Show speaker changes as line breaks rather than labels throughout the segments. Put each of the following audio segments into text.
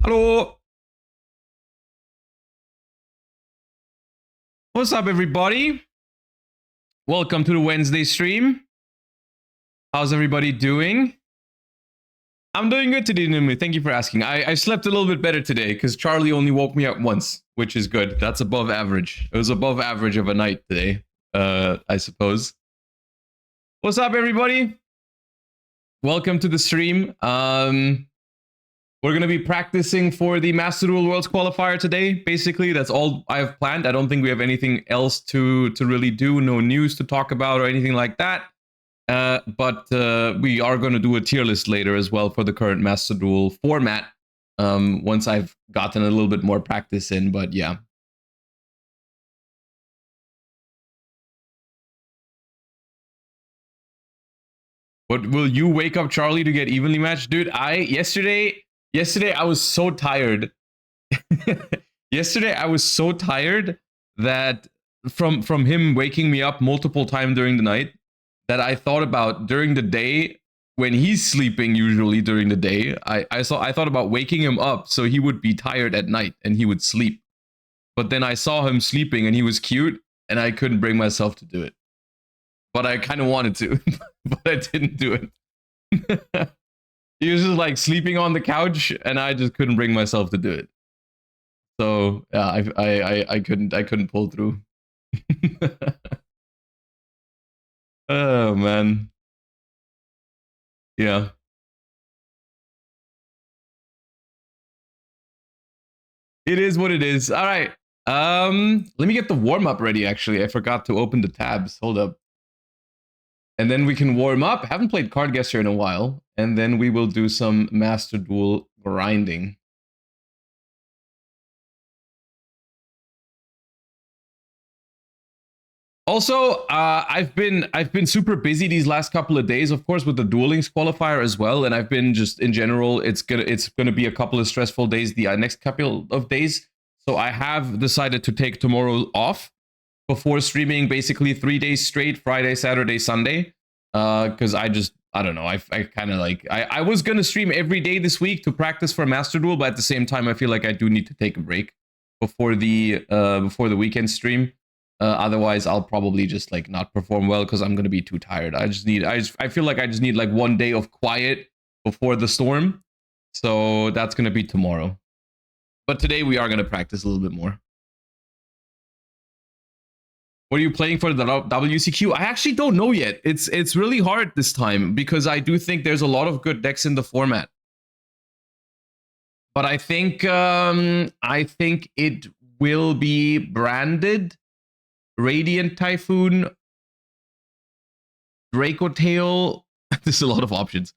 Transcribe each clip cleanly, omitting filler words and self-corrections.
Hello. What's up, everybody? Welcome to the Wednesday stream. How's everybody doing? I'm doing good today, Numi. Thank you for asking. I slept a little bit better today because Charlie only woke me up once, which is good. That's above average. It was above average of a night today, I suppose. What's up, everybody? Welcome to the stream. We're going to be practicing for the Master Duel Worlds qualifier today. Basically, that's all I have planned. I don't think we have anything else to really do. No news to talk about or anything like that. But we are going to do a tier list later as well for the current Master Duel format. Once I've gotten a little bit more practice in, but yeah. But will you wake up Charlie to get evenly matched? Dude, yesterday I was so tired. Yesterday I was so tired that from him waking me up multiple times during the night that I thought about during the day when he's sleeping usually during the day. I thought about waking him up so he would be tired at night and he would sleep. But then I saw him sleeping and he was cute and I couldn't bring myself to do it. But I kind of wanted to, but I didn't do it. He was just like sleeping on the couch and I just couldn't bring myself to do it. So yeah, I couldn't pull through. Oh man. Yeah. It is what it is. All right. Let me get the warm up ready actually. I forgot to open the tabs. Hold up. And then we can warm up. Haven't played Card Guesser in a while. And then we will do some Master Duel grinding. Also, I've been super busy these last couple of days, of course, with the Duel Links qualifier as well. And I've been just in general, it's gonna be a couple of stressful days the next couple of days. So I have decided to take tomorrow off before streaming basically 3 days straight, Friday, Saturday, Sunday. Because I don't know. I kind of like I was gonna stream every day this week to practice for Master Duel, but at the same time, I feel like I do need to take a break before the weekend stream. Otherwise, I'll probably just like not perform well because I'm gonna be too tired. I feel like I just need like 1 day of quiet before the storm. So that's gonna be tomorrow. But today we are gonna practice a little bit more. What are you playing for the WCQ? I actually don't know yet. It's really hard this time because I do think there's a lot of good decks in the format. But I think it will be branded Radiant Typhoon, Draco Tail. There's a lot of options.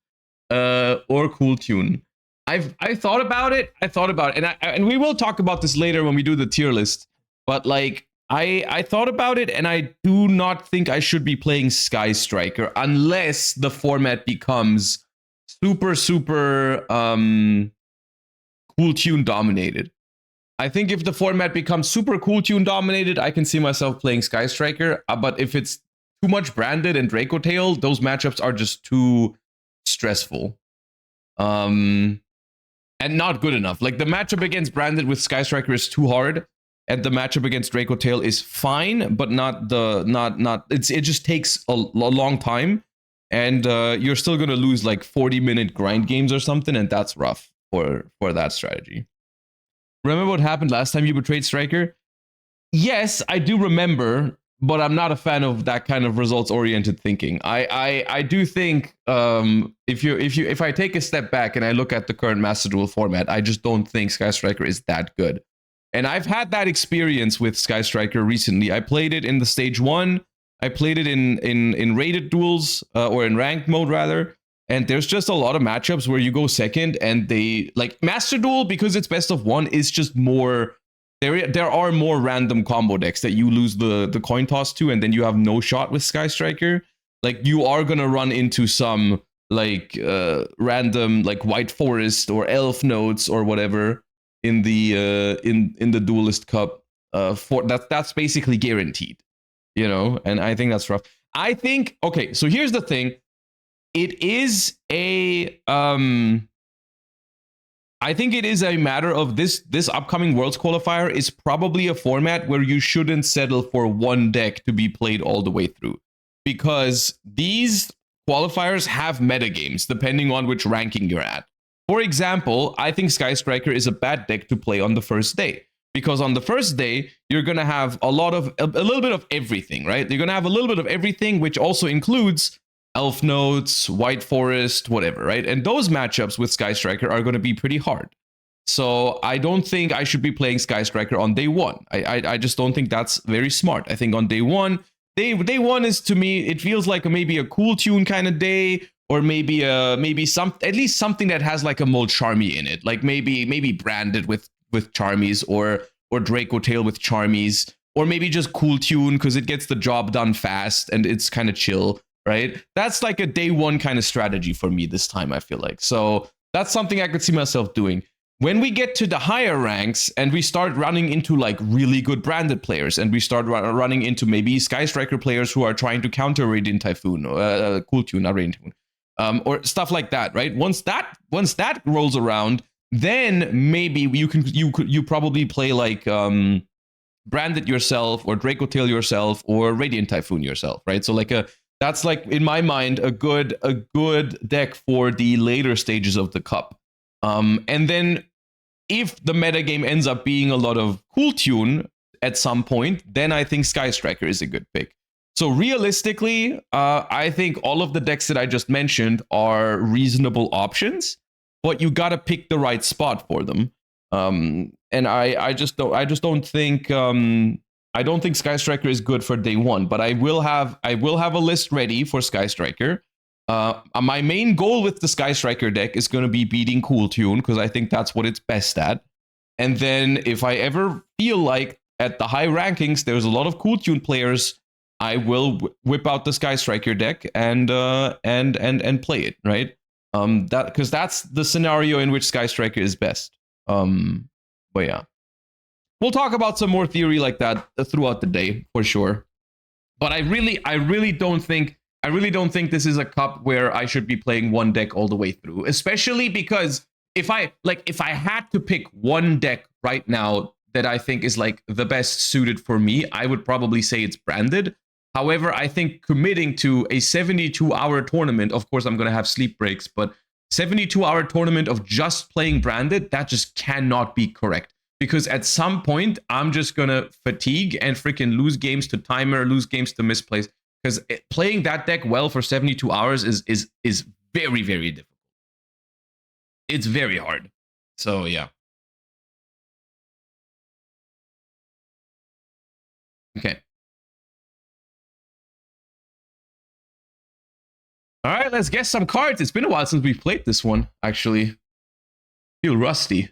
Or Cool Tune. I thought about it. And we will talk about this later when we do the tier list. But like I thought about it, and I do not think I should be playing Sky Striker unless the format becomes super Cool Tune dominated. I think if the format becomes super Cool Tune dominated, I can see myself playing Sky Striker. But if it's too much branded and Draco Tail, those matchups are just too stressful. And not good enough. Like the matchup against branded with Sky Striker is too hard, and the matchup against Draco Tail is fine, but it just takes a long time, and you're still gonna lose like 40-minute grind games or something, and that's rough for that strategy. Remember what happened last time you betrayed Striker? Yes, I do remember, but I'm not a fan of that kind of results-oriented thinking. I do think if I take a step back and I look at the current Master Duel format, I just don't think Sky Striker is that good. And I've had that experience with Sky Striker recently. I played it in the stage 1. I played it in rated duels, or in ranked mode rather. And there's just a lot of matchups where you go second and they like Master Duel, because it's best of 1, is just more. There are more random combo decks that you lose the coin toss to, and then you have no shot with Sky Striker. Like you are gonna run into some like random like White Forest or Elf Notes or whatever in the Duelist Cup. For that's basically guaranteed, you know. And I think that's rough. I think okay. So here's the thing. It is a I think it is a matter of this upcoming Worlds qualifier is probably a format where you shouldn't settle for one deck to be played all the way through, because these qualifiers have metagames depending on which ranking you're at. For example, I think Sky Striker is a bad deck to play on the first day, because on the first day you're going to have a little bit of everything, right? You're going to have a little bit of everything, which also includes Elf Notes, White Forest, whatever, right? And those matchups with Sky Striker are going to be pretty hard. So I don't think I should be playing Sky Striker on day one. I just don't think that's very smart. I think on day one is, to me, it feels like maybe a cool tune kind of day, or maybe at least something that has like a Molcharmy in it, like maybe branded with Charmies, or Draco Tail with Charmies, or maybe just cool tune because it gets the job done fast and it's kind of chill, right? That's like a day one kind of strategy for me this time, I feel like. So that's something I could see myself doing. When we get to the higher ranks and we start running into like really good branded players, and we start running into maybe Sky Striker players who are trying to counter Radiant Typhoon, or Cool Tune, not Radiant Typhoon, or stuff like that, right? Once that rolls around, then maybe you probably play like Branded yourself, or Draco Tail yourself, or Radiant Typhoon yourself, right? So like that's like, in my mind, a good deck for the later stages of the cup. And then if the metagame ends up being a lot of Cool Tune at some point, then I think Sky Striker is a good pick. So realistically, I think all of the decks that I just mentioned are reasonable options, but you gotta pick the right spot for them. And I just don't think I don't think Sky Striker is good for day one, but I will have a list ready for Sky Striker. My main goal with the Sky Striker deck is going to be beating Cool Tune, because I think that's what it's best at. And then if I ever feel like at the high rankings there's a lot of Cool Tune players, I will whip out the Sky Striker deck and play it, right? Because that's the scenario in which Sky Striker is best. But yeah, we'll talk about some more theory like that throughout the day for sure. But I really don't think this is a cup where I should be playing one deck all the way through, especially because if I had to pick one deck right now that I think is like the best suited for me, I would probably say it's Branded. However, I think committing to a 72-hour tournament, of course I'm going to have sleep breaks, but 72-hour tournament of just playing Branded, that just cannot be correct. Because at some point, I'm just going to fatigue and freaking lose games to timer, lose games to misplays. Because playing that deck well for 72 hours is very, very difficult. It's very hard. So, yeah. Okay. All right, let's guess some cards. It's been a while since we've played this one, actually. Feel rusty.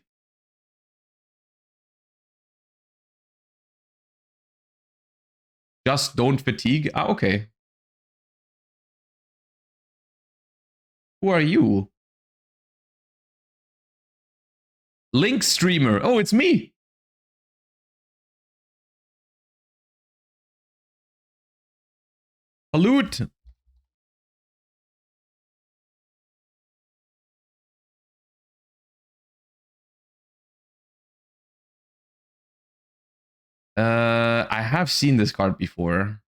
Just don't fatigue. Ah, okay. Who are you? Link streamer. Oh, it's me. Salute. I have seen this card before,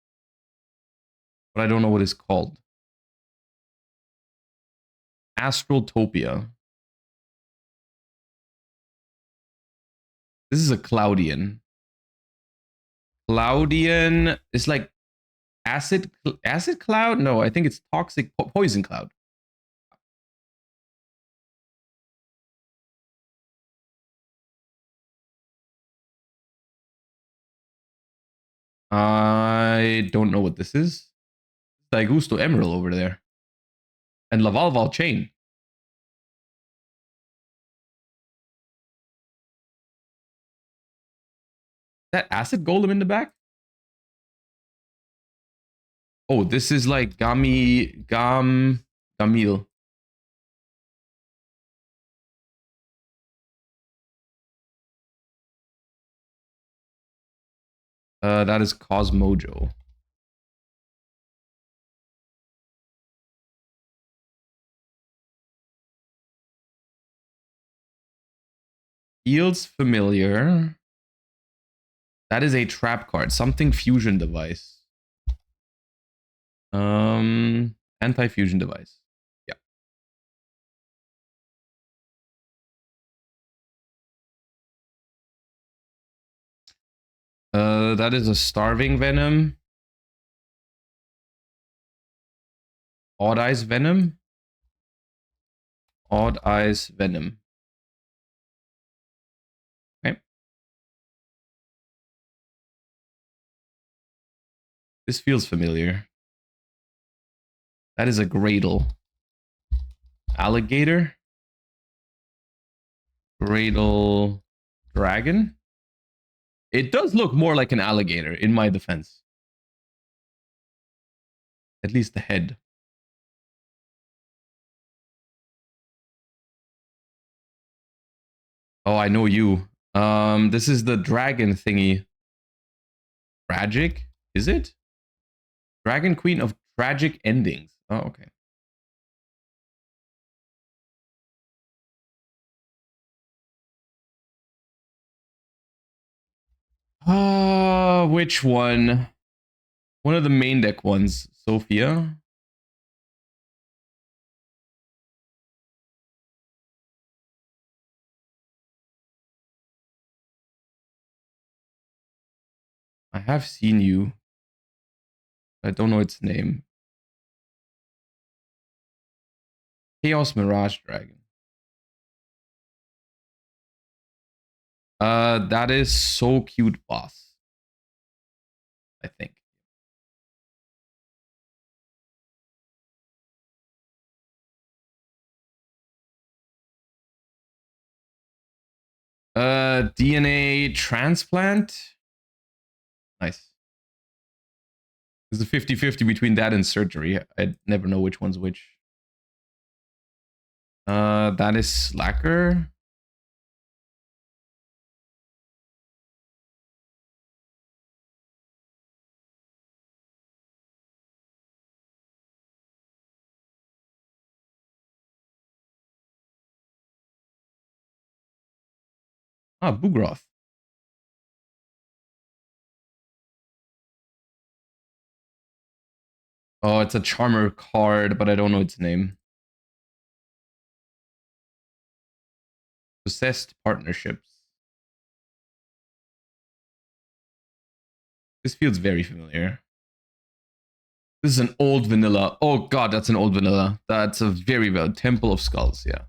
but I don't know what it's called. Astraltopia. This is a Cloudian. Cloudian is like acid cloud? No, I think it's toxic poison cloud. I don't know what this is. Daigusto Emerald over there. And Lavalval Chain. Is that Acid Golem in the back? Oh, this is like Gamil. That is Cosmojo. Feels familiar. That is a trap card. Something fusion device. Anti-fusion device. Yeah. That is a starving venom. Odd Eyes Venom. Odd Eyes Venom. Okay. This feels familiar. That is a Gradle. Alligator. Gradle Dragon. It does look more like an alligator, in my defense. At least the head. Oh, I know you. This is the dragon thingy. Tragic? Is it? Dragon Queen of Tragic Endings. Oh, okay. Which one? One of the main deck ones. Sophia. I have seen you. I don't know its name. Chaos Mirage Dragon. That is so cute, boss. I think. DNA transplant. Nice. It's a 50-50 between that and surgery. I never know which one's which. That is Slacker. Ah, Boogroth. Oh, it's a Charmer card, but I don't know its name. Possessed Partnerships. This feels very familiar. This is an old vanilla. Oh god, that's an old vanilla. That's a very well Temple of Skulls, yeah.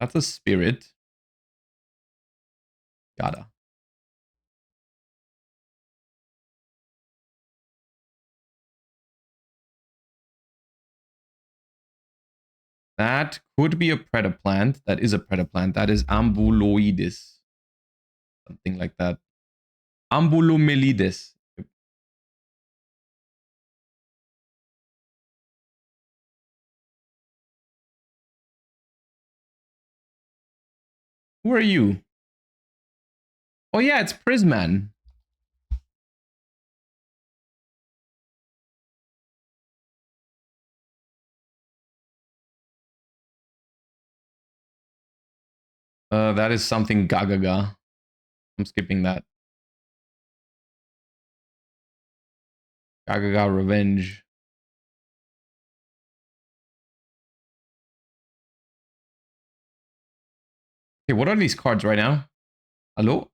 That's a spirit. Gotta. That could be a predaplant. That is a predaplant. That is Ambuloides. Something like that. Ambulomelides. Who are you? Oh yeah, it's Prisman. That is something Gagaga. I'm skipping that. Gagaga Revenge. Okay, what are these cards right now? Hello?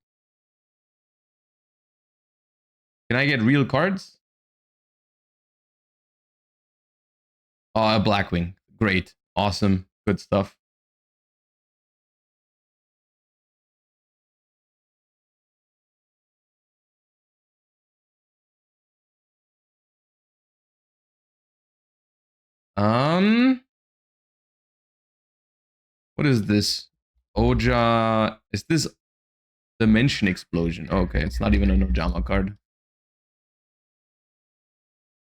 Can I get real cards? Oh, a Blackwing. Great. Awesome. Good stuff. What is this? Oja. Is this Dimension Explosion? Okay, it's not even an Ojama card.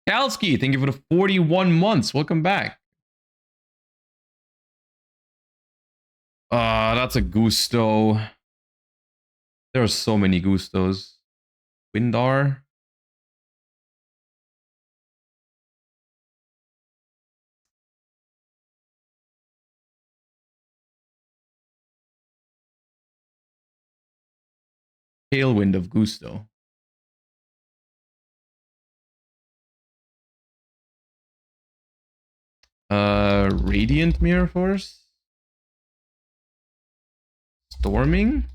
Kalski, thank you for the 41 months. Welcome back. That's a Gusto. There are so many Gustos. Windar. Tailwind of Gusto. Radiant Mirror Force. Storming.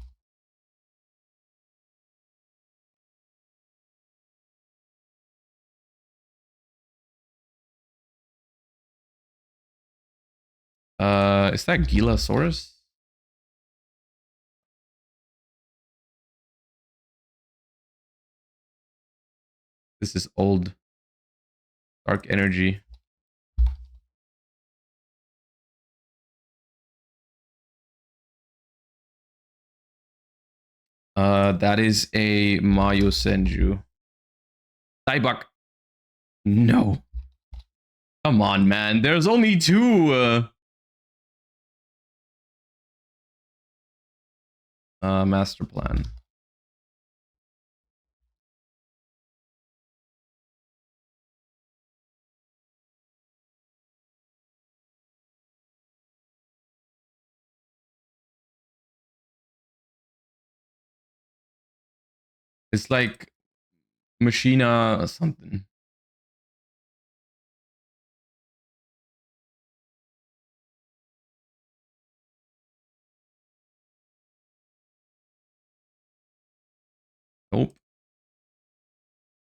Is that Gilasaurus? This is old. Dark Energy. That is a Mayo Senju. Daibak. No. Come on, man. There's only two. Master Plan. It's like Machina or something. Nope.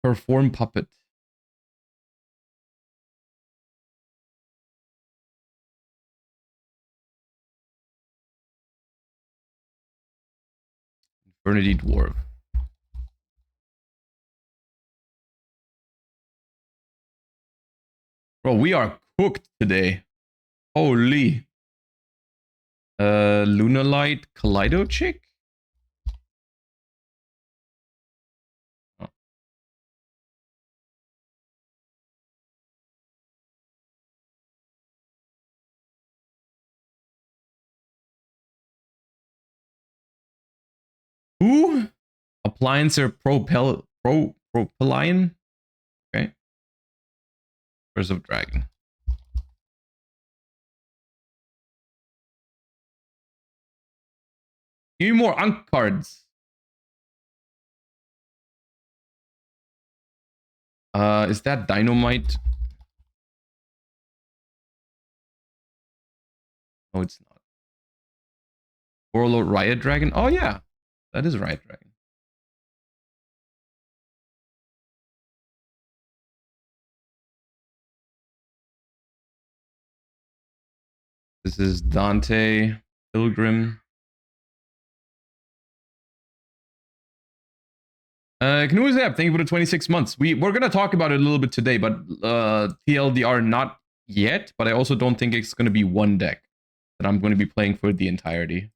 Perform Puppet. Infernity Dwarf. Bro, we are cooked today. Holy. Lunalight Kaleido Chick? Oh. Who? Appliancer Propylion? Okay. Curse of Dragon. Give me more Ankh cards. Is that Dynamite? No, it's not. Warlord Riot Dragon? Oh, yeah. That is Riot Dragon. This is Dante Pilgrim. Canoe's app, thank you for the 26 months. We're gonna talk about it a little bit today, but TLDR not yet. But I also don't think it's gonna be one deck that I'm going to be playing for the entirety.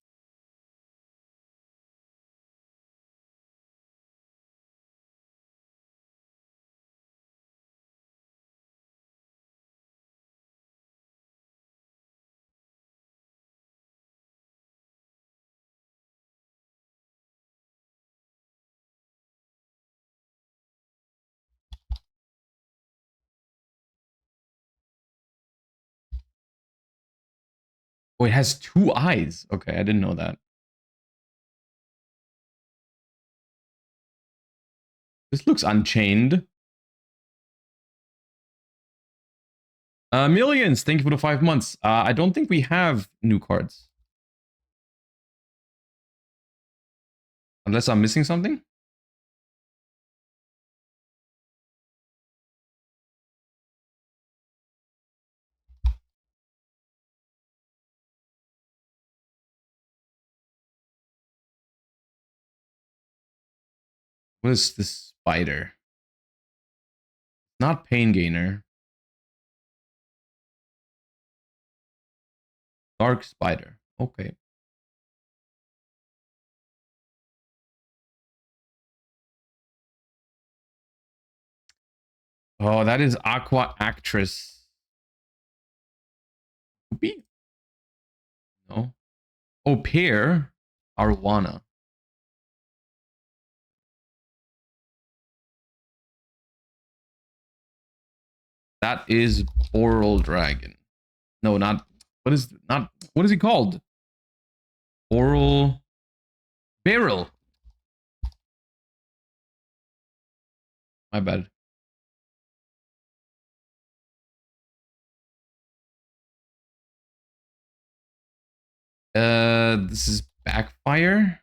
Oh, it has two eyes. Okay, I didn't know that. This looks unchained. Millions, thank you for the 5 months. I don't think we have new cards. Unless I'm missing something. What is this spider? Not Pain Gainer. Dark Spider. Okay. Oh, that is Aqua Actress. Poopy? No. Oh, Pear. Arwana. That is Boral Dragon. No, not what is he called? Boral Barrel. My bad. This is Backfire.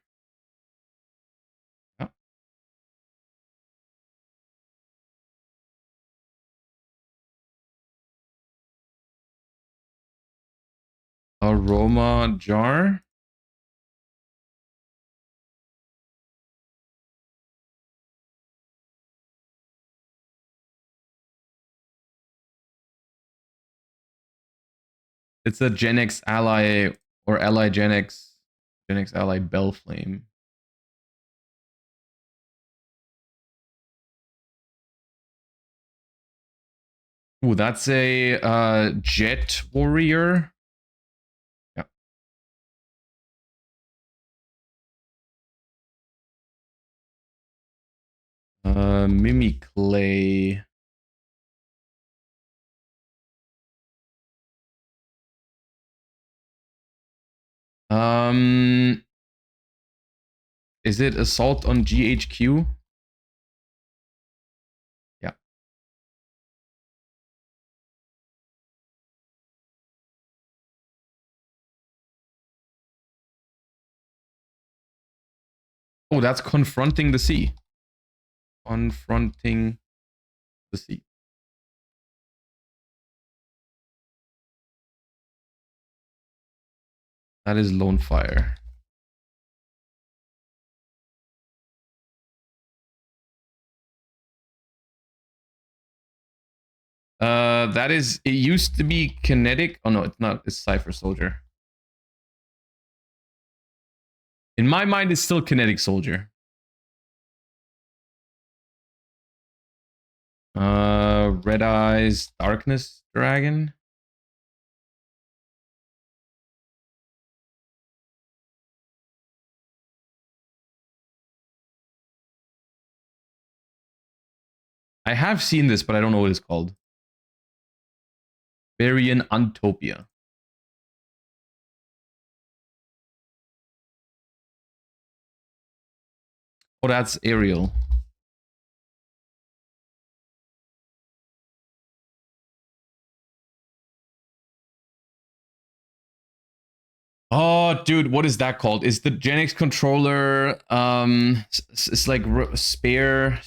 Oh. Aroma Jar. It's a Gen X ally or ally Gen X ally Bellflame. Ooh, that's a Jet Warrior. Yeah. Mimiclay. Is it Assault on GHQ? Yeah. Oh, that's Confronting the Sea. Confronting the Sea. That is Lone Fire. That is, it used to be Kinetic. Oh no, it's not. It's Cypher Soldier. In my mind, it's still Kinetic Soldier. Red Eyes Darkness Dragon. I have seen this, but I don't know what it's called. Varian Untopia. Oh, that's Ariel. Oh, dude, what is that called? Is the Gen X controller it's like spare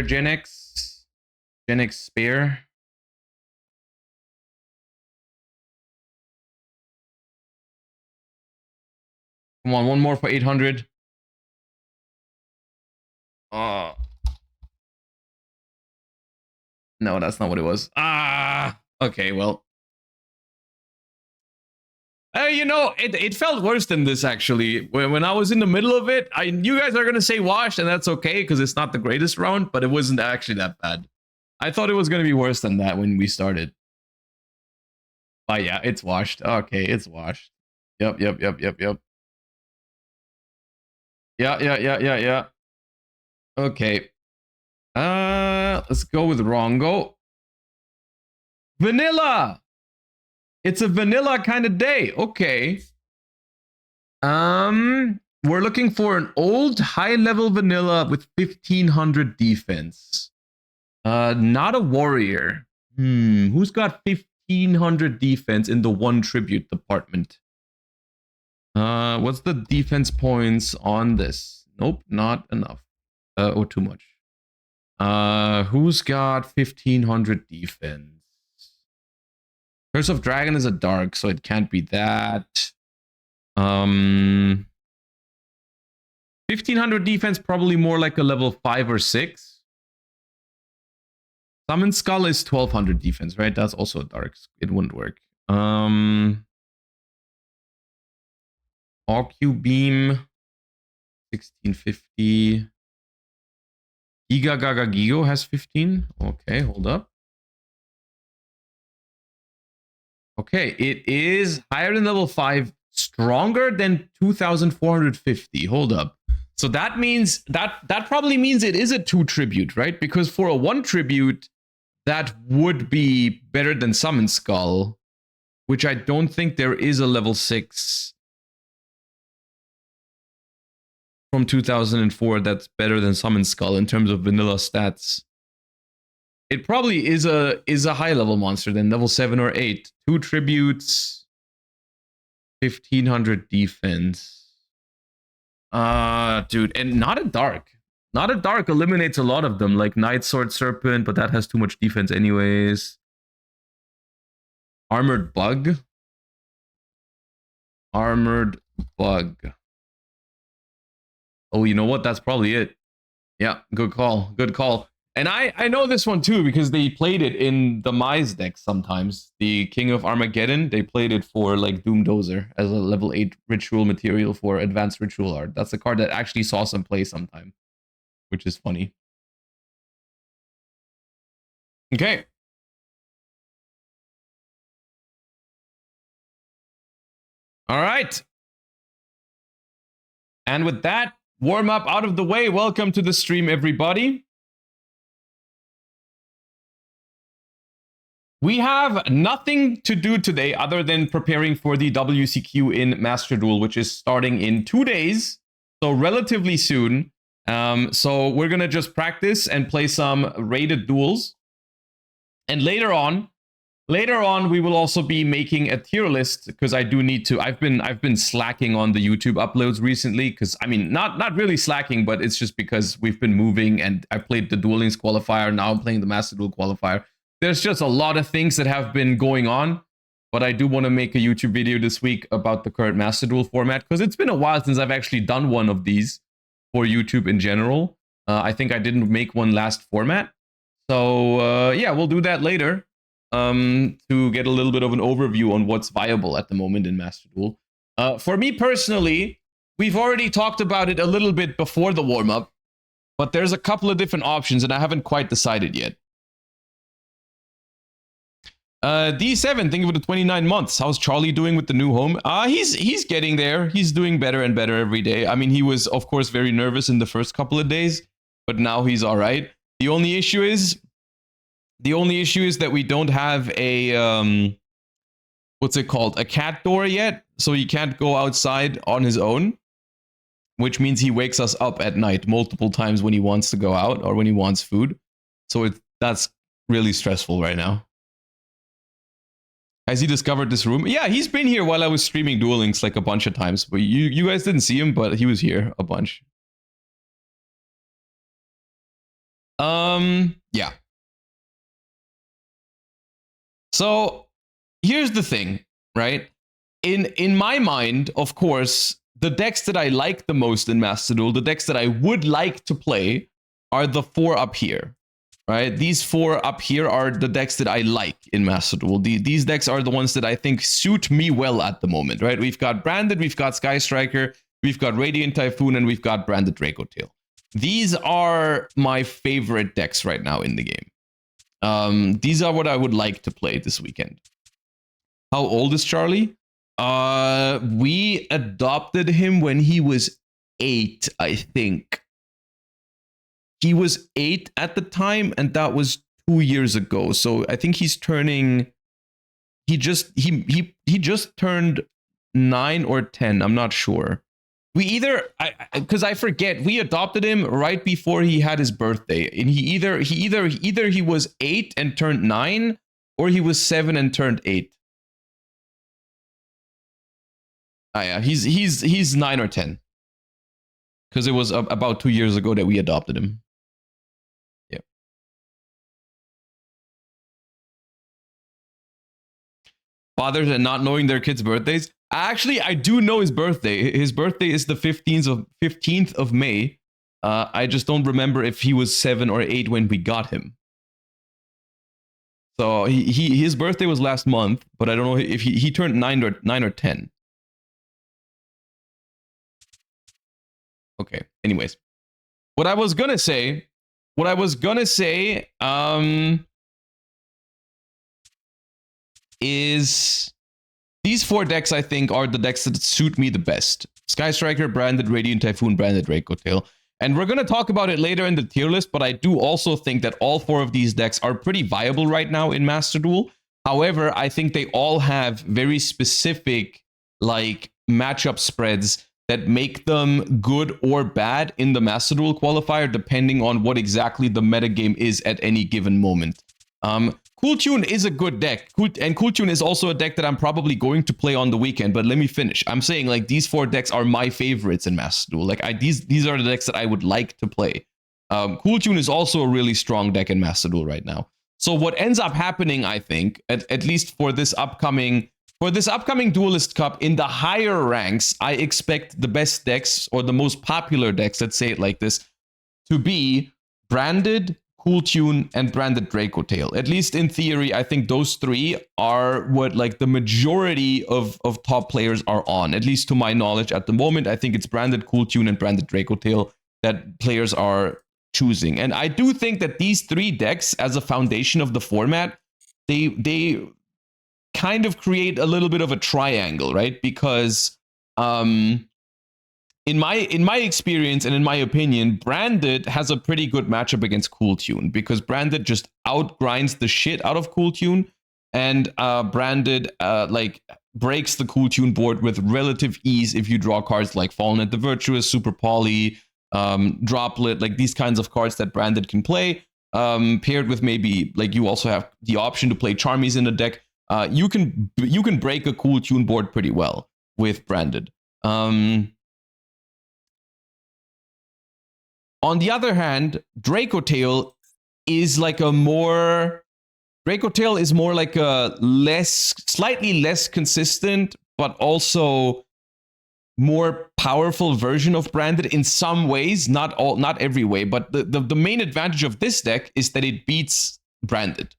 Gen X? Gen X spare? Come on, one more for 800. Oh. No, that's not what it was. Ah, okay, well. You know, it felt worse than this, actually. When I was in the middle of it, you guys are going to say washed, and that's okay, because it's not the greatest round, but it wasn't actually that bad. I thought it was going to be worse than that when we started. But yeah, it's washed. Okay, it's washed. Yep. Yeah. Okay. Let's go with Rongo. Vanilla! It's a vanilla kind of day. Okay. We're looking for an old high-level vanilla with 1500 defense. Not a warrior. Who's got 1500 defense in the one tribute department? What's the defense points on this? Nope, not enough. Or too much. Who's got 1500 defense? Curse of Dragon is a dark, so it can't be that. 1500 defense, probably more like a level 5 or 6. Summon Skull is 1200 defense, right? That's also a dark. It wouldn't work. RQ Beam, 1650. Yugioh has 15. Okay, hold up. Okay, it is higher than level 5, stronger than 2450. Hold up. So that means that probably means it is a 2 tribute, right? Because for a 1 tribute, that would be better than Summon Skull, which I don't think there is a level 6 from 2004 that's better than Summon Skull in terms of vanilla stats. It probably is a high level monster then, level 7 or 8. 2 tributes, 1500 defense. Dude, and not a dark. Not a dark eliminates a lot of them, like Knight Sword Serpent, but that has too much defense anyways. Armored Bug. Armored Bug. Oh, you know what? That's probably it. Yeah, good call. Good call. And I know this one too because they played it in the Mize deck sometimes. The King of Armageddon, they played it for like Doom Dozer as a level 8 ritual material for advanced ritual art. That's a card that actually saw some play sometime, which is funny. Okay. All right. And with that warm up out of the way, welcome to the stream, everybody. We have nothing to do today other than preparing for the WCQ in Master Duel, which is starting in 2 days, so relatively soon. So we're gonna just practice and play some rated duels. And later on, we will also be making a tier list because I do need to. I've been slacking on the YouTube uploads recently because I mean not really slacking, but it's just because we've been moving and I played the Duel Links qualifier. Now I'm playing the Master Duel qualifier. There's just a lot of things that have been going on, but I do want to make a YouTube video this week about the current Master Duel format because it's been a while since I've actually done one of these for YouTube in general. I think I didn't make one last format. So yeah, we'll do that later to get a little bit of an overview on what's viable at the moment in Master Duel. For me personally, we've already talked about it a little bit before the warm-up, but there's a couple of different options and I haven't quite decided yet. D7, thank you for the 29 months. How's Charlie doing with the new home? He's getting there. He's doing better and better every day. I mean, he was, of course, very nervous in the first couple of days, but now he's all right. The only issue is that we don't have a, what's it called? A cat door yet. So he can't go outside on his own, which means he wakes us up at night multiple times when he wants to go out or when he wants food. So that's really stressful right now. Has he discovered this room? Yeah, he's been here while I was streaming Duel Links like a bunch of times. But you guys didn't see him, but he was here a bunch. Yeah. So here's the thing, right? In my mind, of course, the decks that I like the most in Master Duel, the decks that I would like to play, are the 4 up here. Right, these 4 up here are the decks that I like in Master Duel. These decks are the ones that I think suit me well at the moment. Right, we've got Branded, we've got Sky Striker, we've got Radiant Typhoon, and we've got Branded Draco Tail. These are my favorite decks right now in the game. These are what I would like to play this weekend. How old is Charlie? We adopted him when he was 8, I think. He was 8 at the time, and that was 2 years ago. So I think he's turning. He just turned 9 or 10. I'm not sure. We because I forget. We adopted him right before he had his birthday, and he either he was 8 and turned 9, or he was 7 and turned 8. Yeah, he's 9 or 10. Because it was about 2 years ago that we adopted him. Yeah. Fathers and not knowing their kids' birthdays. Actually, I do know his birthday. His birthday is the 15th of May. I just don't remember if he was 7 or 8 when we got him. So his birthday was last month, but I don't know if he turned 9 or 10. Okay. Anyways, what I was gonna say, is these 4 decks I think are the decks that suit me the best. Sky Striker, Branded, Radiant Typhoon, Branded Draco Tail. And we're gonna talk about it later in the tier list, but I do also think that all 4 of these decks are pretty viable right now in Master Duel. However, I think they all have very specific like matchup spreads that make them good or bad in the Master Duel qualifier, depending on what exactly the metagame is at any given moment. Cool Tune is a good deck, and Cool Tune is also a deck that I'm probably going to play on the weekend, but let me finish. I'm saying, like, these 4 decks are my favorites in Master Duel. Like, these are the decks that I would like to play. Cool Tune is also a really strong deck in Master Duel right now. So what ends up happening, I think, at least for this upcoming Duelist Cup, in the higher ranks, I expect the best decks, or the most popular decks, let's say it like this, to be Branded, Cool Tune, and Branded Draco Tail. At least in theory, I think those 3 are what, like, the majority of top players are on. At least to my knowledge at the moment, I think it's Branded, Cool Tune, and Branded Draco Tail that players are choosing. And I do think that these 3 decks, as a foundation of the format, they kind of create a little bit of a triangle, right? Because in my experience and in my opinion, Branded has a pretty good matchup against Cool Tune, because Branded just outgrinds the shit out of Cool Tune, and Branded like breaks the Cool Tune board with relative ease if you draw cards like Fallen at the Virtuous, Super Poly, Droplet, like these kinds of cards that Branded can play, paired with maybe, like, you also have the option to play Charmies in the deck. You can break a Cool Tune board pretty well with Branded. On the other hand, Draco Tail is like a more... Draco Tail is more like a slightly less consistent, but also more powerful version of Branded in some ways, not every way. But the main advantage of this deck is that it beats Branded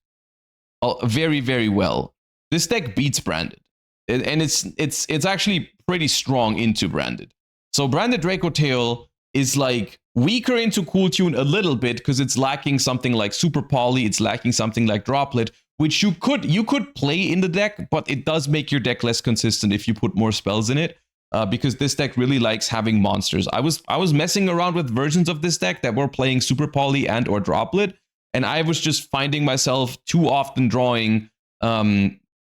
very, very well. This deck beats Branded, and it's actually pretty strong into Branded. So Branded Draco Tail is like weaker into Cool Tune a little bit because it's lacking something like Super Poly, it's lacking something like Droplet, which you could play in the deck, but it does make your deck less consistent if you put more spells in it. Because this deck really likes having monsters. I was messing around with versions of this deck that were playing Super Poly and or Droplet, and I was just finding myself too often drawing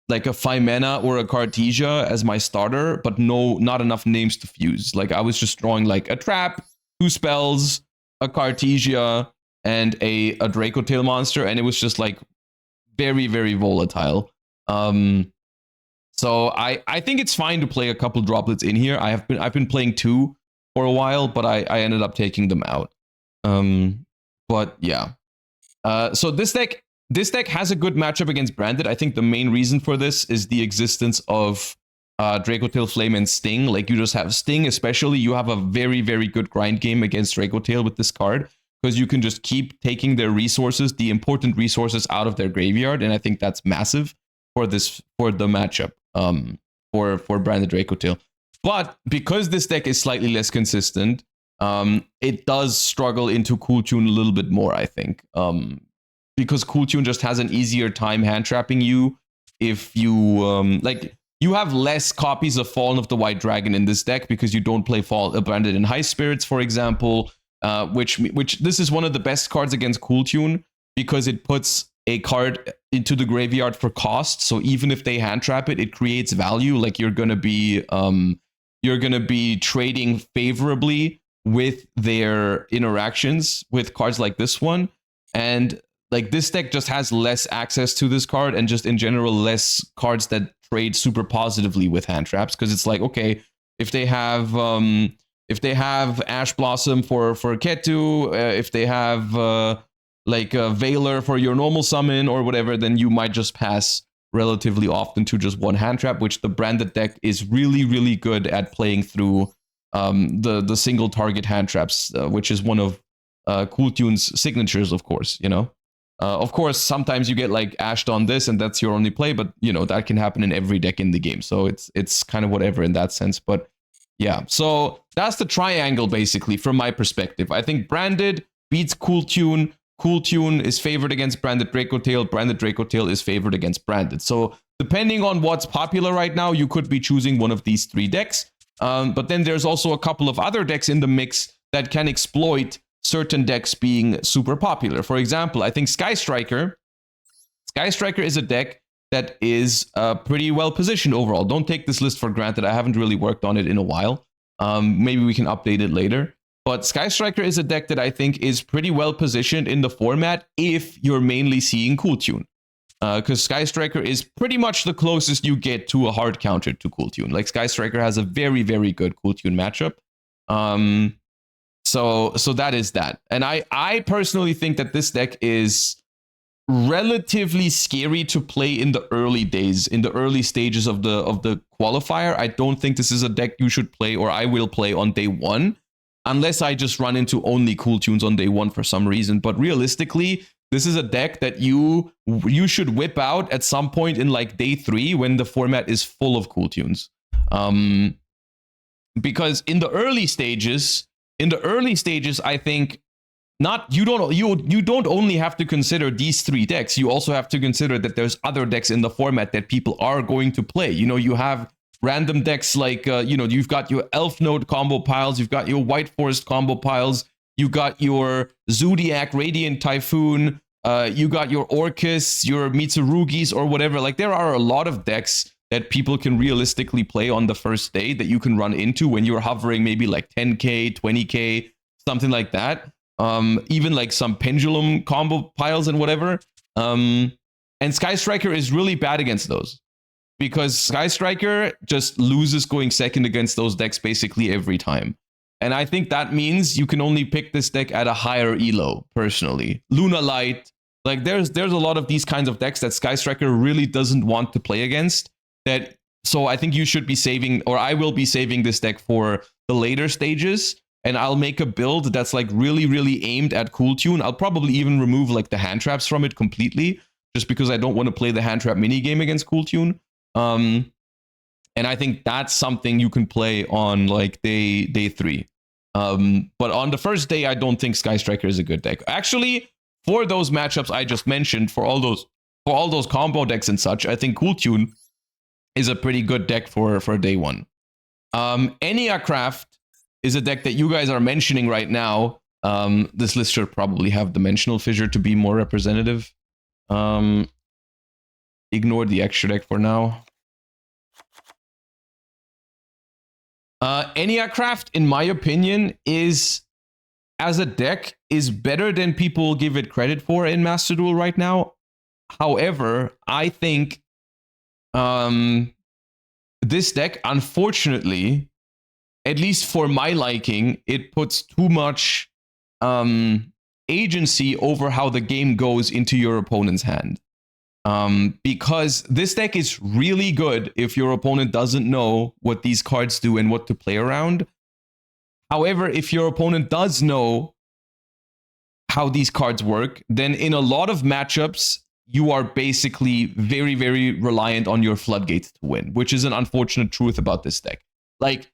like a 5 mana or a Cartesia as my starter, but not enough names to fuse. Like, I was just drawing like a Trap, 2 spells, a Cartesia, and a Draco Tail monster, and it was just like very, very volatile. So I think it's fine to play a couple droplets in here. I've been playing 2 for a while, but I ended up taking them out. But yeah. So this deck has a good matchup against Branded. I think the main reason for this is the existence of Draco Tail, Flame, and Sting. Like, you just have Sting, especially. You have a very, very good grind game against Draco Tail with this card, because you can just keep taking their resources, the important resources, out of their graveyard, and I think that's massive for the matchup. For Branded Draco Tail. But because this deck is slightly less consistent, it does struggle into Cool Tune a little bit more, I think. Because Cool Tune just has an easier time hand trapping you if you like, you have less copies of Fallen of the White Dragon in this deck because you don't play Branded in High Spirits, for example, which this is one of the best cards against Cool Tune because it puts a card into the graveyard for cost. So even if they hand trap it, it creates value. Like, you're gonna be trading favorably with their interactions with cards like this one. And like, this deck just has less access to this card, and just in general less cards that trade super positively with hand traps, because it's like, okay, if they have Ash Blossom for Ketu, if they have like a Veiler for your normal summon or whatever, then you might just pass relatively often to just one hand trap, which the Branded deck is really, really good at playing through the single target hand traps, which is one of Cool Tune's signatures, of course, you know. Of course, sometimes you get like ashed on this and that's your only play, but you know, that can happen in every deck in the game. So it's kind of whatever in that sense, but yeah. So that's the triangle basically from my perspective. I think Branded beats Cool Tune. Cool Tune is favored against Branded Draco Tail. Branded Draco Tail is favored against Branded. So depending on what's popular right now, you could be choosing one of these 3 decks. But then there's also a couple of other decks in the mix that can exploit certain decks being super popular. For example, I think Sky Striker is a deck that is pretty well positioned overall. Don't take this list for granted. I haven't really worked on it in a while. Maybe we can update it later. But Sky Striker is a deck that I think is pretty well positioned in the format if you're mainly seeing Cool Tune. Because Sky Striker is pretty much the closest you get to a hard counter to Cool Tune. Like, Sky Striker has a very, very good Cool Tune matchup. So that is that. And I personally think that this deck is relatively scary to play in the early days, in the early stages of the qualifier. I don't think this is a deck you should play, or I will play on day one, unless I just run into only Cool Tunes on day one for some reason. But realistically, this is a deck that you should whip out at some point in like day 3 when the format is full of Cool Tunes. Because in the early stages, I think you don't only have to consider these 3 decks. You also have to consider that there's other decks in the format that people are going to play. You know, you have random decks like you've got your Elf Node combo piles, you've got your White Forest combo piles, you got your Zodiac Radiant Typhoon, you got your Orcus, your Mitsurugis, or whatever. Like, there are a lot of decks that people can realistically play on the first day that you can run into when you're hovering maybe like 10k, 20k, something like that. Even like some Pendulum combo piles and whatever. And Sky Striker is really bad against those, because Sky Striker just loses going second against those decks basically every time. And I think that means you can only pick this deck at a higher elo, personally. Luna Light, like there's a lot of these kinds of decks that Sky Striker really doesn't want to play against. So I think you should be saving, or I will be saving this deck for the later stages, and I'll make a build that's like really, really aimed at Cool Tune. I'll probably even remove like the hand traps from it completely, just because I don't want to play the hand trap minigame against Cool Tune. And I think that's something you can play on like day 3. But on the first day, I don't think Sky Striker is a good deck. Actually, for those matchups I just mentioned, for all those combo decks and such, I think Cool Tune is a pretty good deck for day 1. Eniacraft is a deck that you guys are mentioning right now. This list should probably have Dimensional Fissure to be more representative. Ignore the extra deck for now. Eniacraft, in my opinion, as a deck, is better than people give it credit for in Master Duel right now. However, I think this deck, unfortunately, at least for my liking, it puts too much agency over how the game goes into your opponent's hand. Because this deck is really good if your opponent doesn't know what these cards do and what to play around. However, if your opponent does know how these cards work, then in a lot of matchups, you are basically very, very reliant on your floodgates to win, which is an unfortunate truth about this deck. Like,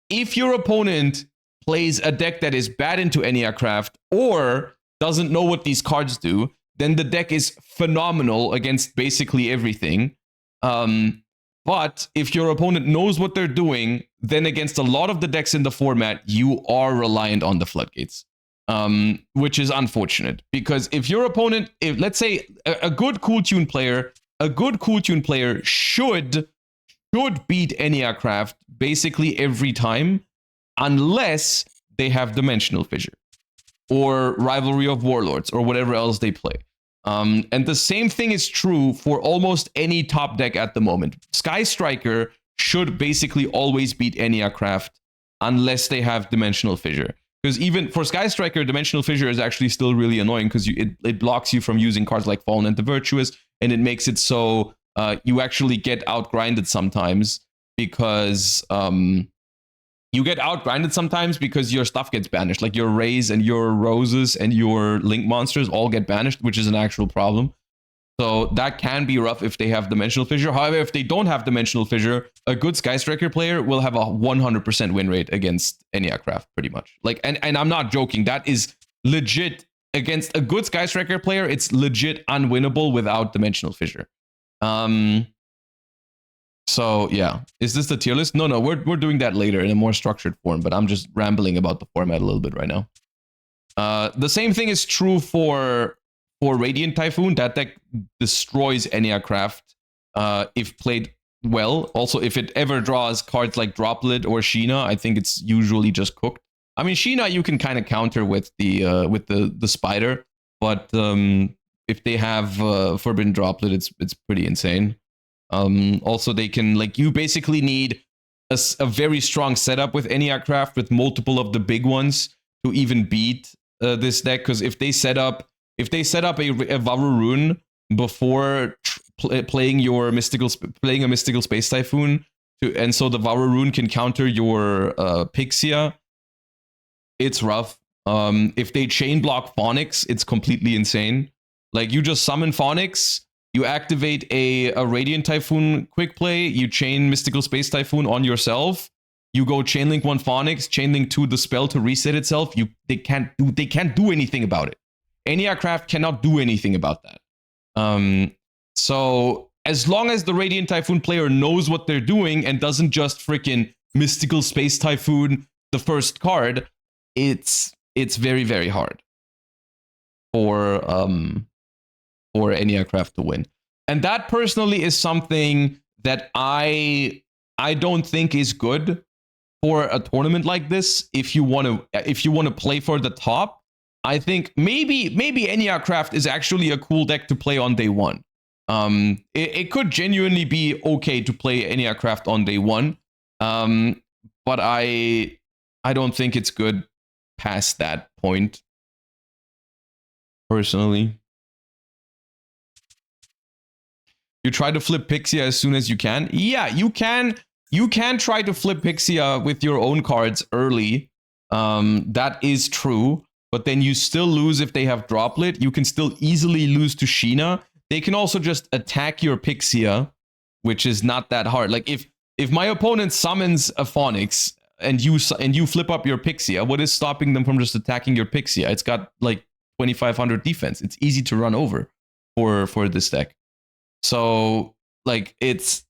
if your opponent plays a deck that is bad into Eniacraft or doesn't know what these cards do, then the deck is phenomenal against basically everything. But if your opponent knows what they're doing, then against a lot of the decks in the format, you are reliant on the floodgates, which is unfortunate. Because if your opponent, let's say a good Cool Tune player, should beat Eniacraft basically every time, unless they have Dimensional Fissure or Rivalry of Warlords or whatever else they play. And the same thing is true for almost any top deck at the moment. Sky Striker should basically always beat Eniacraft unless they have Dimensional Fissure. Because even for Sky Striker, Dimensional Fissure is actually still really annoying because it blocks you from using cards like Fallen and the Virtuous, and it makes it so you actually get outgrinded sometimes because your stuff gets banished. Like your Rays and your Roses and your Link monsters all get banished, which is an actual problem. So that can be rough if they have Dimensional Fissure. However, if they don't have Dimensional Fissure, a good Sky Striker player will have a 100% win rate against Eniacraft, pretty much. Like, and I'm not joking. That is legit. Against a good Sky Striker player, it's legit unwinnable without Dimensional Fissure. So yeah, is this the tier list? No, we're doing that later in a more structured form, but I'm just rambling about the format a little bit right now. The same thing is true for Radiant Typhoon. That deck destroys Eniacraft if played well. Also, if it ever draws cards like Droplet or Sheena, I think it's usually just cooked. I mean, Sheena you can kind of counter with the spider, but if they have Forbidden Droplet, it's pretty insane. Also, they can, like, you basically need a very strong setup with Eniacraft with multiple of the big ones to even beat this deck. Because if they set up a Varurun before playing a Mystical Space Typhoon, and so the Varurun can counter your Pixia, it's rough. If they chain block Phonics, it's completely insane. Like, you just summon Phonics, you activate a Radiant Typhoon quick play, you chain Mystical Space Typhoon on yourself, you go Chainlink 1 Phonics, Chainlink 2 the spell to reset itself. They can't do anything about it. Eniacraft cannot do anything about that. So as long as the Radiant Typhoon player knows what they're doing and doesn't just freaking Mystical Space Typhoon the first card, it's very, very hard for Eniacraft to win. And that personally is something that I don't think is good for a tournament like this. If you want to play for the top, I think maybe Eniacraft is actually a cool deck to play on day one. It could genuinely be okay to play Eniacraft on day one, but I don't think it's good past that point, personally. You try to flip Pixia as soon as you can. Yeah, you can try to flip Pixia with your own cards early. That is true, but then you still lose if they have Droplet. You can still easily lose to Sheena. They can also just attack your Pixia, which is not that hard. Like, if my opponent summons a Phonics and you flip up your Pixia, what is stopping them from just attacking your Pixia? It's got like 2,500 defense. It's easy to run over for this deck. So, like, it's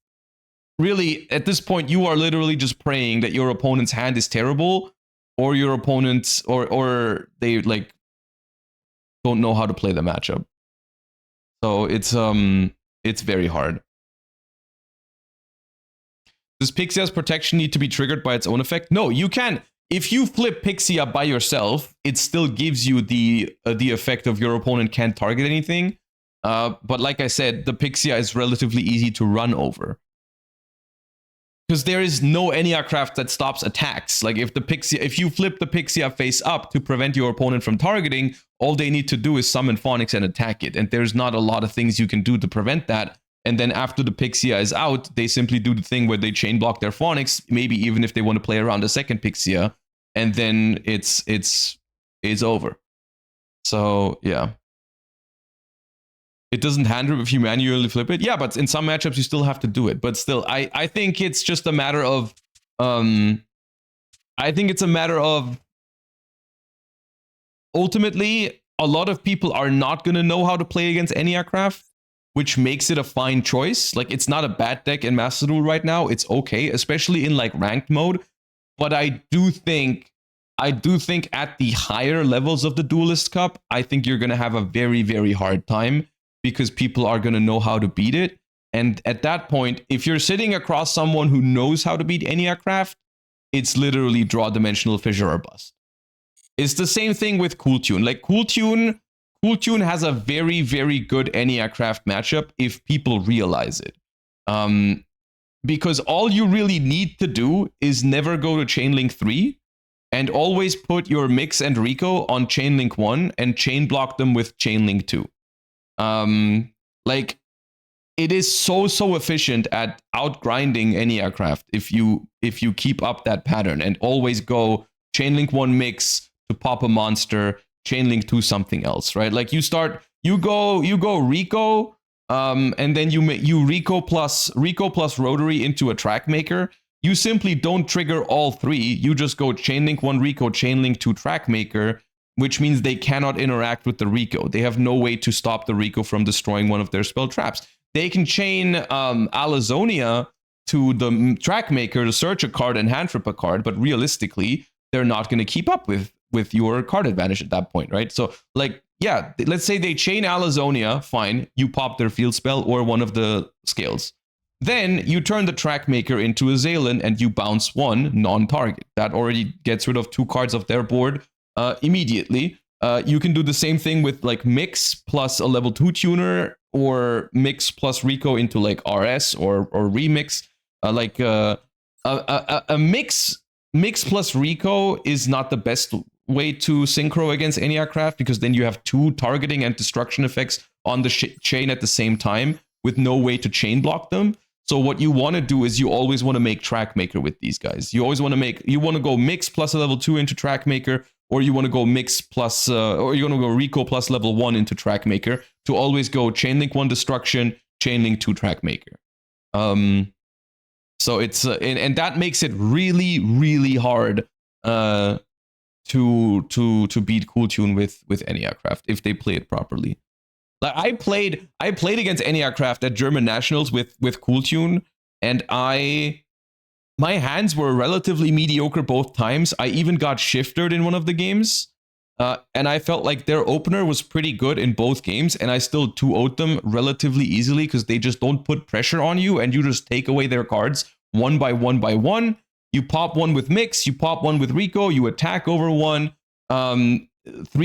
really, at this point, you are literally just praying that your opponent's hand is terrible, or your opponents, or they, like, don't know how to play the matchup. So it's very hard. Does Pixia's protection need to be triggered by its own effect? No, you can. If you flip Pixia by yourself, it still gives you the effect of your opponent can't target anything. But like I said, the Pixia is relatively easy to run over. Because there is no Eniacraft that stops attacks. Like, if you flip the Pixia face up to prevent your opponent from targeting, all they need to do is summon Phonics and attack it. And there's not a lot of things you can do to prevent that. And then after the Pixia is out, they simply do the thing where they chain block their Phonics, maybe even if they want to play around a second Pixia, and then it's over. So yeah. It doesn't hand rip if you manually flip it. Yeah, but in some matchups you still have to do it. But still, I think it's just a matter of ultimately, a lot of people are not going to know how to play against Eniacraft, which makes it a fine choice. Like, it's not a bad deck in Master Duel right now. It's okay, especially in, like, ranked mode. But I do think at the higher levels of the Duelist Cup, I think you're going to have a very, very hard time, because people are going to know how to beat it. And at that point, if you're sitting across someone who knows how to beat Eniacraft, it's literally draw Dimensional Fissure or bust. It's the same thing with Cool Tune. Like, Cool Tune has a very, very good Eniacraft matchup if people realize it. Because all you really need to do is never go to Chainlink 3 and always put your Mix and Rico on Chainlink 1 and chain block them with Chainlink 2. Like, it is so efficient at outgrinding Eniacraft if you keep up that pattern and always go Chainlink 1 Mix to pop a monster, Chainlink 2 something else, right? Like, you go Rico, and then you Rico plus Rotary into a Track Maker. You simply don't trigger all three. You just go Chainlink 1 Rico, Chainlink 2 Track Maker, which means they cannot interact with the Rico. They have no way to stop the Rico from destroying one of their spell traps. They can chain Alazonia to the Track Maker to search a card and hand flip a card, but realistically, they're not going to keep up with your card advantage at that point, right? So, like, yeah, let's say they chain Alazonia, fine, you pop their field spell or one of the scales. Then you turn the Track Maker into a Zaylin and you bounce one non-target. That already gets rid of 2 cards of their board immediately. You can do the same thing with like Mix plus a level 2 tuner, or Mix plus Rico into like RS or Remix. A Mix plus Rico is not the best way to synchro against Eniacraft, because then you have 2 targeting and destruction effects on the chain at the same time with no way to chain block them. So what you want to do is you always want to make Track Maker with these guys. You always want to go Mix plus a level 2 into Track Maker, or you want to go Mix plus, or you want to go Rico plus level 1 into Track Maker to always go Chainlink 1 Destruction, Chainlink 2 Track Maker. So it's, and that makes it really, really hard to beat Cool Tune with Eniacraft if they play it properly. Like I played against Eniacraft at German Nationals with Cool Tune, and my hands were relatively mediocre both times. I even got shifted in one of the games, and I felt like their opener was pretty good in both games, and I still 2-0'd them relatively easily because they just don't put pressure on you, and you just take away their cards one by one by one. You pop one with Mix, you pop one with Rico, you attack over one, 3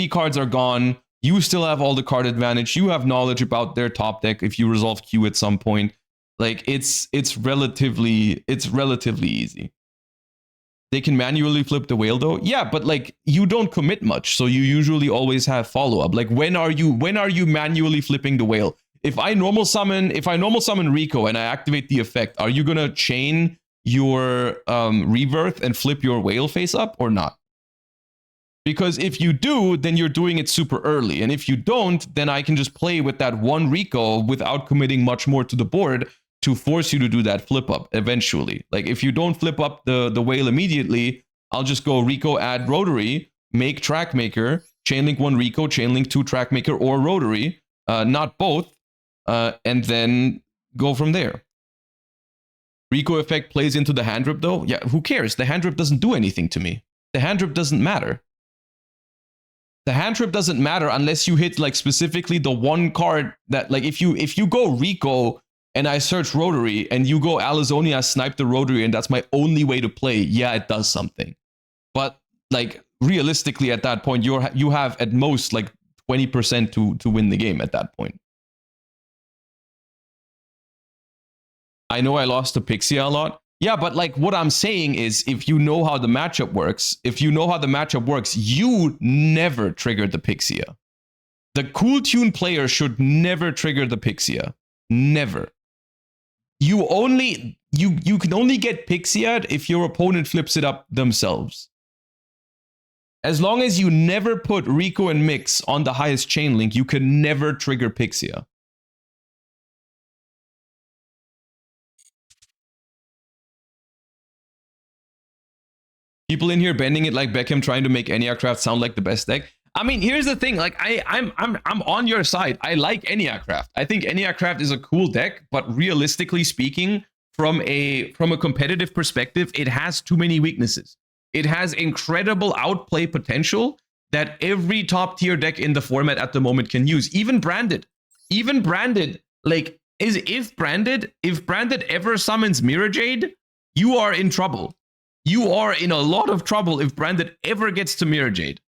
cards are gone. You still have all the card advantage. You have knowledge about their top deck if you resolve Q at some point. Like it's relatively easy. They can manually flip the whale though. Yeah, but like you don't commit much, so you usually always have follow-up. Like when are you manually flipping the whale? If I normal summon Rico and I activate the effect, are you gonna chain your rebirth and flip your whale face up or not? Because if you do, then you're doing it super early. And if you don't, then I can just play with that one Rico without committing much more to the board to force you to do that flip up eventually. Like if you don't flip up the whale immediately, I'll just go Rico add Rotary, make Track Maker, Chainlink 1 Rico, Chainlink 2 Track Maker or Rotary, not both, and then go from there. Rico effect plays into the hand drip though? Yeah, who cares? The hand drip doesn't do anything to me. The hand drip doesn't matter. The hand trip doesn't matter unless you hit like specifically the one card that, like if you go Rico and I search Rotary and you go Alizonia, snipe the Rotary, and that's my only way to play, yeah, it does something. But like realistically at that point, you have at most like 20% to win the game at that point. I know I lost to Pixia a lot. Yeah, but like what I'm saying is if you know how the matchup works, you never trigger the Pixia. The Cool Tune player should never trigger the Pixia. Never. You can only get Pixia'd if your opponent flips it up themselves. As long as you never put Rico and Mix on the highest chain link, you can never trigger Pixia. People in here bending it like Beckham, trying to make Eniacraft sound like the best deck. I mean, here's the thing. Like, I'm on your side. I like Eniacraft. I think Eniacraft is a cool deck, but realistically speaking, from a competitive perspective, it has too many weaknesses. It has incredible outplay potential that every top tier deck in the format at the moment can use. Even branded, like if branded ever summons Mirror Jade, you are in trouble. You are in a lot of trouble if Branded ever gets to Mirror Jade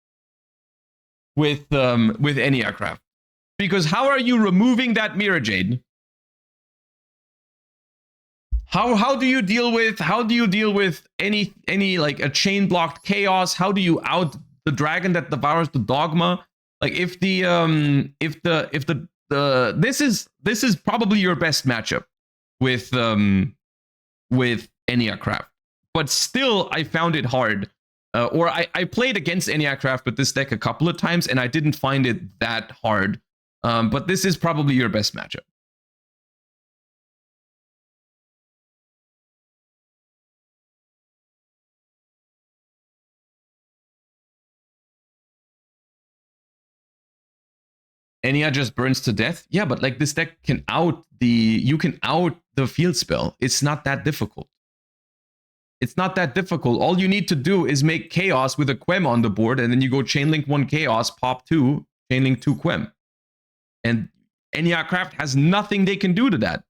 with Eniacraft. Because how are you removing that Mirror Jade? How do you deal with any like a chain blocked chaos? How do you out the dragon that devours the dogma? Like if this is probably your best matchup with Eniacraft. But still, I found it hard. Or I played against Eniacraft with this deck a couple of times, and I didn't find it that hard. But this is probably your best matchup. Enya just burns to death. Yeah, but like this deck can out the field spell. It's not that difficult. It's not that difficult. All you need to do is make Chaos with a Quem on the board, and then you go Chainlink 1 Chaos, pop 2, Chainlink 2 Quem. And Eniacraft has nothing they can do to that.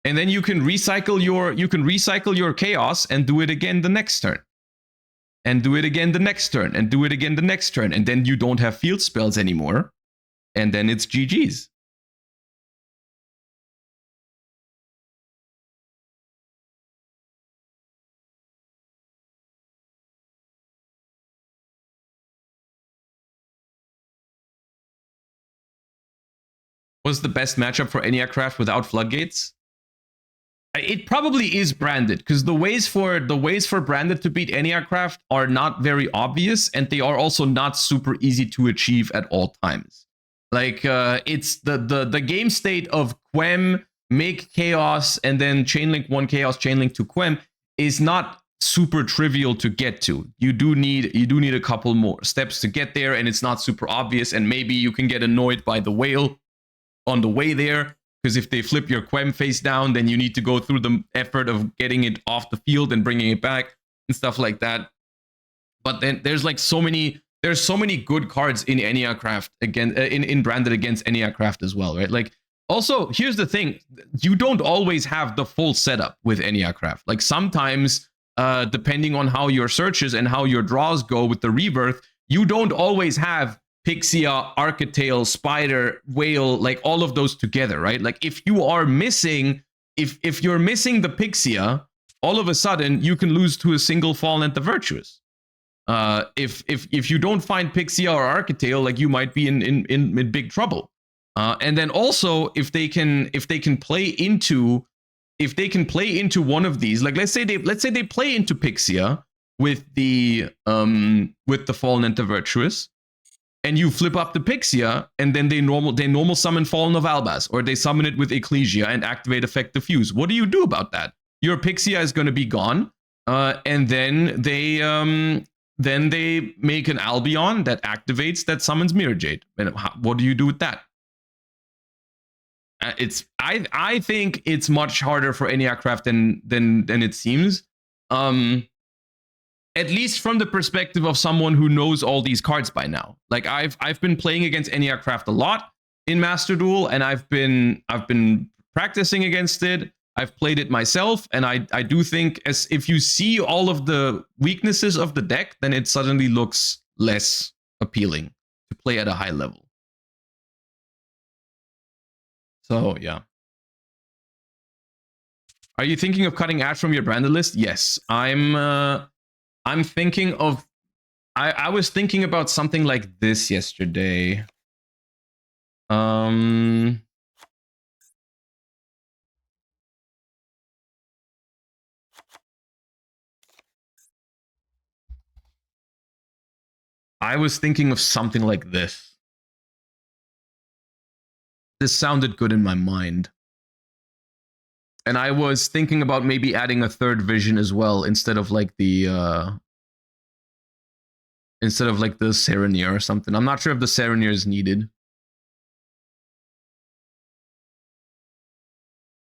And then you can recycle your chaos and do it again the next turn. And do it again the next turn, and do it again the next turn, and then you don't have field spells anymore. And then it's GG's. What's the best matchup for Eniacraft without floodgates? It probably is branded, because the ways for branded to beat Eniacraft are not very obvious, and they are also not super easy to achieve at all times. Like it's the game state of Quem, make chaos, and then chainlink one chaos, chainlink to Quem is not super trivial to get to. You do need a couple more steps to get there, and it's not super obvious, and maybe you can get annoyed by the whale on the way there, because if they flip your Quem face down, then you need to go through the effort of getting it off the field and bringing it back and stuff like that. But then there's like so many good cards in Eniacraft again, in branded against Eniacraft as well, right? Like, also, here's the thing: you don't always have the full setup with Eniacraft. Like sometimes, depending on how your searches and how your draws go with the rebirth, you don't always have Pixia, Architail, Spider, Whale, like all of those together, right? Like if you are missing, if you're missing the Pixia, all of a sudden you can lose to a single Fallen and the Virtuous. If you don't find Pixia or Architail, like you might be in big trouble. And then also if they can play into one of these, like let's say they play into Pixia with the Fallen and the Virtuous, and you flip up the Pixia, and then they normal summon Fallen of Albaz, or they summon it with Ecclesia and activate Effect Diffuse. What do you do about that? Your Pixia is going to be gone, and then they make an Albion that activates, that summons Mirror Jade. And what do you do with that? I think it's much harder for Eniacraft than it seems. At least from the perspective of someone who knows all these cards by now. Like I've been playing against Eniacraft a lot in Master Duel, and I've been practicing against it. I've played it myself, and I do think as if you see all of the weaknesses of the deck, then it suddenly looks less appealing to play at a high level. So yeah. Are you thinking of cutting Ash from your branded list? Yes, I'm thinking of, I was thinking about something like this yesterday. I was thinking of something like this. This sounded good in my mind. And I was thinking about maybe adding a third vision as well, instead of like the Serenier or something. I'm not sure if the Serenier is needed.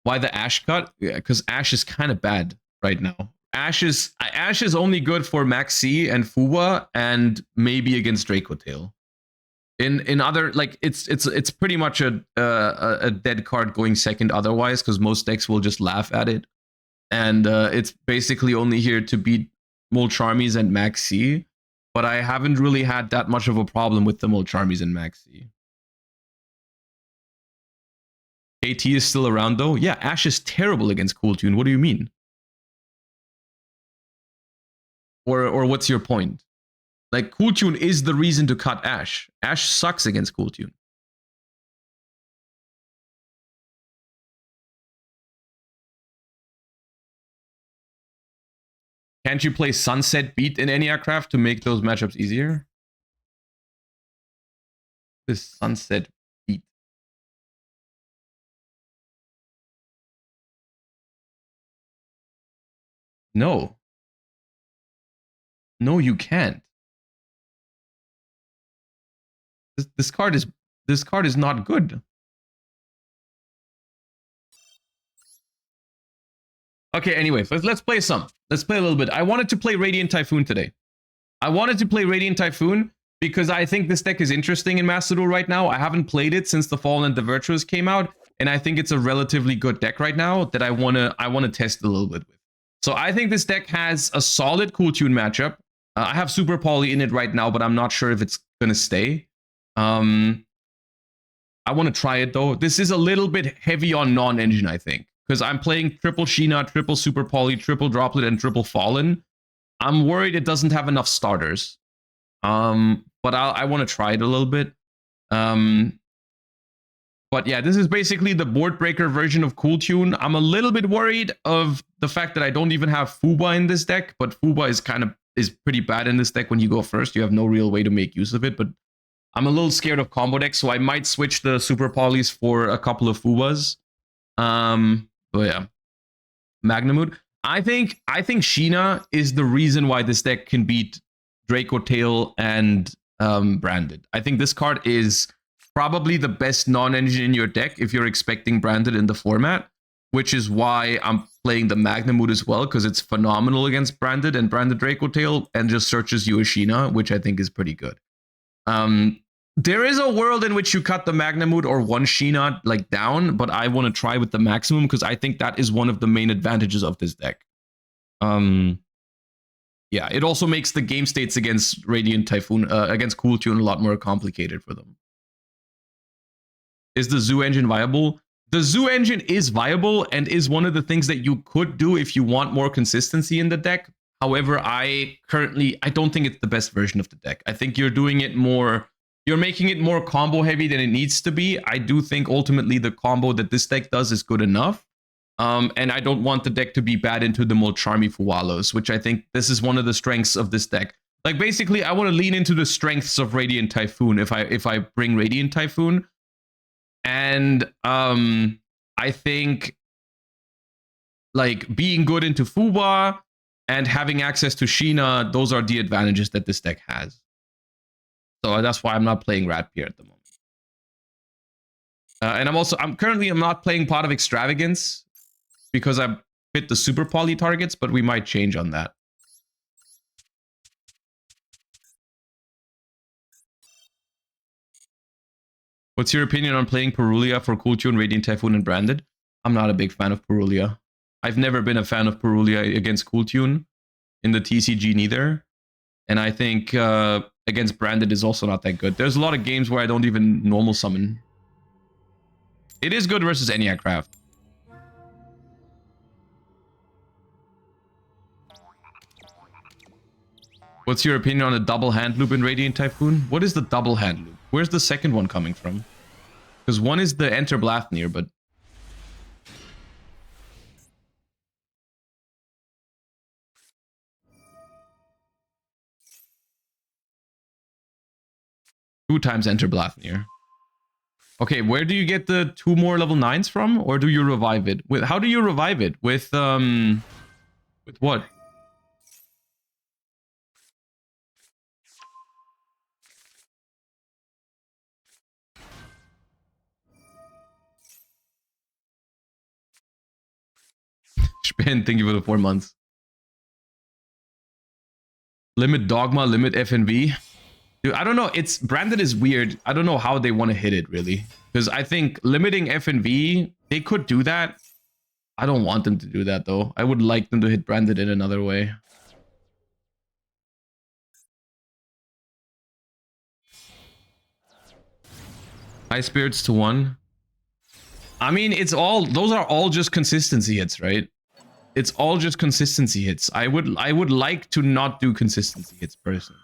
Why the Ash cut? Yeah, because Ash is kind of bad right now. Ash is only good for Maxi and Fuwa, and maybe against Dracotail. In other, like it's pretty much a dead card going second otherwise, because most decks will just laugh at it, and it's basically only here to beat Molcharmies and Maxi. But I haven't really had that much of a problem with the Molcharmies and Maxi. AT is still around though. Yeah, Ash is terrible against Cool Tune. What do you mean? Or what's your point? Like, Cool Tune is the reason to cut Ash. Ash sucks against Cool Tune. Can't you play Sunset Beat in Eniacraft to make those matchups easier? This Sunset Beat. No. No, you can't. This card is not good. Okay, anyways, let's play some. Let's play a little bit. I wanted to play Radiant Typhoon today. I wanted to play Radiant Typhoon because I think this deck is interesting in Master Duel right now. I haven't played it since the Fallen and the Virtuous came out, and I think it's a relatively good deck right now that I wanna test a little bit with. So I think this deck has a solid Cool Tune matchup. I have Super Poly in it right now, but I'm not sure if it's gonna stay. I want to try it though. This is a little bit heavy on non-engine, I think, because I'm playing triple Sheena, triple Super Poly, triple Droplet, and triple Fallen. I'm worried it doesn't have enough starters. But I want to try it a little bit. But yeah, this is basically the board breaker version of Cool Tune. I'm a little bit worried of the fact that I don't even have Fuba in this deck, but Fuba is pretty bad in this deck when you go first. You have no real way to make use of it, but I'm a little scared of combo decks, so I might switch the Super Polys for a couple of Fubas. But yeah, Magnamood. I think Sheena is the reason why this deck can beat Draco Tail and Branded. I think this card is probably the best non-engine in your deck if you're expecting Branded in the format, which is why I'm playing the Magnamood as well, because it's phenomenal against Branded and Branded Draco Tail, and just searches you a Sheena, which I think is pretty good. There is a world in which you cut the Magnamood or one Sheena like down, but I want to try with the maximum because I think that is one of the main advantages of this deck. Yeah, it also makes the game states against Radiant Typhoon, against Cool Tune a lot more complicated for them. Is the Zoo engine viable? The Zoo engine is viable and is one of the things that you could do if you want more consistency in the deck. However, I don't think it's the best version of the deck. I think you're making it more combo heavy than it needs to be. I do think ultimately the combo that this deck does is good enough. And I don't want the deck to be bad into the Molcharmi Fuwalos, which I think this is one of the strengths of this deck. Like basically, I want to lean into the strengths of Radiant Typhoon if I bring Radiant Typhoon. And I think like being good into Fuba and having access to Sheena, those are the advantages that this deck has. So that's why I'm not playing Ratpier at the moment. And I'm not playing Pot of Extravagance because I hit the Super Poly targets, but we might change on that. What's your opinion on playing Purulia for Cool Tune, Radiant Typhoon, and Branded? I'm not a big fan of Purulia. I've never been a fan of Purulia against Cool Tune in the TCG neither. And I think against Branded is also not that good. There's a lot of games where I don't even normal summon. It is good versus ENIAC Craft. What's your opinion on a double hand loop in Radiant Typhoon? What is the double hand loop? Where's the second one coming from? Because one is the Enter Blathnir, but... two times Enter Blathnir. Okay, where do you get the 2 more level 9s from? Or do you revive it? How do you revive it? With what? Spin, thank you for the 4 months. Limit Dogma, limit FNV. Dude, I don't know. Branded is weird. I don't know how they want to hit it, really. Because I think limiting FNV, they could do that. I don't want them to do that, though. I would like them to hit Branded in another way. High Spirits to 1. I mean, those are all just consistency hits, right? It's all just consistency hits. I would like to not do consistency hits personally.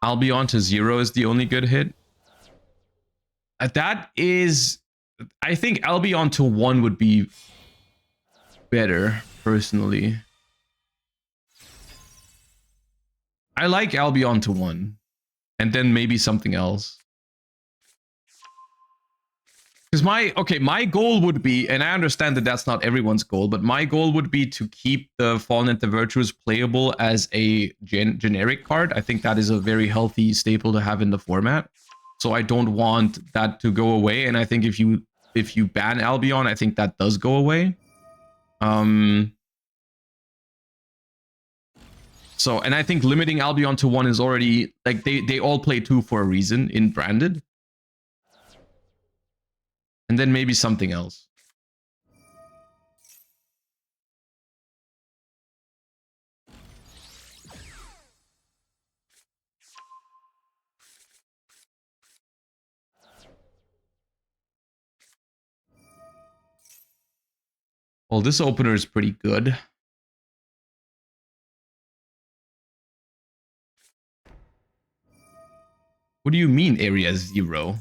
Albion to 0 is the only good hit. That is... I think Albion to 1 would be better, personally. I like Albion to 1. And then maybe something else. Because my goal would be, and I understand that that's not everyone's goal, but my goal would be to keep the Fallen and the Virtuous playable as a generic card. I think that is a very healthy staple to have in the format. So I don't want that to go away. And I think if you ban Albion, I think that does go away. So, and I think limiting Albion to 1 is already, like, they all play 2 for a reason in Branded. And then maybe something else. Well, this opener is pretty good. What do you mean area 0?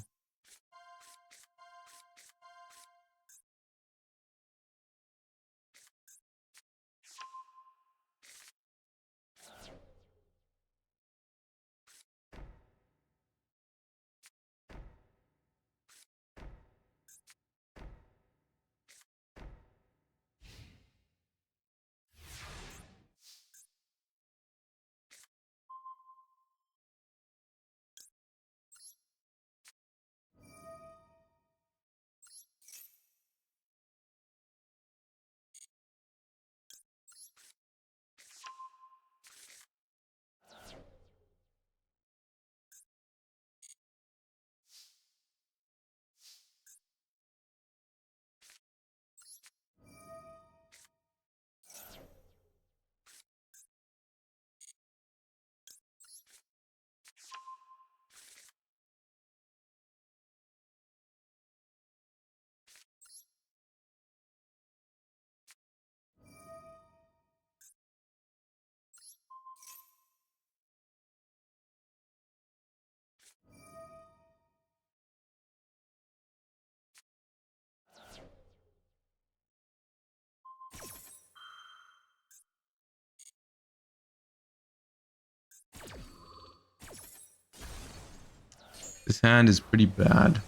This hand is pretty bad.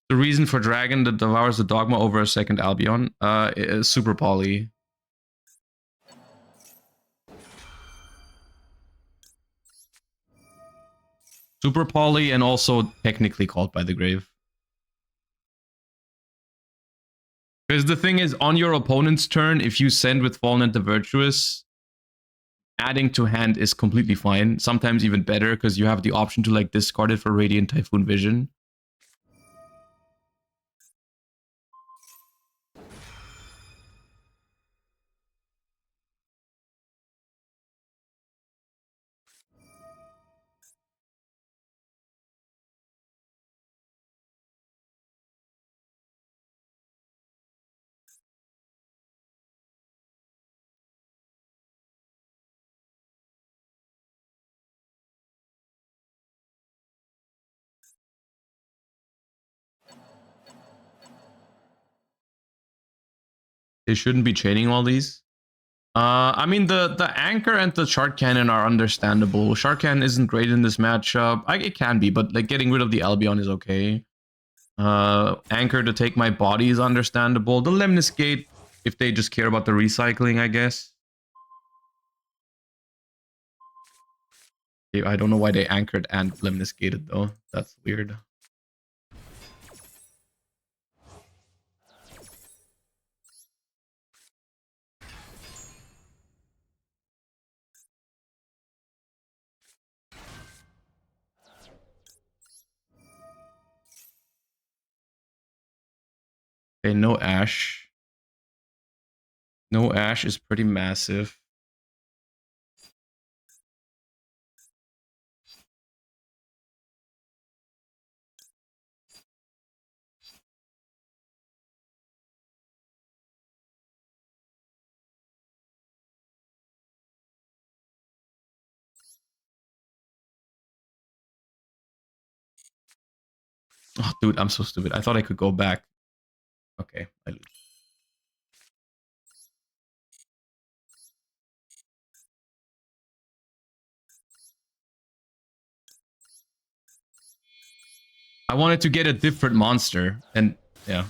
The reason for Dragon that devours the Dogma over a second Albion is super poly. Super poly and also technically called by the grave. Because the thing is, on your opponent's turn, if you send with Fallen and the Virtuous, adding to hand is completely fine. Sometimes even better, because you have the option to like discard it for Radiant Typhoon Vision. They shouldn't be chaining all these. I mean, the anchor and the shark cannon are understandable. Shark cannon isn't great in this matchup. It can be, but like getting rid of the Albion is okay. Anchor to take my body is understandable. The Lemnis Gate, if they just care about the recycling, I guess. I don't know why they anchored and Lemnis Gated though. That's weird. Okay, no Ash. No Ash is pretty massive. Oh, dude, I'm so stupid. I thought I could go back. Okay, I lose. I wanted to get a different monster, and yeah.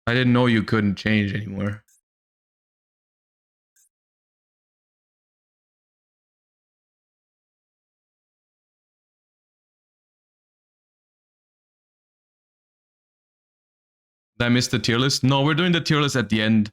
I didn't know you couldn't change anymore. Did I miss the tier list? No, we're doing the tier list at the end.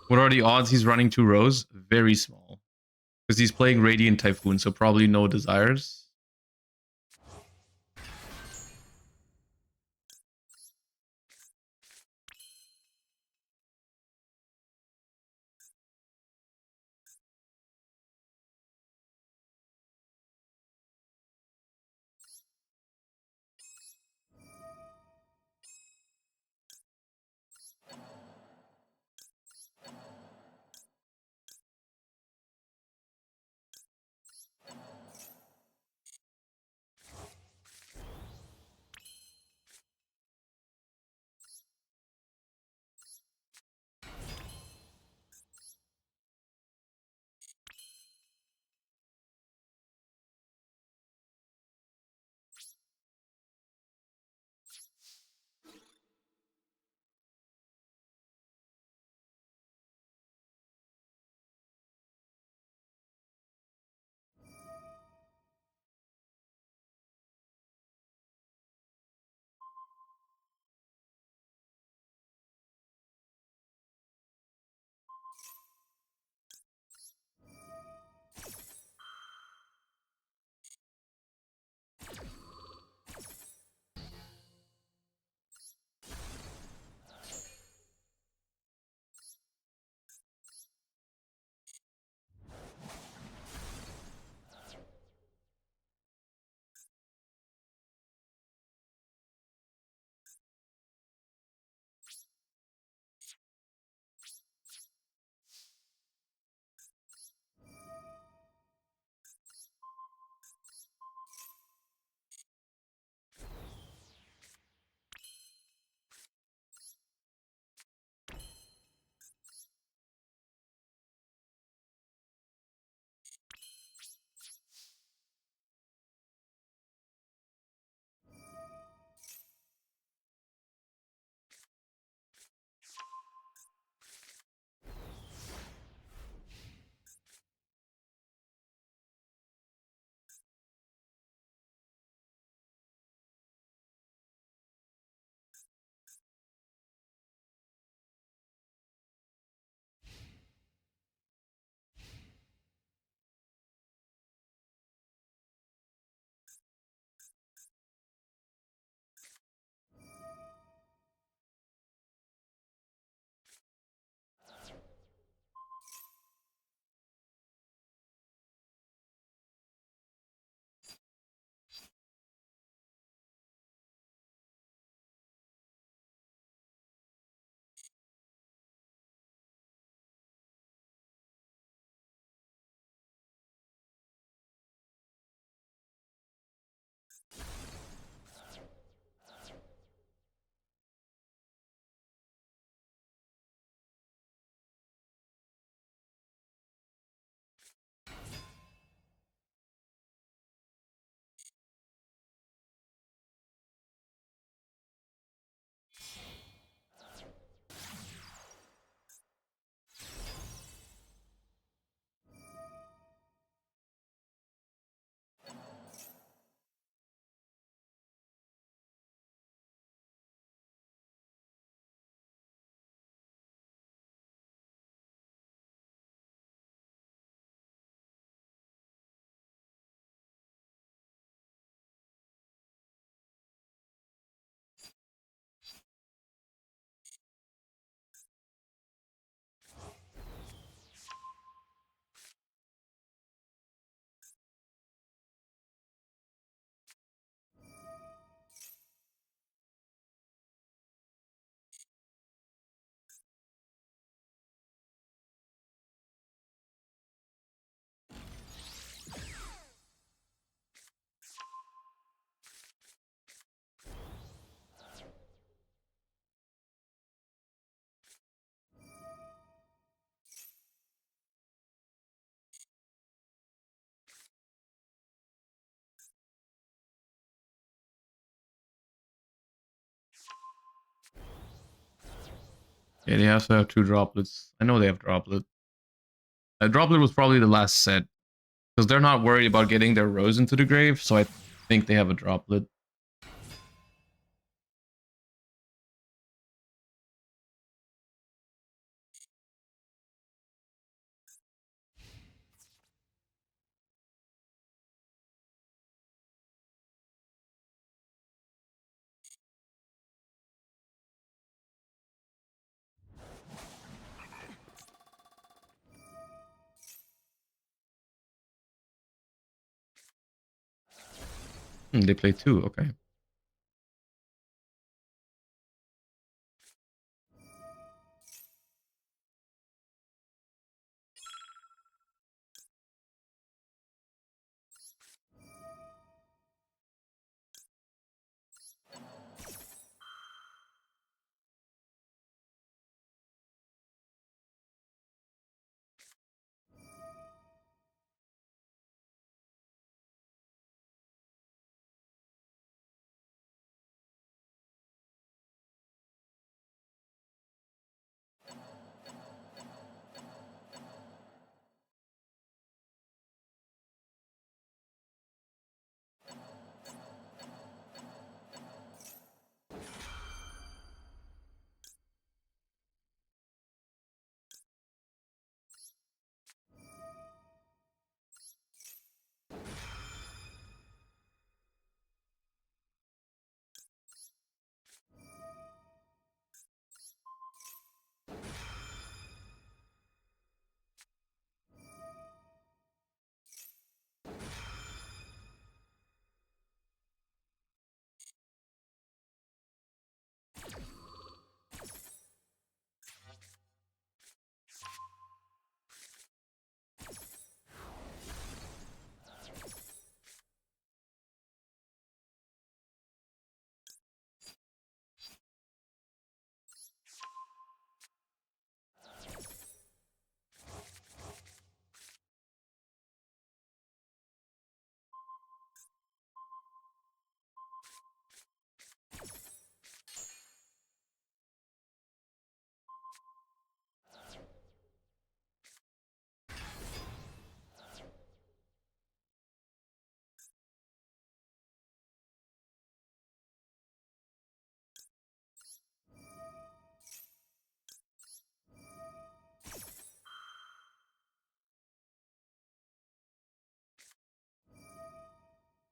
What are the odds he's running 2 rows? Very small. Because he's playing Radiant Typhoon, so probably no desires. Yeah, they also have 2 droplets. I know they have droplet. Droplet was probably the last set. Because they're not worried about getting their rows into the grave, so I think they have a droplet. They play 2. Okay.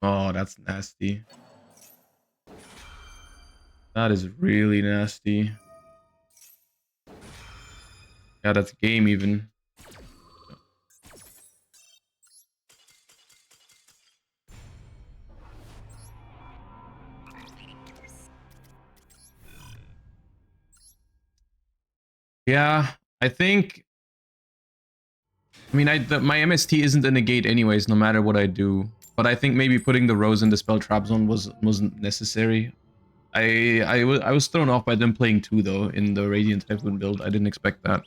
Oh, that's nasty. That is really nasty. Yeah, that's game even. Yeah, I think. I mean, my MST isn't a negate anyways, no matter what I do. But I think maybe putting the Rose in the spell trap zone wasn't necessary. I was thrown off by them playing 2 though in the Radiant Typhoon build. I didn't expect that.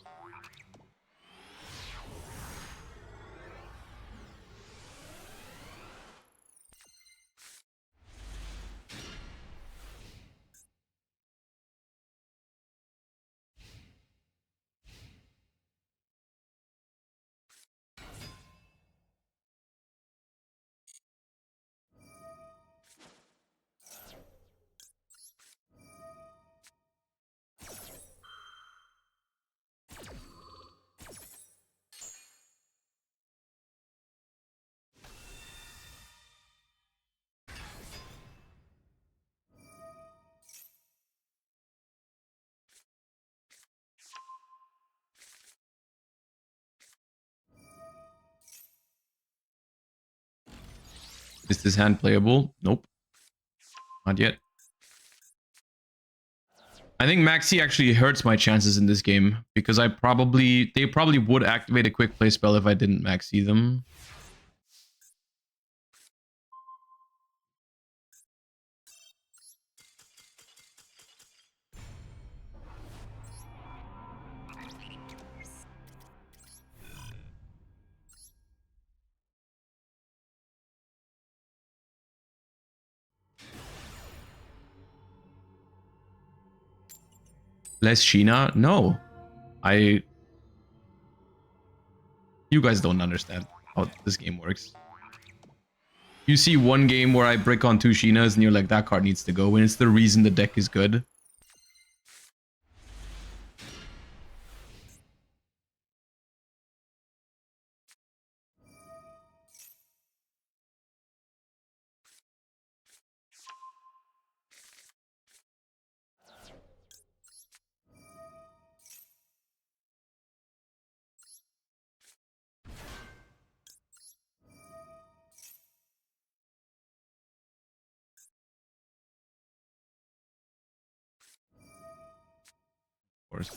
Is this hand playable? Nope, not yet. I think Maxi actually hurts my chances in this game because they probably would activate a quick play spell if I didn't Maxi them. Less Sheena? No. You guys don't understand how this game works. You see one game where I break on 2 Sheenas and you're like, that card needs to go, when it's the reason the deck is good. course.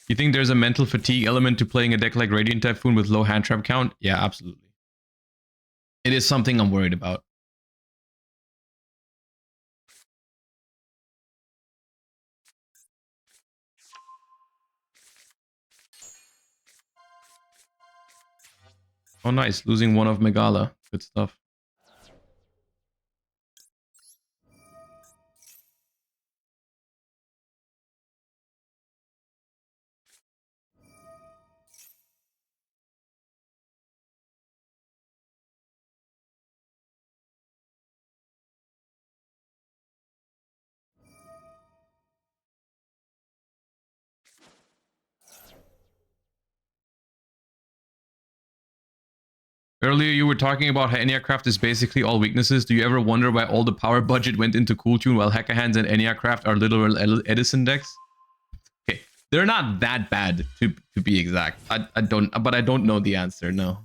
You think there's a mental fatigue element to playing a deck like Radiant Typhoon with low hand trap count? Yeah, absolutely. It is something I'm worried about. Oh, nice. Losing one of Megala. Good stuff. Earlier, you were talking about how Enneacraft is basically all weaknesses. Do you ever wonder why all the power budget went into Cool Tune while Hacker Hands and Enneacraft are literal Edison decks? Okay, they're not that bad to be exact. I don't know the answer. No.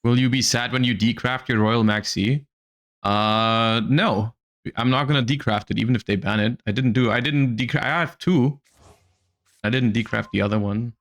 Will you be sad when you decraft your Royal Maxi? No. I'm not gonna decraft it even if they ban it. I didn't decraft. I have two. I didn't decraft the other one.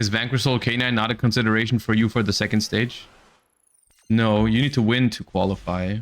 Is Vanquish Soul K9 not a consideration for you for the second stage? No, you need to win to qualify.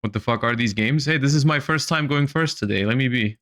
What the fuck are these games? Hey, this is my first time going first today. Let me be.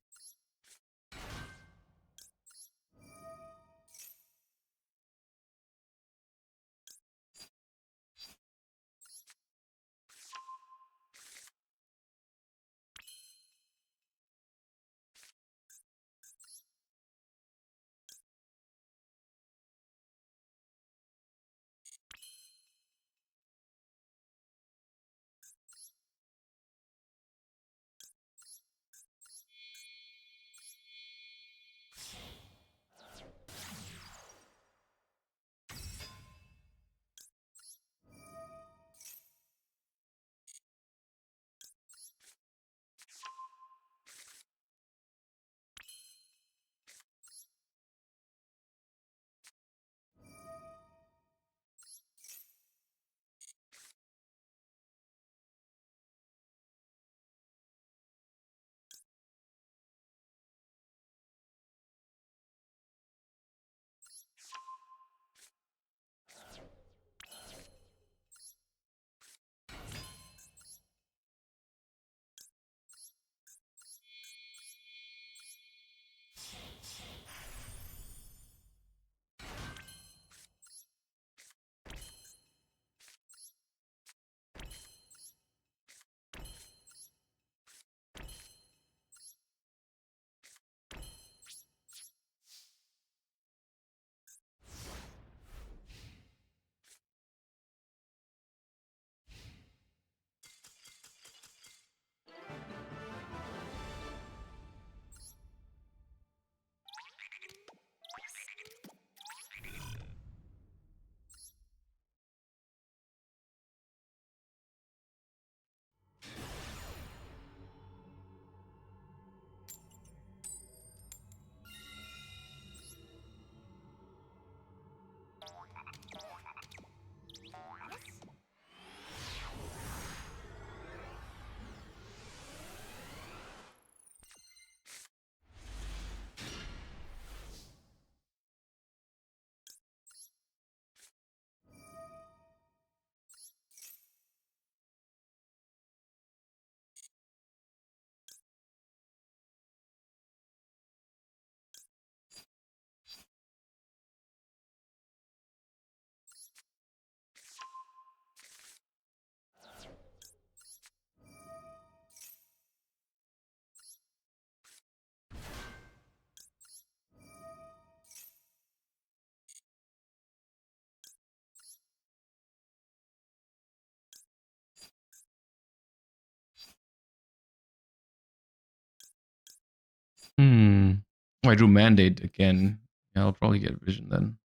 Oh, I drew Mandate again. Yeah, I'll probably get Vision then.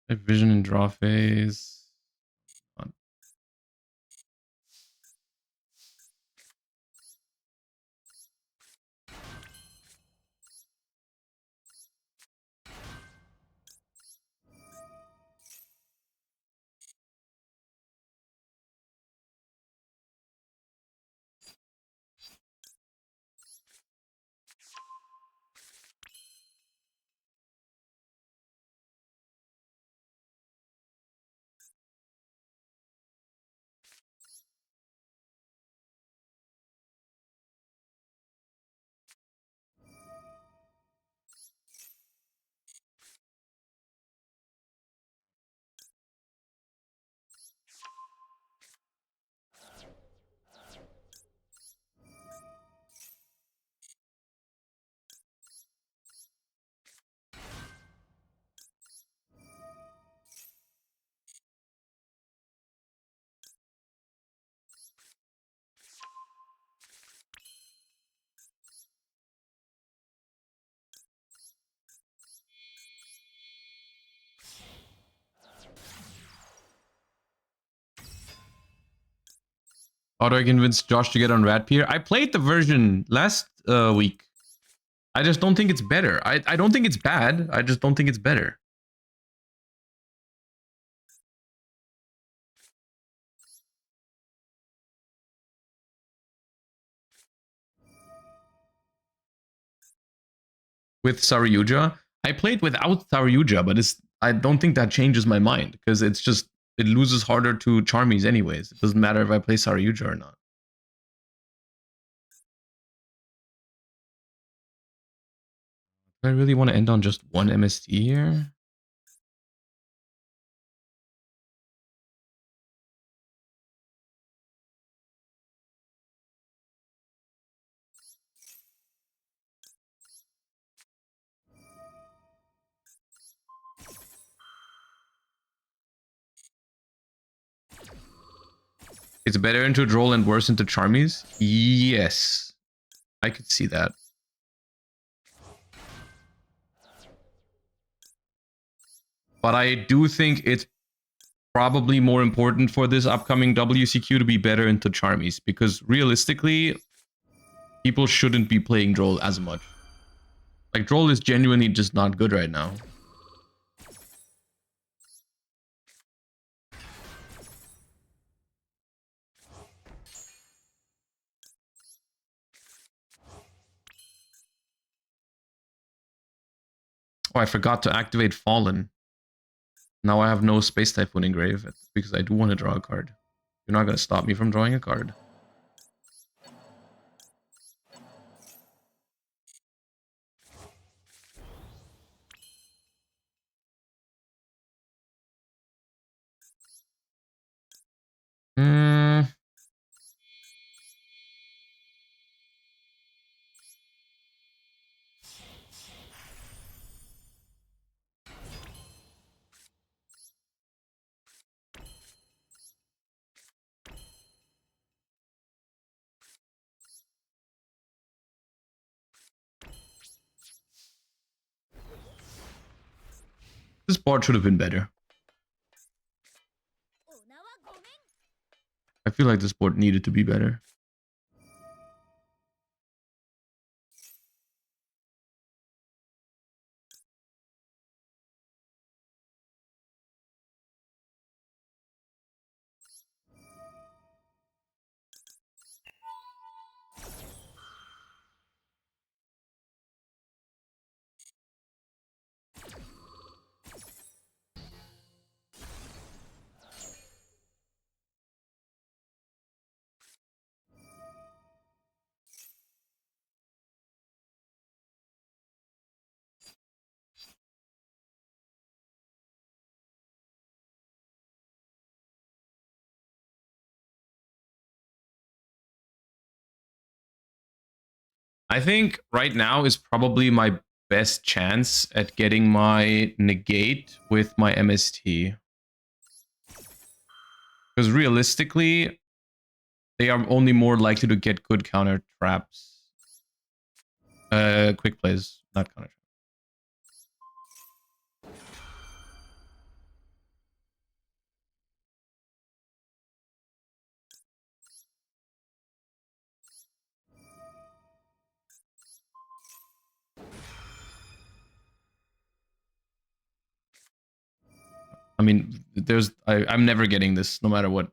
Vision and draw phase. How do I convince Josh to get on Radpier? I played the version last week. I just don't think it's better. I don't think it's bad. I just don't think it's better. With Saryuja, I played without Saryuja, but I don't think that changes my mind because it's just it loses harder to Charmies anyways. It doesn't matter if I play Saryuja or not. Do I really want to end on just one MST here? It's better into Droll and worse into Charmies? Yes. I could see that. But I do think it's probably more important for this upcoming WCQ to be better into Charmies, because realistically, people shouldn't be playing Droll as much. Like, Droll is genuinely just not good right now. Oh, I forgot to activate Fallen. Now I have no Space Typhoon engrave because I do want to draw a card. You're not going to stop me from drawing a card. This board should have been better. I feel like this board needed to be better. I think right now is probably my best chance at getting my negate with my MST. Because realistically, they are only more likely to get good counter traps. Quick plays, not counter traps. I mean, I'm never getting this, no matter what.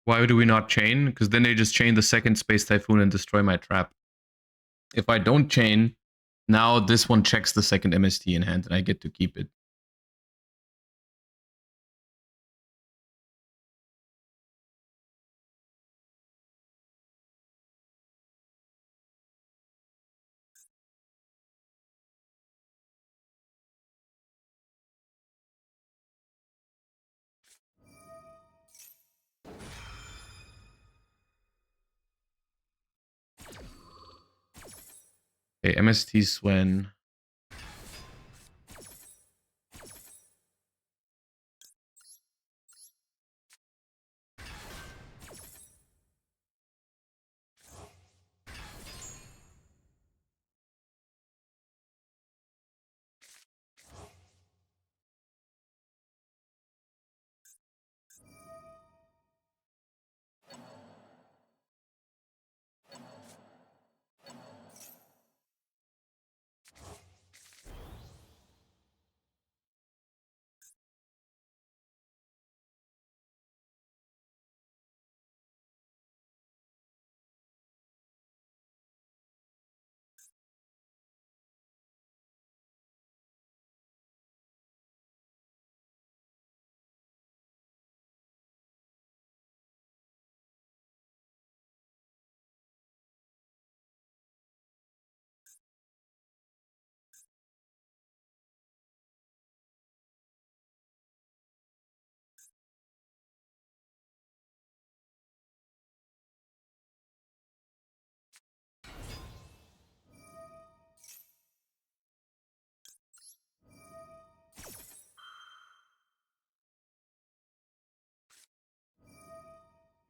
Why do we not chain? Because then they just chain the second Space Typhoon and destroy my trap. If I don't chain, now this one checks the second MST in hand and I get to keep it. Okay, MST Swen.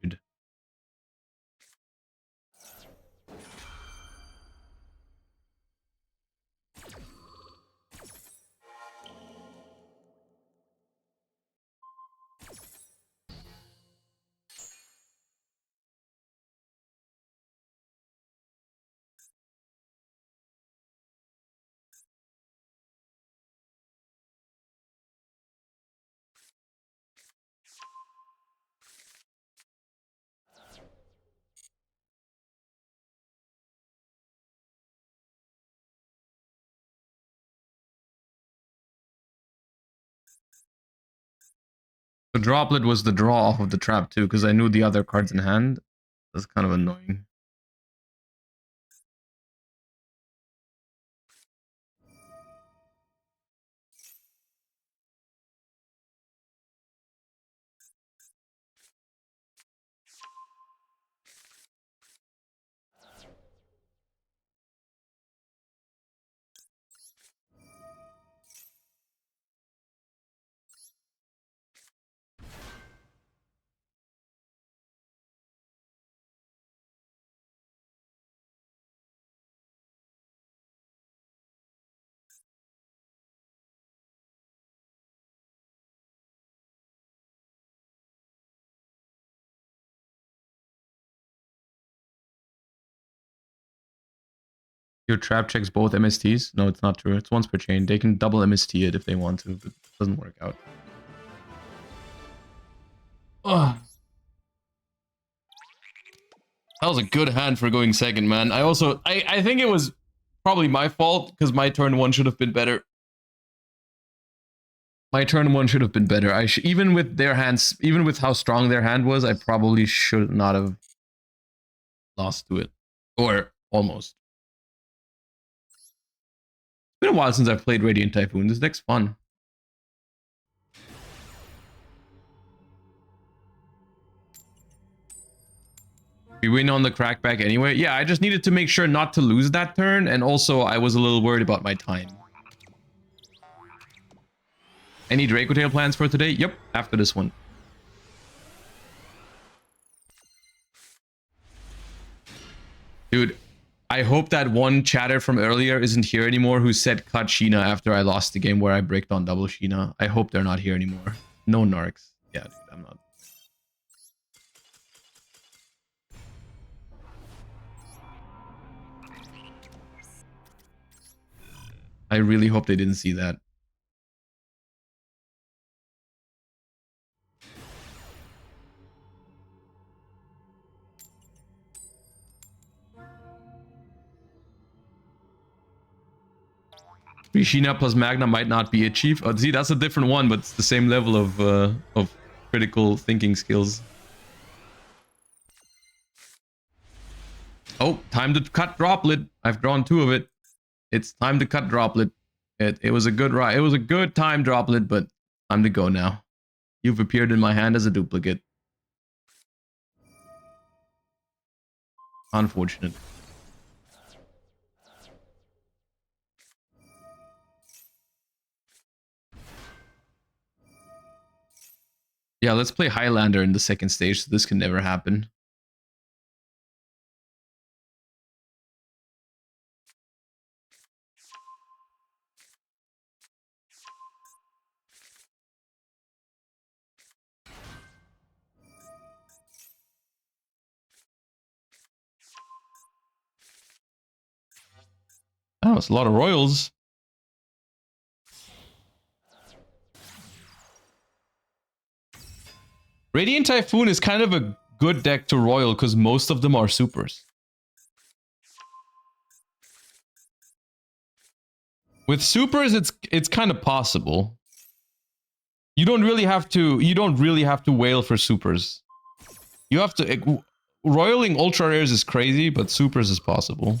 Dude. The droplet was the draw off of the trap too, because I knew the other cards in hand. That's kind of annoying. Your trap checks both MSTs? No, it's not true. It's once per chain. They can double MST it if they want to, but it doesn't work out. Ugh. That was a good hand for going second, man. I think it was probably my fault because my turn one should have been better. My turn one should have been better. Even with their hands, even with how strong their hand was, I probably should not have lost to it. Or almost. It's been a while since I've played Radiant Typhoon. This deck's fun. We win on the crackback anyway. Yeah, I just needed to make sure not to lose that turn, and also I was a little worried about my time. Any Draco Tail plans for today? Yep, after this one. Dude, I hope that one chatter from earlier isn't here anymore who said cut Sheena after I lost the game where I bricked on double Sheena. I hope they're not here anymore. No narcs. Yeah, dude, I'm not. I really hope they didn't see that. Rishina plus Magna might not be a chief. Oh, see, that's a different one, but it's the same level of critical thinking skills. Oh, time to cut Droplet. I've drawn 2 of it. It's time to cut Droplet. It was a good ride. It was a good time, Droplet, but time to go now. You've appeared in my hand as a duplicate. Unfortunate. Yeah, let's play Highlander in the second stage, so this can never happen. Oh, it's a lot of royals. Radiant Typhoon is kind of a good deck to royal because most of them are supers. With supers, it's kind of possible. You don't really have to whale for supers. You have to royaling ultra rares is crazy, but supers is possible.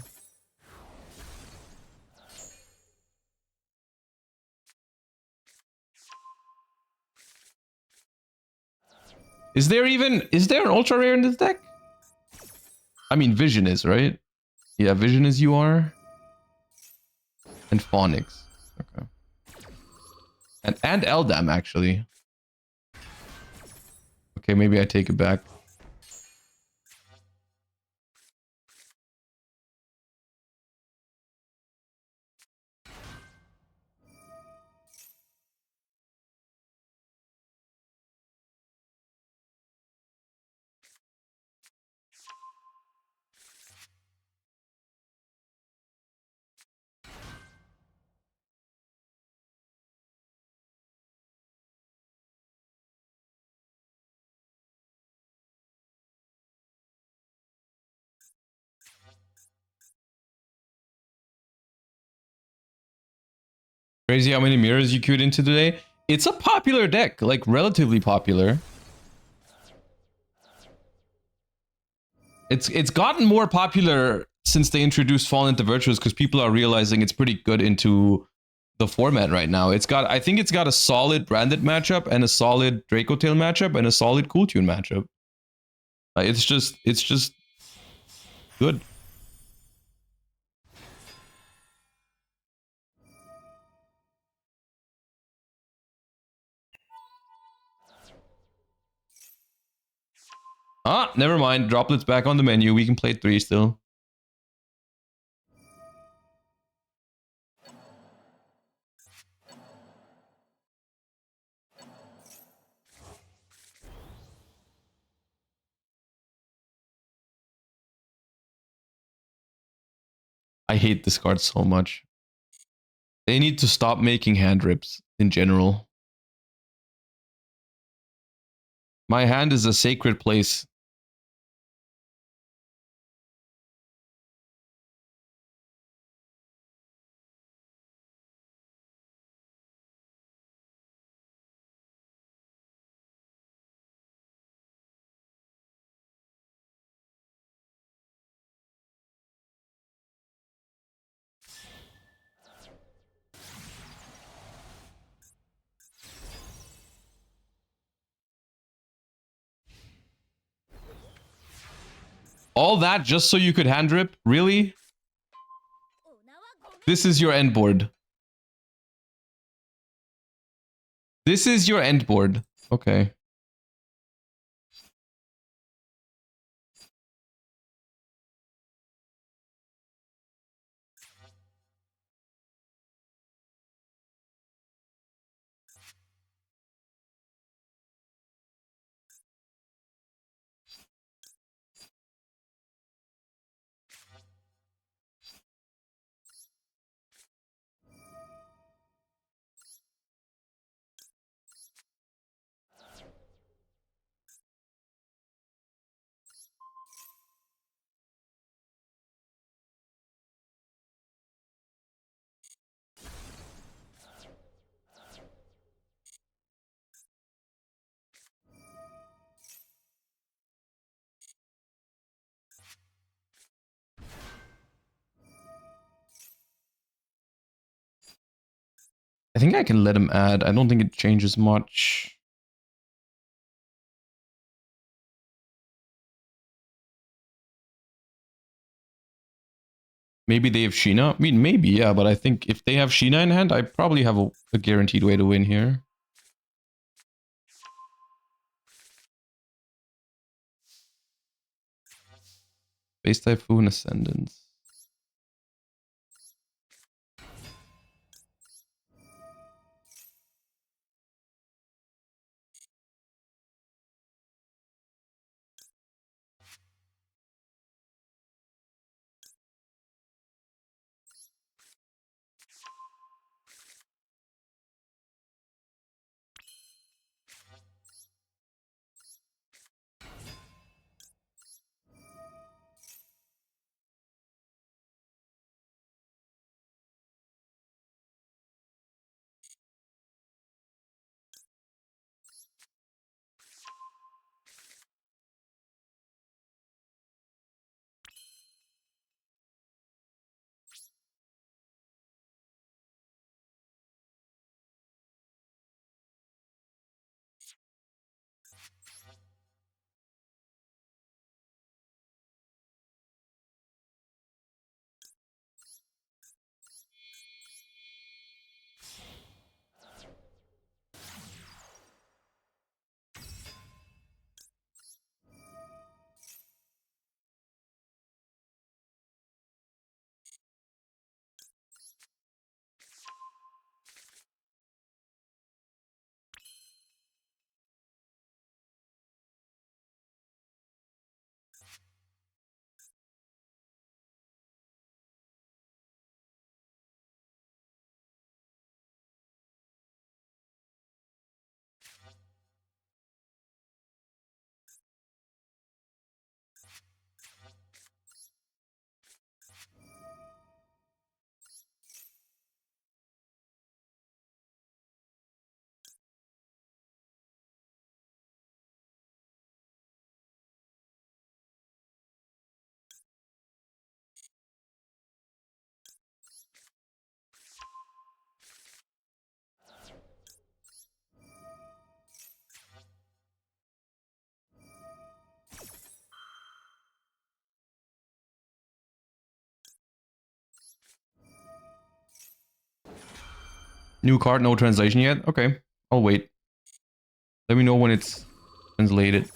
Is there an ultra rare in this deck? I mean, Vision is, right? Yeah, Vision is UR. And Phonics. Okay. And Eldam, actually. Okay, maybe I take it back. Crazy how many mirrors you queued into today. It's a popular deck, like relatively popular. It's gotten more popular since they introduced Fall into Virtuous because people are realizing it's pretty good into the format right now. I think it's got a solid branded matchup and a solid Draco Tail matchup and a solid Cool Tune matchup. It's just good. Ah, never mind. Droplets back on the menu. We can play 3 still. I hate this card so much. They need to stop making hand rips in general. My hand is a sacred place. All that just so you could hand rip? Really? This is your end board. This is your end board. Okay. I think I can let him add. I don't think it changes much. Maybe they have Sheena. I mean, maybe, yeah, but I think if they have Sheena in hand, I probably have a guaranteed way to win here. Base Typhoon, Ascendance. New card, no translation yet? Okay, I'll wait. Let me know when it's translated.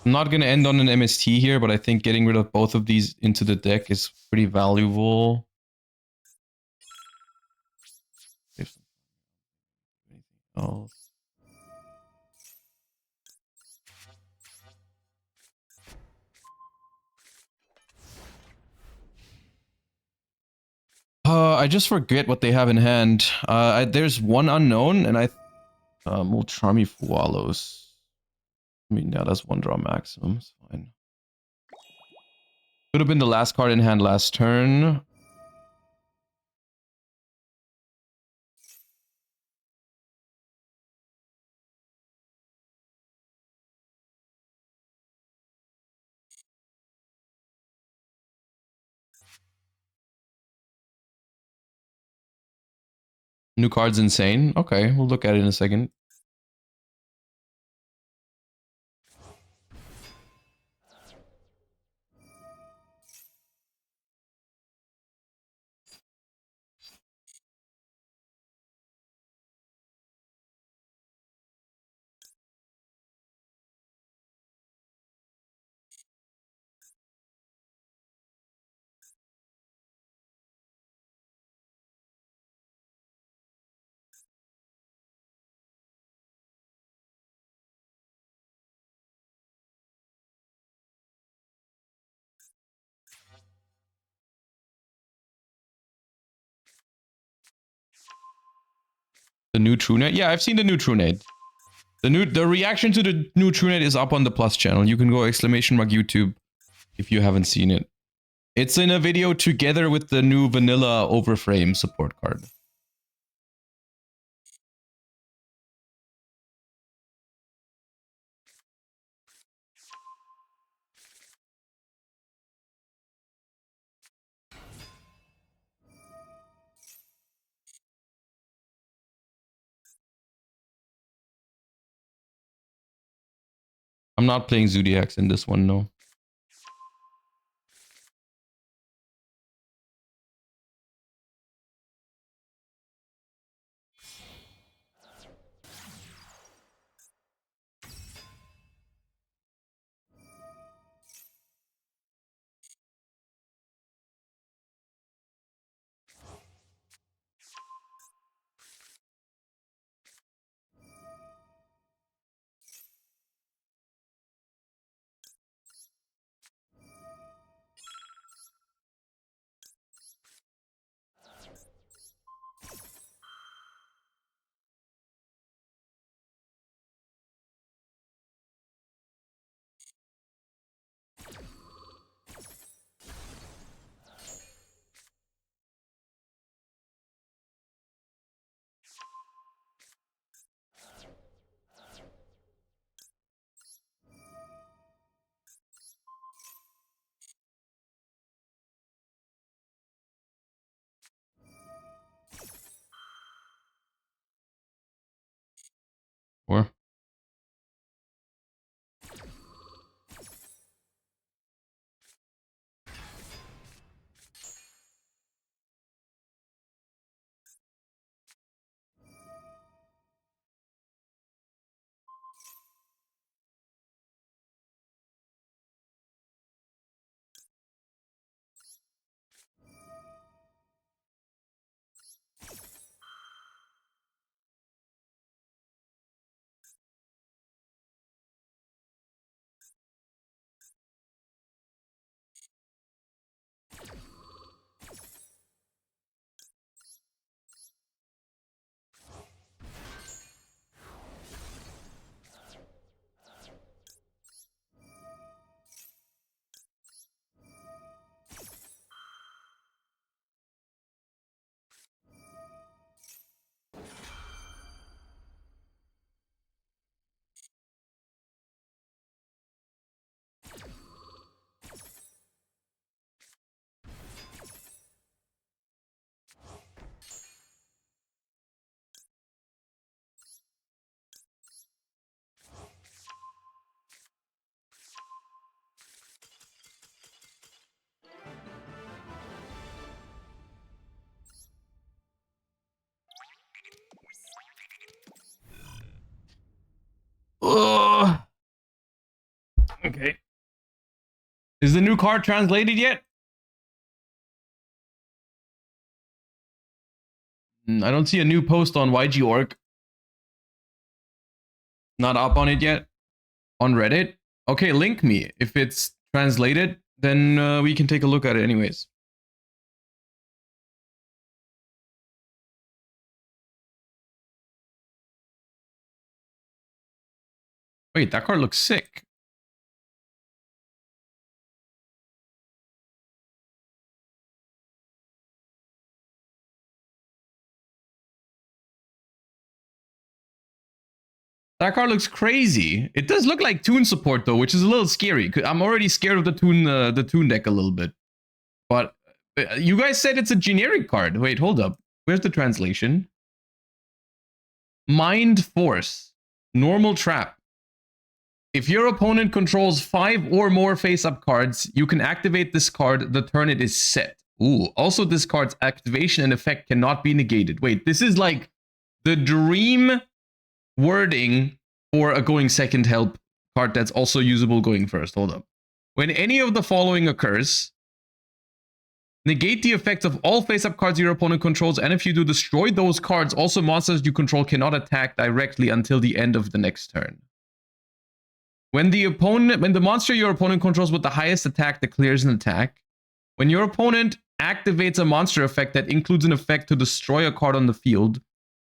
I'm not going to end on an MST here, but I think getting rid of both of these into the deck is pretty valuable. If anything else. I just forget what they have in hand. There's one unknown, and Multrami Fualos. I mean, yeah, that's one draw maximum. It's fine. Could have been the last card in hand last turn. New card's insane. Okay, we'll look at it in a second. The new TrueNet? Yeah, I've seen the new TrueNet. The reaction to the new TrueNet is up on the Plus channel. You can go !YouTube if you haven't seen it. It's in a video together with the new vanilla overframe support card. I'm not playing Zodiacs in this one, no. Okay. Is the new card translated yet? I don't see a new post on yugioh. Not up on it yet. On Reddit. Okay, link me. If it's translated, then we can take a look at it anyways. Wait, that card looks sick. That card looks crazy. It does look like Toon support though, which is a little scary. I'm already scared of the Toon deck a little bit. But you guys said it's a generic card. Wait, hold up. Where's the translation? Mind Force. Normal Trap. If your opponent controls 5 or more face-up cards, you can activate this card the turn it is set. Ooh, also this card's activation and effect cannot be negated. Wait, this is like the dream wording for a going second help card that's also usable going first. Hold up. When any of the following occurs, negate the effects of all face-up cards your opponent controls, and if you do, destroy those cards. Also, monsters you control cannot attack directly until the end of the next turn. When the monster your opponent controls with the highest attack declares an attack, when your opponent activates a monster effect that includes an effect to destroy a card on the field,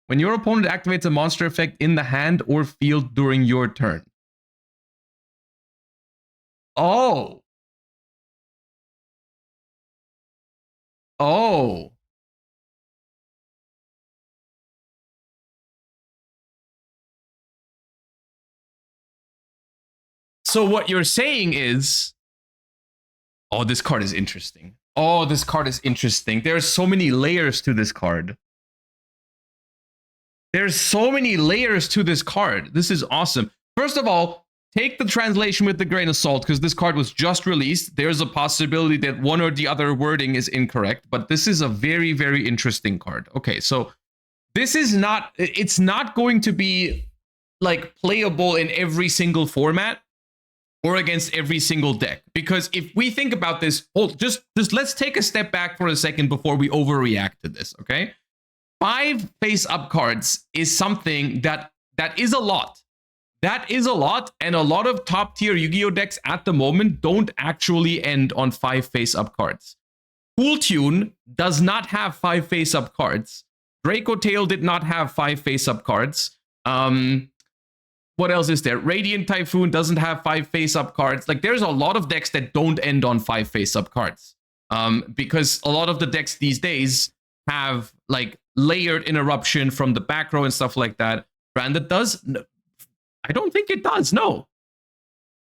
when your opponent activates a monster effect in the hand or field during your turn. Oh. Oh. So what you're saying is, oh, this card is interesting. Oh, this card is interesting. There's so many layers to this card. There's so many layers to this card. This is awesome. First of all, take the translation with a grain of salt because this card was just released. There's a possibility that one or the other wording is incorrect, but this is a very, very interesting card. Okay, so this is not, it's not going to be like playable in every single format or against every single deck. Because if we think about this, just let's take a step back for a second before we overreact to this, okay? 5 face-up cards is something that is a lot. That is a lot, and a lot of top-tier Yu-Gi-Oh decks at the moment don't actually end on 5 face-up cards. Cool Tune does not have 5 face-up cards. Draco Tail did not have 5 face-up cards. What else is there? Radiant Typhoon doesn't have 5 face-up cards. Like, there's a lot of decks that don't end on 5 face-up cards. Because a lot of the decks these days have, like, layered interruption from the back row and stuff like that. Branded does? No, I don't think it does, no.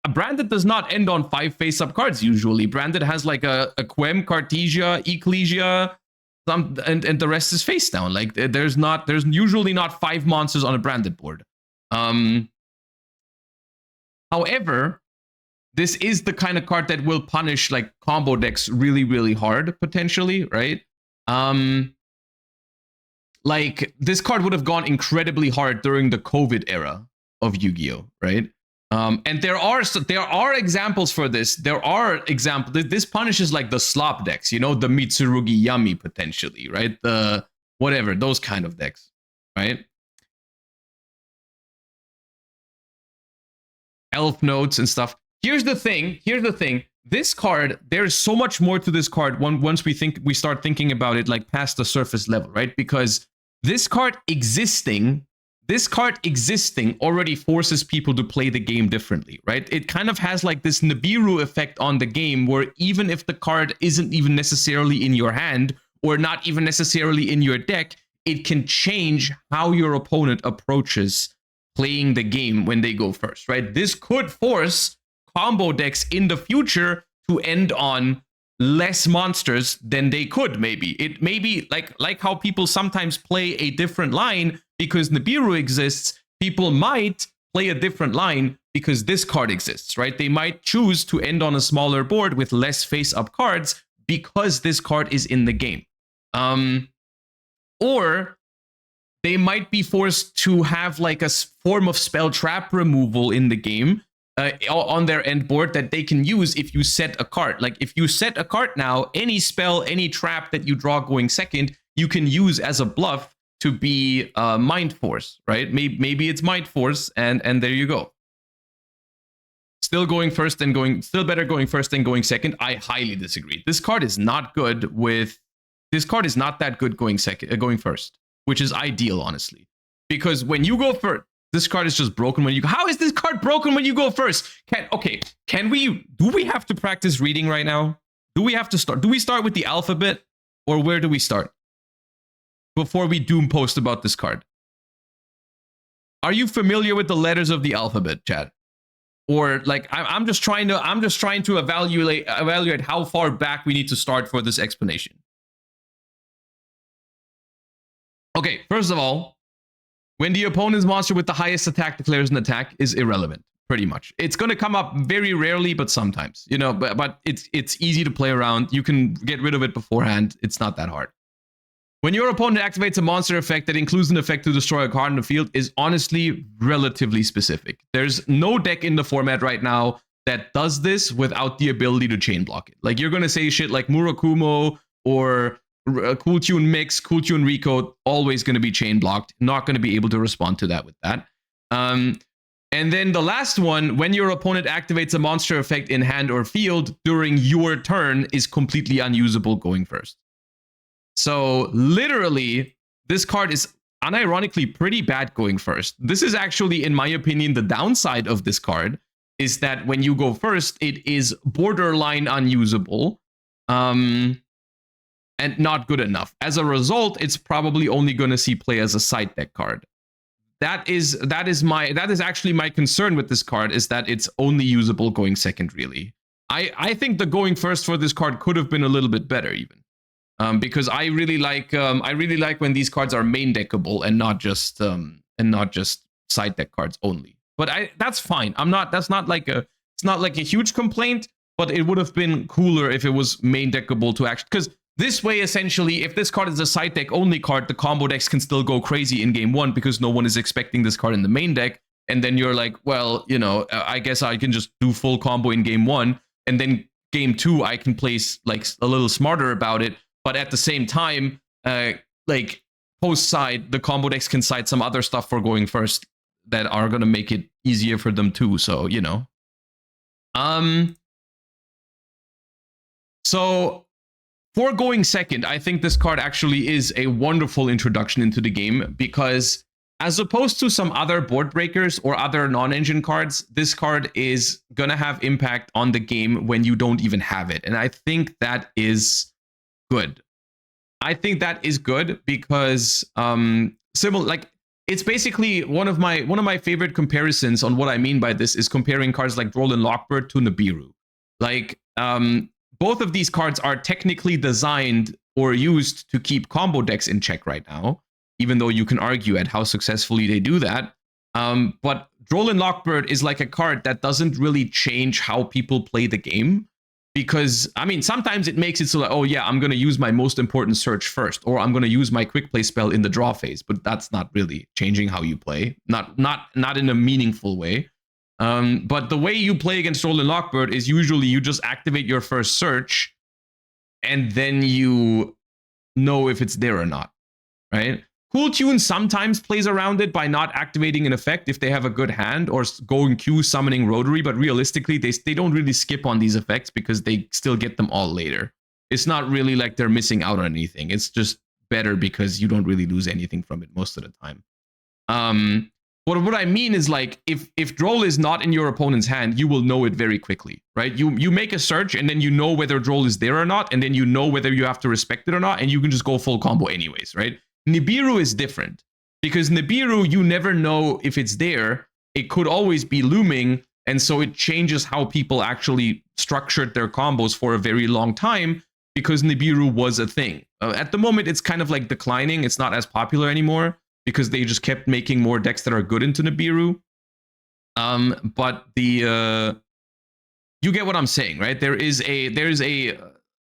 Branded does not end on 5 face-up cards usually. Branded has like a Quem, Cartesia, Ecclesia, and the rest is face down. Like there's usually not 5 monsters on a branded board. However, this is the kind of card that will punish like combo decks really, really hard, potentially, right? Like this card would have gone incredibly hard during the COVID era of Yu-Gi-Oh, right? And there are examples for this. There are examples. This punishes like the slop decks, you know, the Mitsurugi Yami potentially, right? The whatever, those kind of decks, right? Elf notes and stuff. Here's the thing. This card, there's so much more to this card once we start thinking about it like past the surface level, right? Because this card existing already forces people to play the game differently, right? It kind of has like this Nibiru effect on the game where even if the card isn't even necessarily in your hand or not even necessarily in your deck, it can change how your opponent approaches playing the game when they go first, right? This could force combo decks in the future to end on less monsters than they could, maybe. It may be like how people sometimes play a different line because Nibiru exists. People might play a different line because this card exists, right? They might choose to end on a smaller board with less face-up cards because this card is in the game. Or they might be forced to have like a form of spell trap removal in the game on their end board that they can use if you set a card. Like if you set a card now, any spell, any trap that you draw going second, you can use as a bluff to be Mind Force, right? Maybe it's Mind Force, and there you go. Still going first and still better going first than going second. I highly disagree. This card is not good with, this card is not that good going first, which is ideal, honestly. Because when you go first, this card is just broken when you go. How is this card broken when you go first? Do we have to practice reading right now? Do we have to start? Do we start with the alphabet, or where do we start? Before we doom post about this card. Are you familiar with the letters of the alphabet, Chad? Or like I'm just trying to evaluate how far back we need to start for this explanation. Okay, first of all, when the opponent's monster with the highest attack declares an attack is irrelevant, pretty much. It's going to come up very rarely, but sometimes, you know, but it's easy to play around. You can get rid of it beforehand. It's not that hard. When your opponent activates a monster effect that includes an effect to destroy a card in the field is honestly relatively specific. There's no deck in the format right now that does this without the ability to chain block it. Like you're going to say shit like Murakumo or Cool Tune Mix, Cool Tune Recode, always going to be chain blocked. Not going to be able to respond to that with that. And then the last one, when your opponent activates a monster effect in hand or field during your turn, is completely unusable going first. So literally, this card is unironically pretty bad going first. This is actually, in my opinion, the downside of this card is that when you go first, it is borderline unusable and not good enough. As a result, it's probably only going to see play as a side deck card. That is actually my concern with this card, is that it's only usable going second, really. I think the going first for this card could have been a little bit better even. Because I really like when these cards are main deckable and not just side deck cards only. But that's fine. It's not like a huge complaint, but it would have been cooler if it was main deckable to actually, because this way, essentially, if this card is a side deck only card, the combo decks can still go crazy in game one because no one is expecting this card in the main deck. And then you're like, well, you know, I guess I can just do full combo in game one, and then game two I can place like a little smarter about it. But at the same time, like post side, the combo decks can side some other stuff for going first that are gonna make it easier for them too. So, you know. So for going second, I think this card actually is a wonderful introduction into the game, because as opposed to some other board breakers or other non-engine cards, this card is gonna have impact on the game when you don't even have it. And I think that is good. I think that is good because like it's basically one of my favorite comparisons on what I mean by this is comparing cards like Duel and Lockbird to Nibiru. Like both of these cards are technically designed or used to keep combo decks in check right now, even though you can argue at how successfully they do that. But Duel and Lockbird is like a card that doesn't really change how people play the game. Because, I mean, sometimes it makes it so like, oh yeah, I'm going to use my most important search first, or I'm going to use my quick play spell in the draw phase, but that's not really changing how you play. Not in a meaningful way. But the way you play against Duel and Lockbird is usually you just activate your first search, and then you know if it's there or not, right? Cool Tune sometimes plays around it by not activating an effect if they have a good hand, or going Q summoning Rotary, but realistically, they don't really skip on these effects because they still get them all later. It's not really like they're missing out on anything. It's just better because you don't really lose anything from it most of the time. But what I mean is, like, if Droll is not in your opponent's hand, you will know it very quickly, right? You make a search, and then you know whether Droll is there or not, and then you know whether you have to respect it or not, and you can just go full combo anyways, right? Nibiru is different, because Nibiru, you never know if it's there. It could always be looming, and so it changes how people actually structured their combos for a very long time, because Nibiru was a thing. At the moment, it's kind of like declining. It's not as popular anymore, because they just kept making more decks that are good into Nibiru. But the you get what I'm saying, right? There's a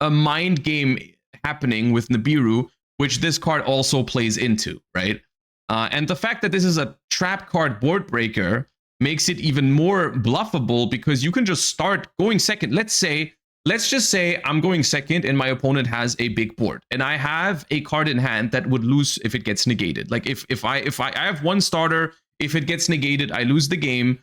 mind game happening with Nibiru, which this card also plays into, right? And the fact that this is a trap card board breaker makes it even more bluffable because you can just start going second. Let's just say I'm going second and my opponent has a big board and I have a card in hand that would lose if it gets negated. Like if I have one starter, if it gets negated, I lose the game.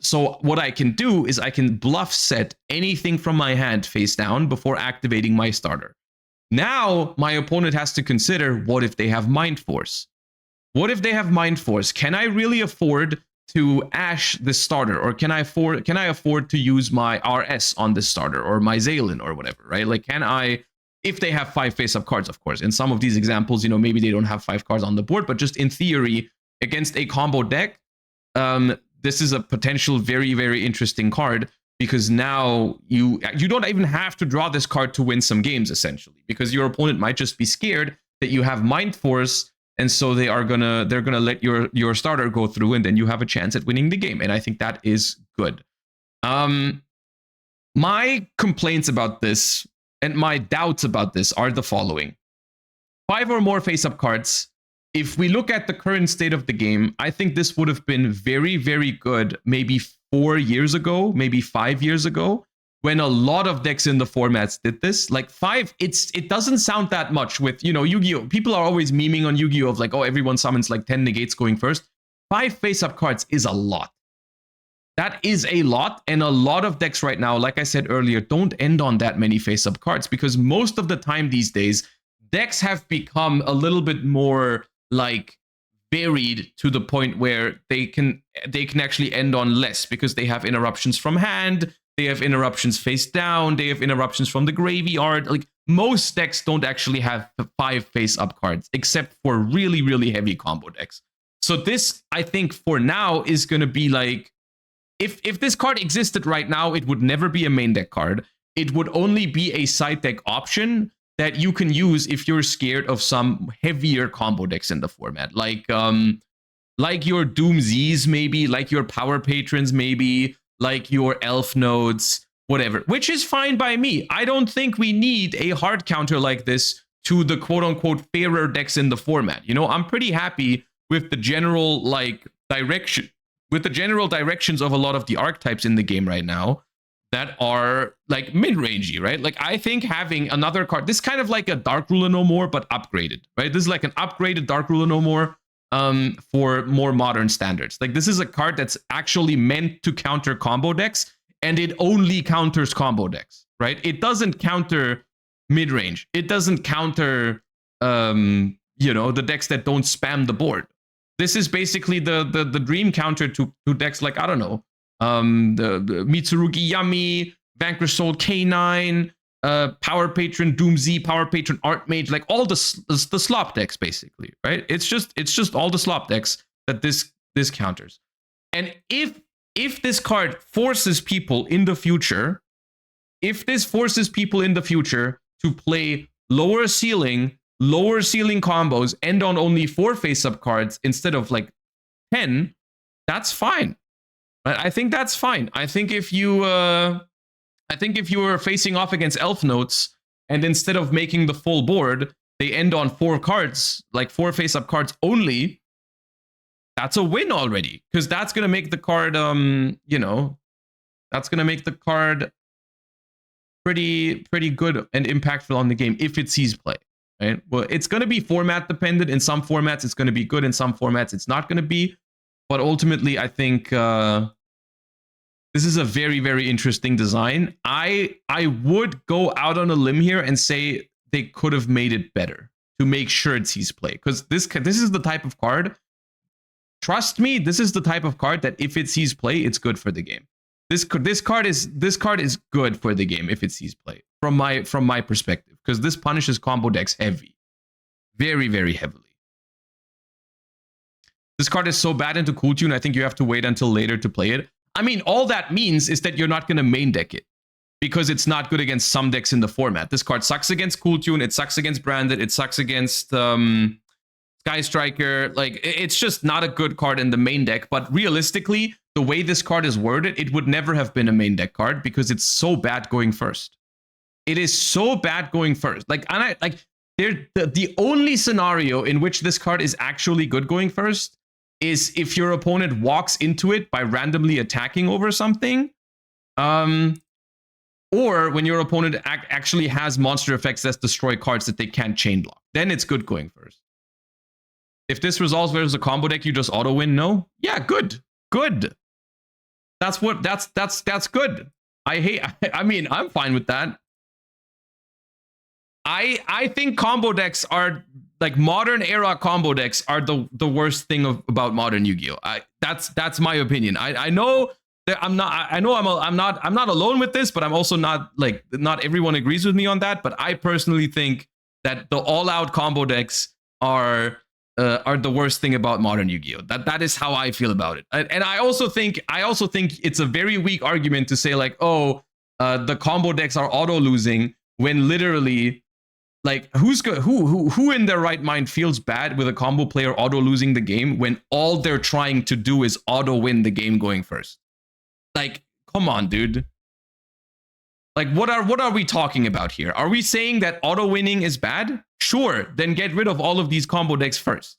So what I can do is I can bluff set anything from my hand face down before activating my starter. Now my opponent has to consider, what if they have Mind Force? What if they have Mind Force? Can I really afford to Ash this starter, or can I afford to use my RS on this starter, or my Zaylin, or whatever, right? Like, can I, if they have 5 face-up cards, of course. In some of these examples, you know, maybe they don't have 5 cards on the board, but just in theory, against a combo deck, this is a potential very, very interesting card, because now you don't even have to draw this card to win some games, essentially, because your opponent might just be scared that you have Mind Force, and so they're gonna let your starter go through, and then you have a chance at winning the game. And I think that is good. My complaints about this and my doubts about this are the following: 5 or more face-up cards. If we look at the current state of the game, I think this would have been very, very good maybe 4 years ago, maybe 5 years ago, when a lot of decks in the formats did this. Like 5, it doesn't sound that much with, you know, Yu-Gi-Oh! People are always memeing on Yu-Gi-Oh! Of like, oh, everyone summons like 10 negates going first. 5 face-up cards is a lot. That is a lot, and a lot of decks right now, like I said earlier, don't end on that many face-up cards, because most of the time these days, decks have become a little bit more like varied to the point where they can actually end on less, because they have interruptions from hand, they have interruptions face down, they have interruptions from the graveyard. Like, most decks don't actually have 5 face-up cards, except for really, really heavy combo decks. So this, I think, for now is going to be like, if this card existed right now, it would never be a main deck card. It would only be a side deck option that you can use if you're scared of some heavier combo decks in the format, like your Doom Z's, maybe, like your Power Patrons, maybe, like your Elf Nodes, whatever, which is fine by me. I don't think we need a hard counter like this to the quote-unquote fairer decks in the format. You know, I'm pretty happy with the general directions of a lot of the archetypes in the game right now that are like mid-rangey, right? Like, I think having another card, this is kind of like a Dark Ruler No More, but upgraded, right? This is like an upgraded Dark Ruler No More for more modern standards. Like, this is a card that's actually meant to counter combo decks, and it only counters combo decks, right? It doesn't counter mid-range. It doesn't counter, you know, the decks that don't spam the board. This is basically the dream counter to decks like, I don't know, the Mitsurugi Yami, Vanquish Soul K9, Power Patron Doom Z, Power Patron Archmage, like all the slop decks, basically, right? It's just all the slop decks that this counters. And if this card forces people in the future, to play lower ceiling combos, end on only 4 face-up cards instead of like 10, that's fine. I think that's fine. I think if you were facing off against Elf Notes, and instead of making the full board, they end on 4 cards, like 4 face-up cards only, that's a win already. Because that's gonna make the card, you know, that's gonna make the card pretty good and impactful on the game if it sees play. Right? Well, it's going to be format dependent. In some formats, it's going to be good. In some formats, it's not going to be. But ultimately, I think this is a very, very interesting design. I would go out on a limb here and say they could have made it better to make sure it sees play. Because this is the type of card. Trust me, this is the type of card that if it sees play, it's good for the game. This card is good for the game if it sees play from my perspective, because this punishes combo decks heavy, very, very heavily. This card is so bad into Cool Tune, I think you have to wait until later to play it. I mean, all that means is that you're not going to main deck it, because it's not good against some decks in the format. This card sucks against Cool Tune, it sucks against Branded, it sucks against Sky Striker. Like, it's just not a good card in the main deck. But realistically, the way this card is worded, it would never have been a main deck card, because it's so bad going first. It is so bad going first. Like, the only scenario in which this card is actually good going first is if your opponent walks into it by randomly attacking over something, or when your opponent actually has monster effects that destroy cards that they can't chain block. Then it's good going first. If this resolves versus a combo deck, you just auto win. No, yeah, good. That's good. I mean, I'm fine with that. I think combo decks are like modern era combo decks are the worst thing about modern Yu-Gi-Oh. That's my opinion. I know that I'm not alone with this, but I'm also not everyone agrees with me on that. But I personally think that the all-out combo decks are the worst thing about modern Yu-Gi-Oh. That is how I feel about it. And I also think it's a very weak argument to say like, oh, the combo decks are auto losing when literally, like, who in their right mind feels bad with a combo player auto losing the game when all they're trying to do is auto win the game going first? Like, come on, dude. Like, what are we talking about here? Are we saying that auto winning is bad? Sure, then get rid of all of these combo decks first.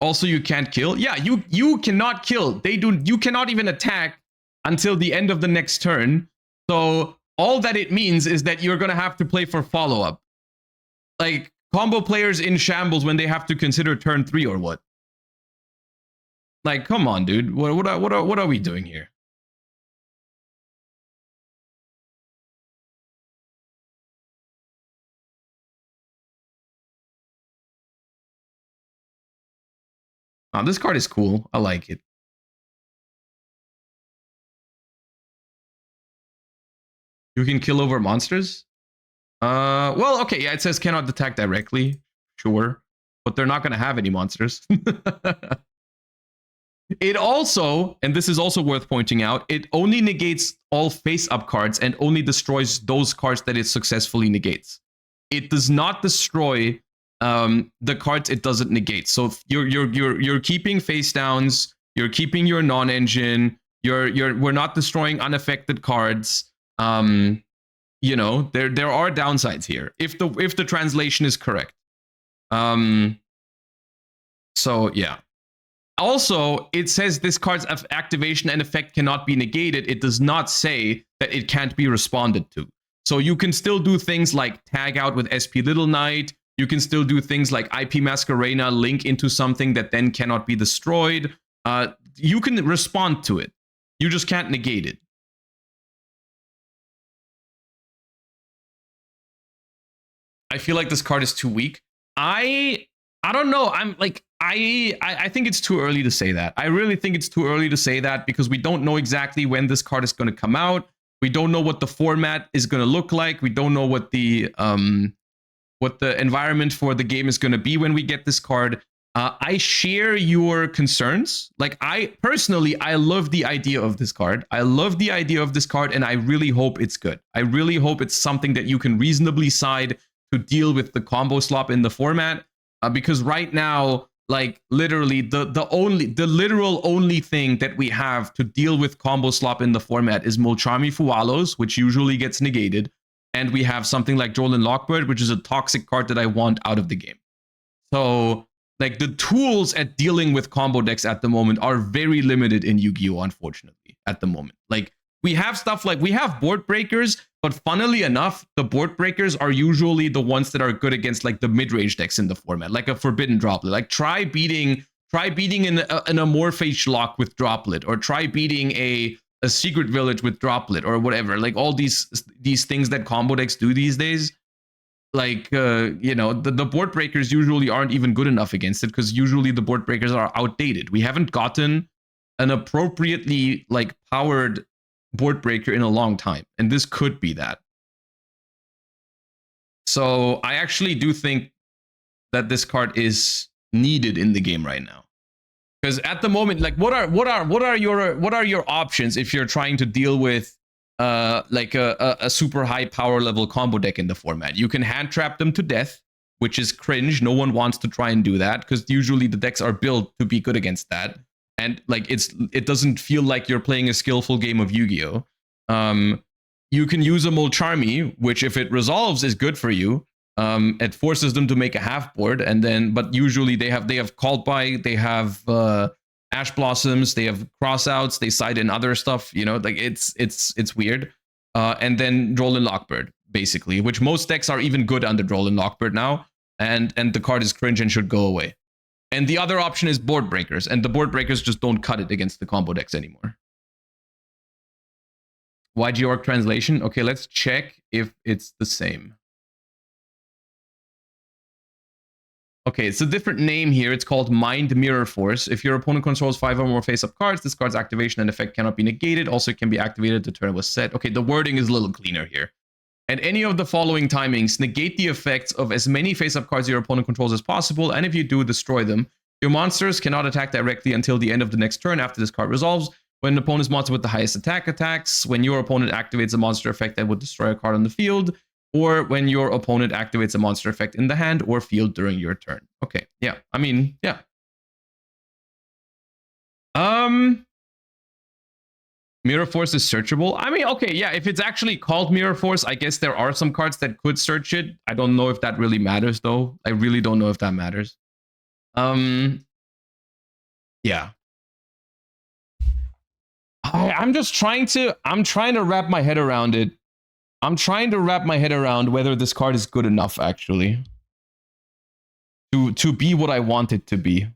Also, you can't kill. Yeah, you cannot kill. You cannot even attack until the end of the next turn. So all that it means is that you're gonna have to play for follow-up. Like, combo players in shambles when they have to consider turn 3 or what? Like, come on, dude. What are we doing here? Oh, this card is cool. I like it. You can kill over monsters? Well, okay, yeah, it says cannot detect directly. Sure. But they're not going to have any monsters. It also, and this is also worth pointing out, it only negates all face-up cards and only destroys those cards that it successfully negates. It does not destroy the cards it doesn't negate. So you're keeping face downs, you're keeping your non-engine, we're not destroying unaffected cards. You know, there are downsides here if the translation is correct. So yeah. Also, it says this card's activation and effect cannot be negated. It does not say that it can't be responded to. So you can still do things like tag out with SP Little Knight. You can still do things like IP Masquerena, link into something that then cannot be destroyed. You can respond to it. You just can't negate it. I feel like this card is too weak. I don't know. I'm like, I think it's too early to say that. I really think it's too early to say that because we don't know exactly when this card is going to come out. We don't know what the format is going to look like. We don't know what the environment for the game is going to be when we get this card. I share your concerns. Like, I love the idea of this card. I love the idea of this card, and I really hope it's good. I really hope it's something that you can reasonably side to deal with the combo slop in the format. Because right now, like, literally the literal only thing that we have to deal with combo slop in the format is Molcharmi Fualos, which usually gets negated, and we have something like Jolin Lockbird, which is a toxic card that I want out of the game. So, like, the tools at dealing with combo decks at the moment are very limited in Yu-Gi-Oh! Unfortunately, at the moment. Like, we have stuff like, we have board breakers, but funnily enough, the board breakers are usually the ones that are good against like the mid-range decks in the format, like a Forbidden Droplet. Like, try beating an Amorphage Lock with Droplet, or try beating a Secret Village with Droplet, or whatever. Like, all these things that combo decks do these days. Like, you know, the board breakers usually aren't even good enough against it because usually the board breakers are outdated. We haven't gotten an appropriately like powered board breaker in a long time, and this could be that. So I actually do think that this card is needed in the game right now, because at the moment, like, what are your options if you're trying to deal with like a super high power level combo deck in the format? You can hand trap them to death, which is cringe. No one wants to try and do that because usually the decks are built to be good against that. And like, it doesn't feel like you're playing a skillful game of Yu-Gi-Oh. You can use a Molcharmi, which if it resolves is good for you. It forces them to make a half board, and then but usually they have called by, they have ash blossoms, they have crossouts, they side in other stuff. You know, like it's weird. And then Droll Lockbird, basically, which most decks are even good under Droll Lockbird now, and the card is cringe and should go away. And the other option is board breakers, and the board breakers just don't cut it against the combo decks anymore. YGORG translation. Okay, let's check if it's the same. Okay, it's a different name here. It's called Mind Mirror Force. If your opponent controls 5 or more face-up cards, this card's activation and effect cannot be negated. Also, it can be activated the turn it was set. Okay, the wording is a little cleaner here. At any of the following timings, negate the effects of as many face-up cards your opponent controls as possible, and if you do, destroy them. Your monsters cannot attack directly until the end of the next turn after this card resolves. When an opponent's monster with the highest attack attacks, when your opponent activates a monster effect that would destroy a card on the field, or when your opponent activates a monster effect in the hand or field during your turn. Okay, yeah, I mean, yeah. Mirror Force is searchable. I mean, okay, yeah, if it's actually called Mirror Force, I guess there are some cards that could search it. I don't know if that really matters, though. I really don't know if that matters. Yeah. I'm just trying to wrap my head around it. I'm trying to wrap my head around whether this card is good enough, actually, to be what I want it to be.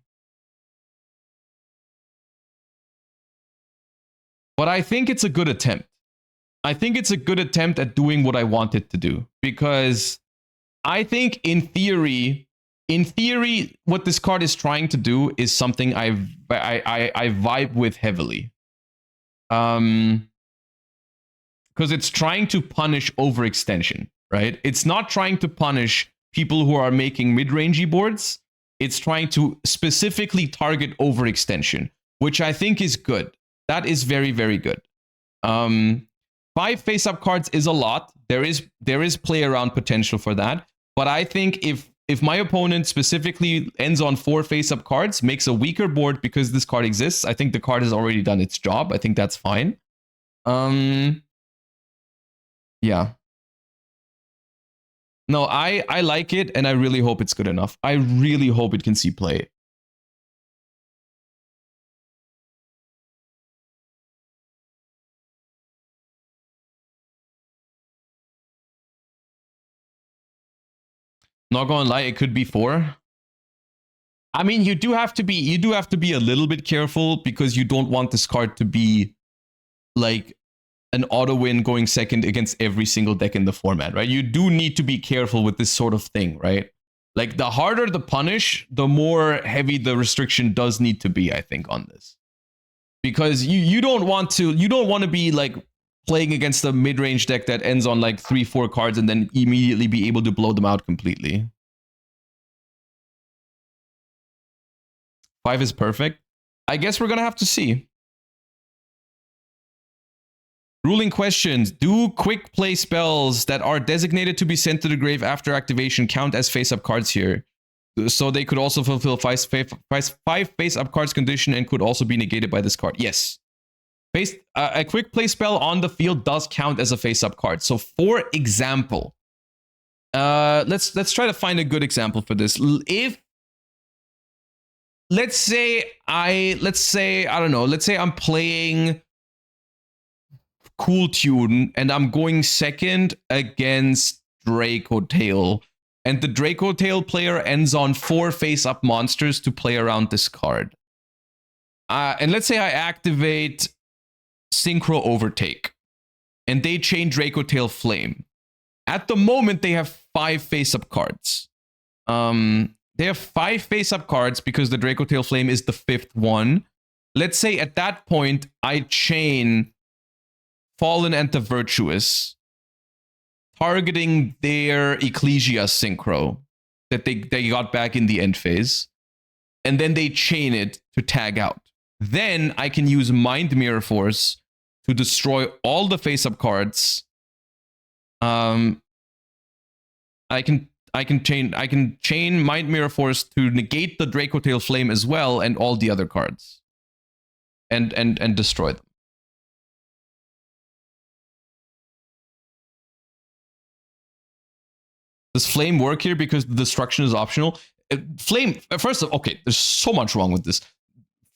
But I think it's a good attempt. I think it's a good attempt at doing what I want it to do, because I think in theory, what this card is trying to do is something I vibe with heavily. Because it's trying to punish overextension, right? It's not trying to punish people who are making mid-rangey boards. It's trying to specifically target overextension, which I think is good. That is very, very good. 5 face-up cards is a lot. There is play around potential for that. But I think if my opponent specifically ends on 4 face-up cards, makes a weaker board because this card exists, I think the card has already done its job. I think that's fine. Yeah. No, I like it, and I really hope it's good enough. I really hope it can see play. Not gonna lie, it could be 4. I mean, you do have to be a little bit careful, because you don't want this card to be like an auto win going second against every single deck in the format, right? You do need to be careful with this sort of thing, right? Like, the harder the punish, the more heavy the restriction does need to be, I think, on this. Because you don't want to be like playing against a mid-range deck that ends on like 3-4 cards and then immediately be able to blow them out completely. 5 is perfect. I guess we're gonna have to see. Ruling questions. Do quick play spells that are designated to be sent to the grave after activation count as face-up cards here? So they could also fulfill 5 face-up cards condition and could also be negated by this card. Yes. A quick play spell on the field does count as a face-up card. So for example, let's try to find a good example for this. If let's say I don't know, let's say I'm playing Cool Tune and I'm going second against Draco Tail, and the Draco Tail player ends on 4 face-up monsters to play around this card. And let's say I activate Synchro Overtake, and they chain Draco Tail Flame. At the moment, they have 5 face-up cards. They have 5 face-up cards because the Draco Tail Flame is the 5th one. Let's say at that point, I chain Fallen and the Virtuous, targeting their Ecclesia Synchro that they got back in the end phase. And then they chain it to tag out. Then I can use Mind Mirror Force to destroy all the face-up cards. I can chain Mind Mirror Force to negate the Draco Tail Flame as well, and all the other cards. And destroy them. Does flame work here because the destruction is optional? Flame, first of all, okay, there's so much wrong with this.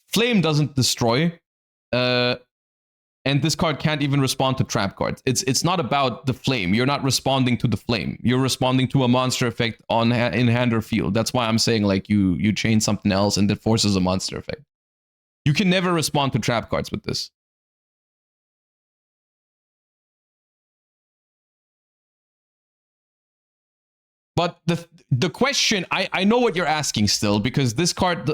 Flame doesn't destroy, and this card can't even respond to trap cards. It's not about the flame. You're not responding to the flame. You're responding to a monster effect on in hand or field. That's why I'm saying like you chain something else and that forces a monster effect. You can never respond to trap cards with this. But the question, I know what you're asking still, because this card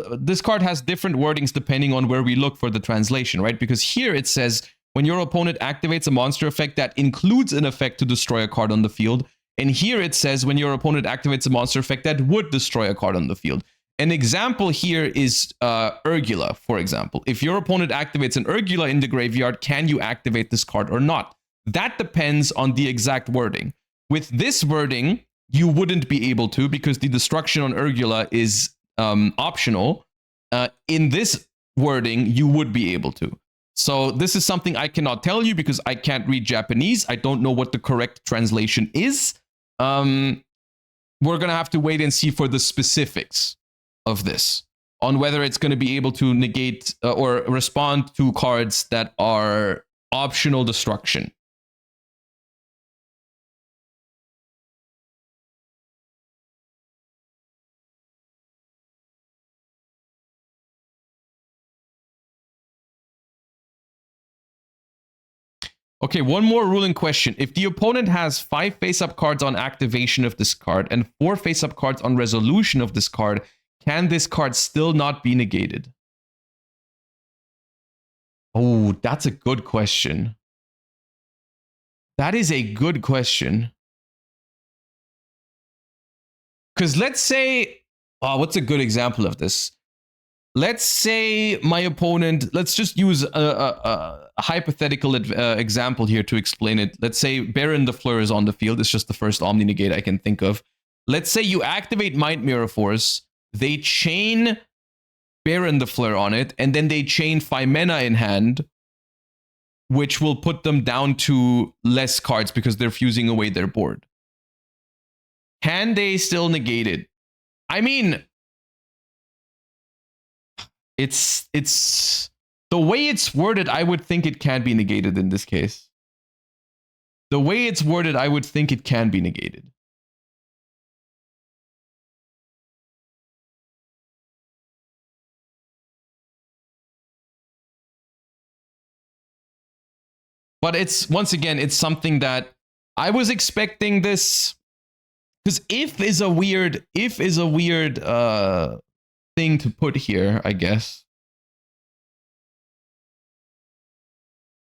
has different wordings depending on where we look for the translation, right? Because here it says, when your opponent activates a monster effect that includes an effect to destroy a card on the field. And here it says, when your opponent activates a monster effect that would destroy a card on the field. An example here is Urgula, for example. If your opponent activates an Urgula in the graveyard, can you activate this card or not? That depends on the exact wording. With this wording, you wouldn't be able to, because the destruction on Urgula is optional. In this wording, you would be able to. So this is something I cannot tell you because I can't read Japanese. I don't know what the correct translation is. We're going to have to wait and see for the specifics of this, on whether it's going to be able to negate or respond to cards that are optional destruction. Okay, one more ruling question. If the opponent has 5 face-up cards on activation of this card and 4 face-up cards on resolution of this card, can this card still not be negated? Oh, that's a good question. That is a good question. Because let's say, what's a good example of this? Let's say my opponent, let's just use a hypothetical example here to explain it. Let's say Baron the Fleur is on the field. It's just the first Omni Negate I can think of. Let's say you activate Might Mirror Force. They chain Baron the Fleur on it, and then they chain Phimena in hand, which will put them down to less cards because they're fusing away their board. Can they still negate it? I mean, it's the way it's worded, I would think it can be negated in this case. The way it's worded, I would think it can be negated. But it's, once again, it's something that I was expecting this, because if is a weird thing to put here, I guess.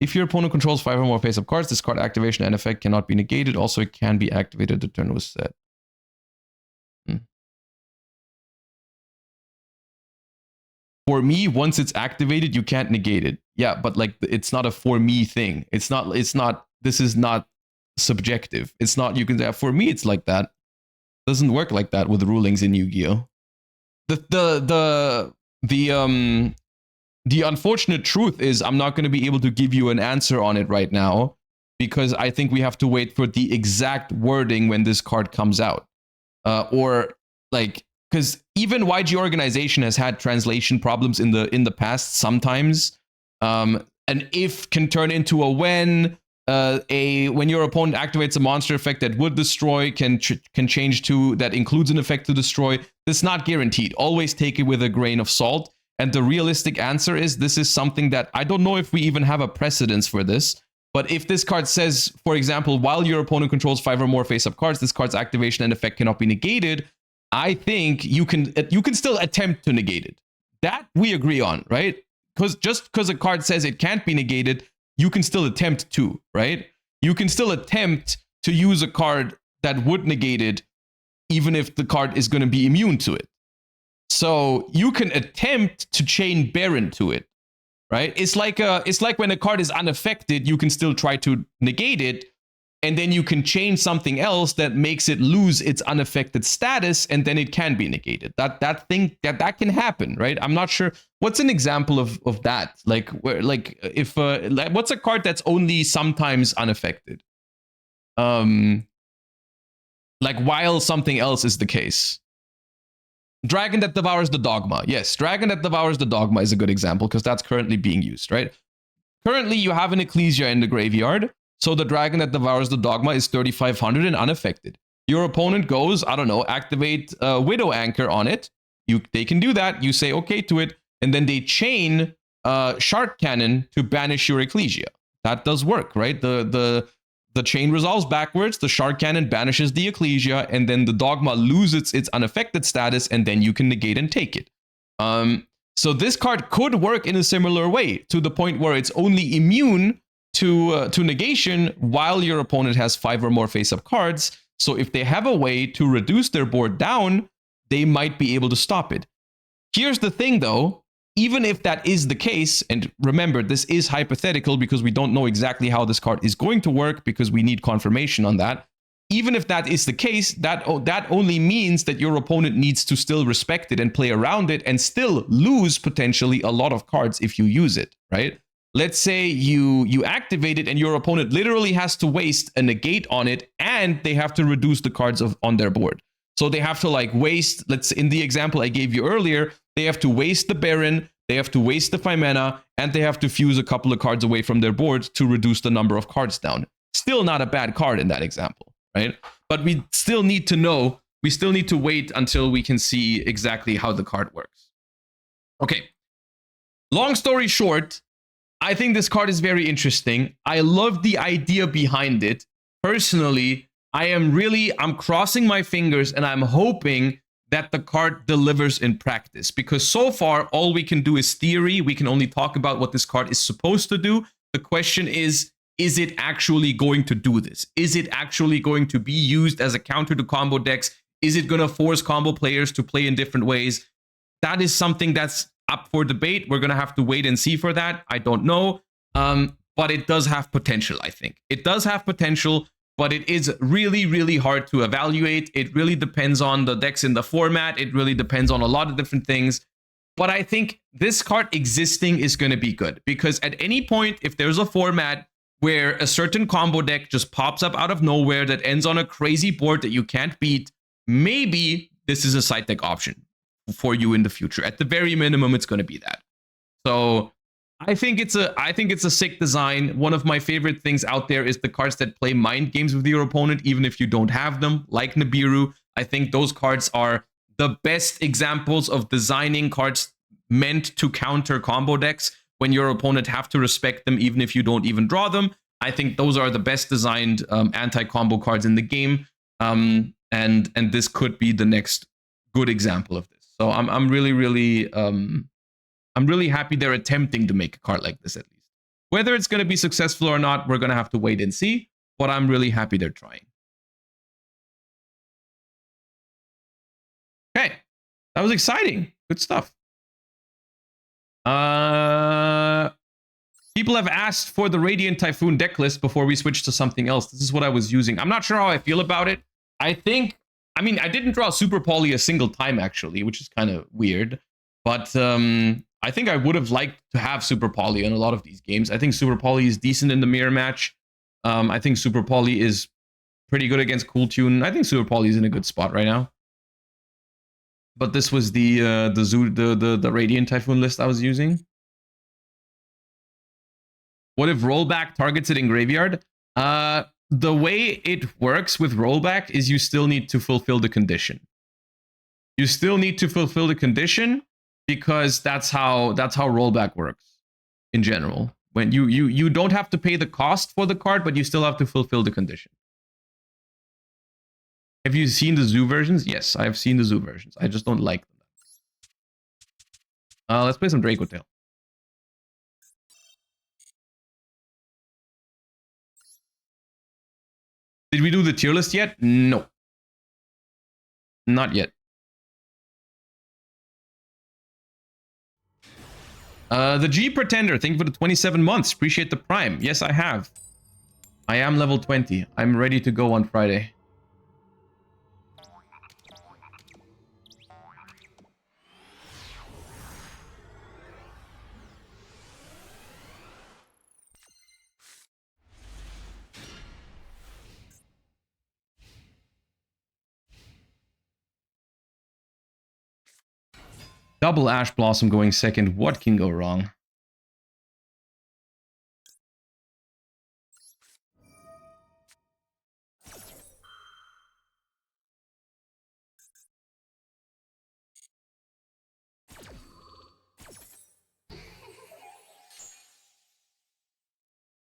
If your opponent controls 5 or more face-up cards, this card activation and effect cannot be negated. Also, it can be activated the turn was set. For me, once it's activated, you can't negate it. Yeah, but like, it's not a for me thing. It's not, this is not subjective. It's not, you can say, for me, it's like that. Doesn't work like that with rulings in Yu-Gi-Oh! The unfortunate truth is I'm not going to be able to give you an answer on it right now, because I think we have to wait for the exact wording when this card comes out. Or like, because even YG Organization has had translation problems in the past sometimes. An if can turn into a when. When your opponent activates a monster effect that would destroy can change to that includes an effect to destroy. That's not guaranteed. Always take it with a grain of salt. And the realistic answer is this is something that I don't know if we even have a precedence for this. But if this card says, for example, while your opponent controls 5 or more face-up cards, this card's activation and effect cannot be negated. I think you can still attempt to negate it. That we agree on, right? Because just because a card says it can't be negated, you can still attempt to, right? You can still attempt to use a card that would negate it, even if the card is going to be immune to it. So you can attempt to chain Baron to it, right? It's like when a card is unaffected, you can still try to negate it, and then you can chain something else that makes it lose its unaffected status, and then it can be negated. That can happen, right? I'm not sure. What's an example of that? Like if what's a card that's only sometimes unaffected? Like while something else is the case. Dragon that devours the dogma. Yes, Dragon that devours the dogma is a good example because that's currently being used, right? Currently, you have an Ecclesia in the graveyard, so the Dragon that devours the dogma is 3,500 and unaffected. Your opponent goes, I don't know, activate Widow Anchor on it. They can do that. You say okay to it, and then they chain Shark Cannon to banish your Ecclesia. That does work, right? The chain resolves backwards, the Shark Cannon banishes the Ecclesia, and then the Dogma loses its unaffected status, and then you can negate and take it. So this card could work in a similar way, to the point where it's only immune to negation while your opponent has 5 or more face-up cards. So if they have a way to reduce their board down, they might be able to stop it. Here's the thing, though. Even if that is the case, and remember, this is hypothetical because we don't know exactly how this card is going to work because we need confirmation on that. Even if that is the case, that only means that your opponent needs to still respect it and play around it and still lose potentially a lot of cards if you use it, right? Let's say you activate it and your opponent literally has to waste a negate on it and they have to reduce the cards on their board. So they have to like waste, in the example I gave you earlier, they have to waste the Baron, they have to waste the Fimena, and they have to fuse a couple of cards away from their board to reduce the number of cards down. Still not a bad card in that example, right? But we still need to know, we still need to wait until we can see exactly how the card works. Okay. Long story short, I think this card is very interesting. I love the idea behind it. Personally, I'm crossing my fingers and I'm hoping that the card delivers in practice, because so far all we can do is theory. We can only talk about what this card is supposed to do. The question is it actually going to do this? Is it actually going to be used as a counter to combo decks? Is it going to force combo players to play in different ways? That is something that's up for debate. We're going to have to wait and see for that. I don't know. But it does have potential, I think. It does have potential, but it is really, really hard to evaluate. It really depends on the decks in the format. It really depends on a lot of different things. But I think this card existing is going to be good, because at any point, if there's a format where a certain combo deck just pops up out of nowhere that ends on a crazy board that you can't beat, maybe this is a side deck option for you in the future. At the very minimum, it's going to be that. So I think it's a sick design. One of my favorite things out there is the cards that play mind games with your opponent, even if you don't have them, like Nibiru. I think those cards are the best examples of designing cards meant to counter combo decks when your opponent have to respect them, even if you don't even draw them. I think those are the best designed anti-combo cards in the game. And this could be the next good example of this. So I'm really happy they're attempting to make a card like this, at least. Whether it's going to be successful or not, we're going to have to wait and see, but I'm really happy they're trying. Okay, that was exciting. Good stuff. People have asked for the Radiant Typhoon deck list before we switch to something else. This is what I was using. I'm not sure how I feel about it. I didn't draw Super Poly a single time, actually, which is kind of weird. But I think I would have liked to have Super Poly in a lot of these games. I think Super Poly is decent in the mirror match. I think Super Poly is pretty good against Cool Tune. I think Super Poly is in a good spot right now. But this was the Radiant Typhoon list I was using. What if rollback targets it in graveyard? The way it works with rollback is you still need to fulfill the condition. You still need to fulfill the condition, because that's how rollback works in general. When you don't have to pay the cost for the card, but you still have to fulfill the condition. Have you seen the zoo versions? Yes, I've seen the zoo versions. I just don't like them. Let's play some Draco Tail. Did we do the tier list yet? No. Not yet. The G Pretender, thank you for the 27 months. Appreciate the Prime. Yes, I have. I am level 20. I'm ready to go on Friday. Double Ash Blossom going second. What can go wrong?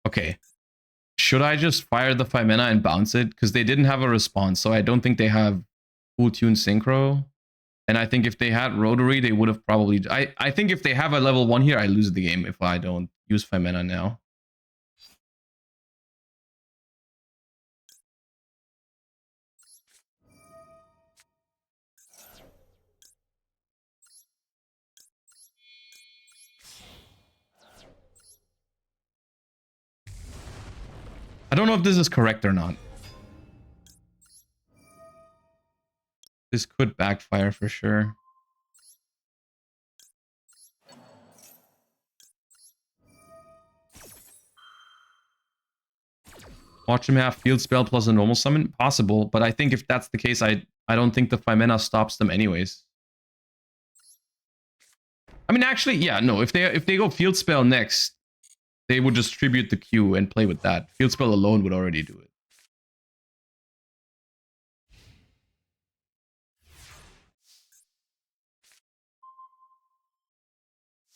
Okay. Should I just fire the 5 mana and bounce it? Because they didn't have a response, so I don't think they have full tune synchro. And I think if they had rotary, they would have probably... I think if they have a level 1 here, I lose the game if I don't use 5 mana now. I don't know if this is correct or not. This could backfire for sure. Watch him have field spell plus a normal summon? Possible, but I think if that's the case, I don't think the 5 mana stops them anyways. I mean, actually, yeah, no. If they go field spell next, they would just tribute the Q and play with that. Field spell alone would already do it.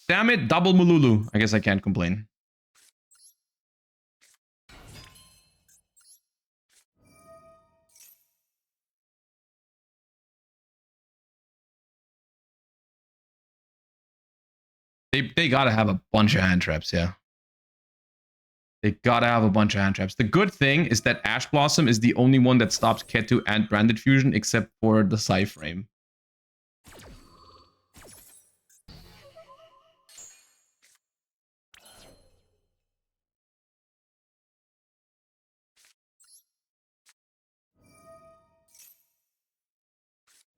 Damn it, double Mululu. I guess I can't complain. They gotta have a bunch of hand traps, yeah. They gotta have a bunch of hand traps. The good thing is that Ash Blossom is the only one that stops Ketu and Branded Fusion except for the Psy Frame.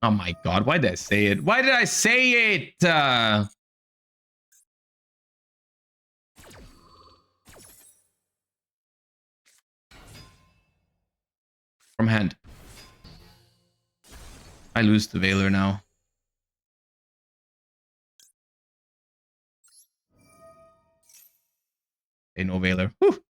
Oh my god, why did I say it? Why did I say it? From hand. I lose to Veiler now. Okay, no Veiler. Whew.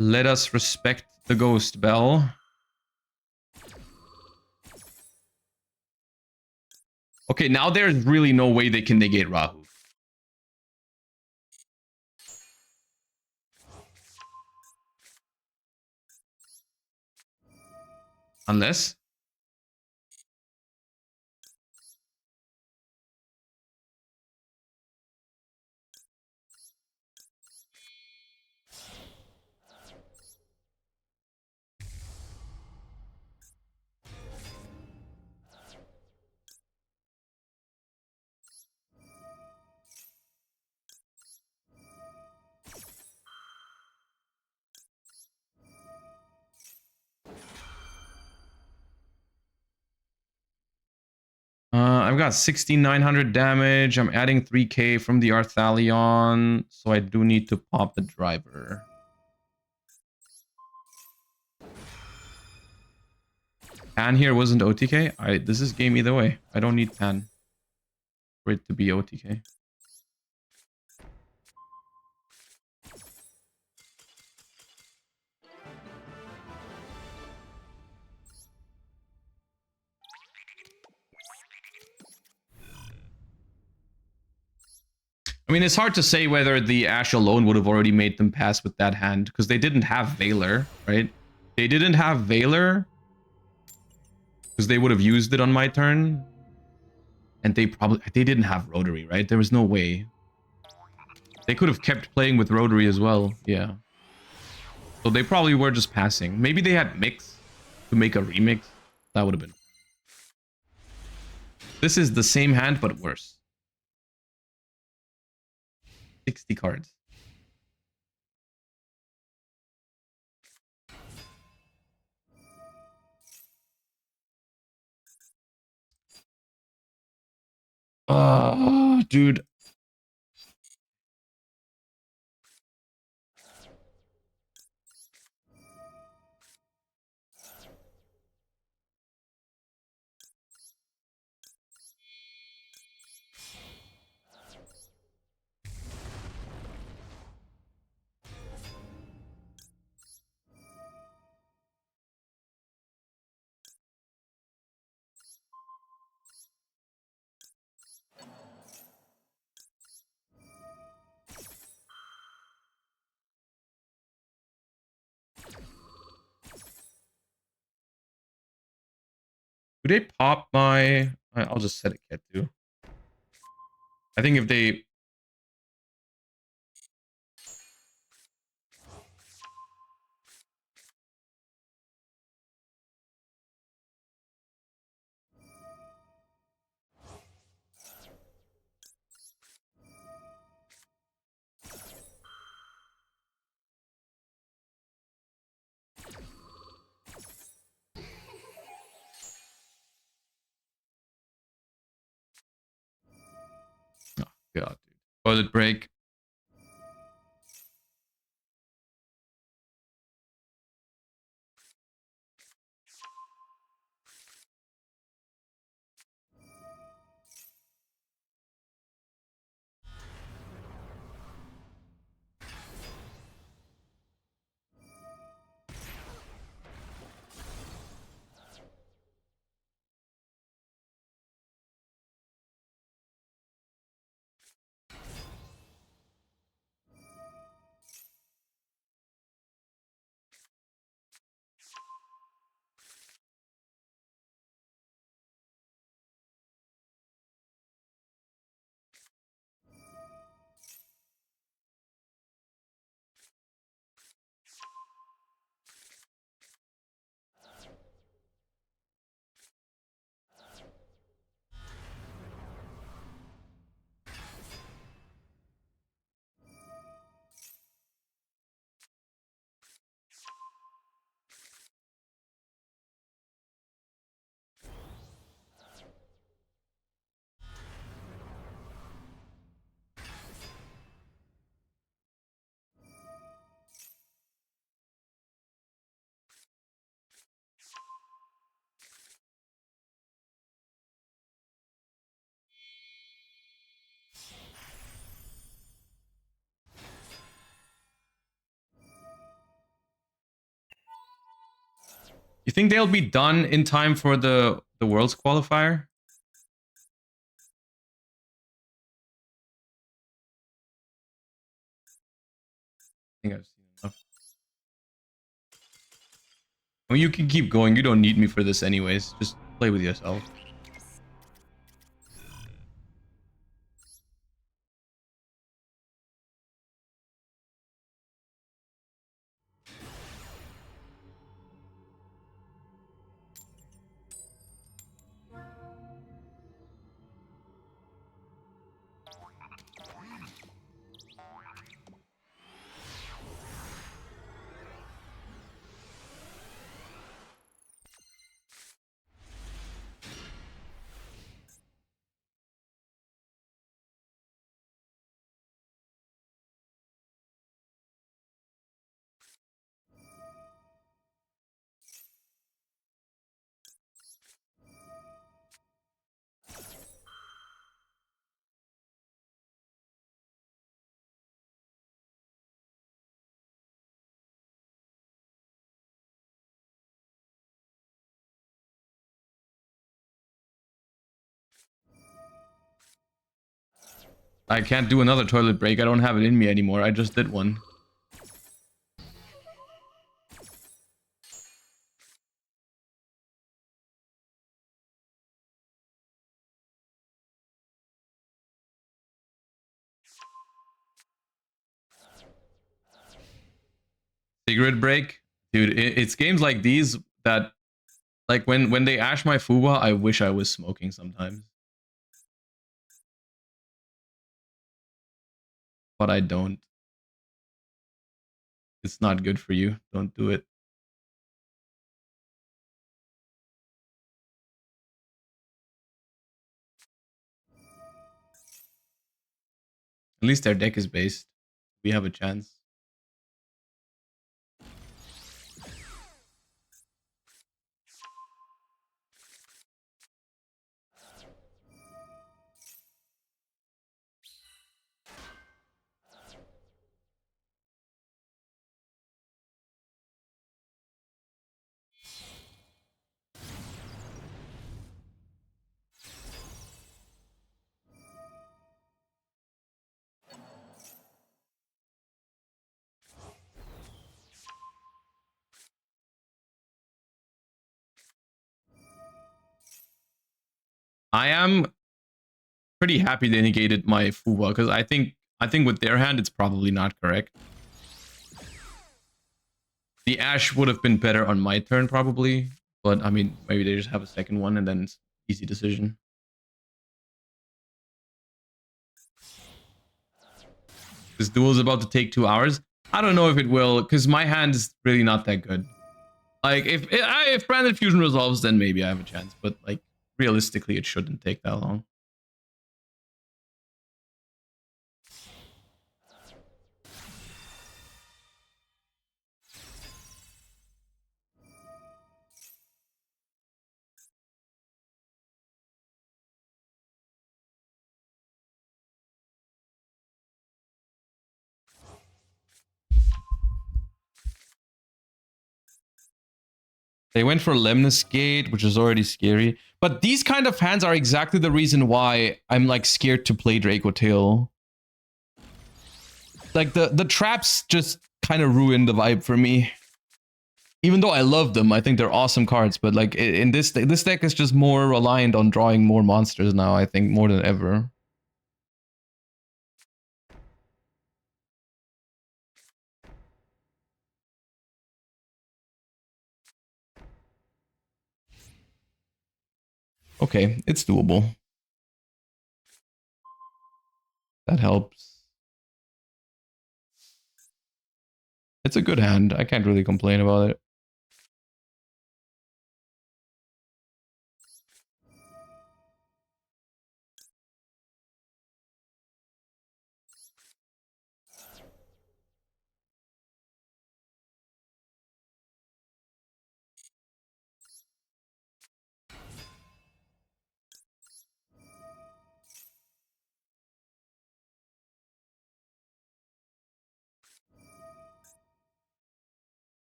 Let us respect the Ghost Bell. Okay, now there's really no way they can negate Rahu. Unless... I've got 6,900 damage. I'm adding 3k from the Arthalion, so I do need to pop the driver. Pan here wasn't OTK. This is game either way. I don't need Pan for it to be OTK. I mean, it's hard to say whether the Ash alone would have already made them pass with that hand, because they didn't have Veiler, right? They didn't have Veiler, because they would have used it on my turn. And they didn't have Rotary, right? There was no way. They could have kept playing with Rotary as well, yeah. So they probably were just passing. Maybe they had Mix to make a remix. That would have been... This is the same hand, but worse. 60 cards. Dude. Do they pop my... I'll just set a cat too. I think if they... Oh, God, dude. Toilet break. You think they'll be done in time for the Worlds qualifier? I think I've seen enough. I mean, you can keep going. You don't need me for this anyways. Just play with yourself. I can't do another toilet break. I don't have it in me anymore. I just did one. Cigarette break? Dude, it's games like these that... Like, when they ash my Fuwa, I wish I was smoking sometimes. But I don't. It's not good for you. Don't do it. At least their deck is based. We have a chance. I am pretty happy they negated my Fuwa because I think with their hand it's probably not correct. The Ash would have been better on my turn probably, but I mean maybe they just have a second one and then it's easy decision. This duel is about to take 2 hours. I don't know if it will because my hand is really not that good. Like if Branded Fusion resolves, then maybe I have a chance, but like realistically, it shouldn't take that long. They went for Lemnis Gate, which is already scary. But these kind of hands are exactly the reason why I'm like scared to play Draco Tail. Like the traps just kind of ruin the vibe for me. Even though I love them, I think they're awesome cards. But like in this deck is just more reliant on drawing more monsters now. I think more than ever. Okay, it's doable. That helps. It's a good hand. I can't really complain about it.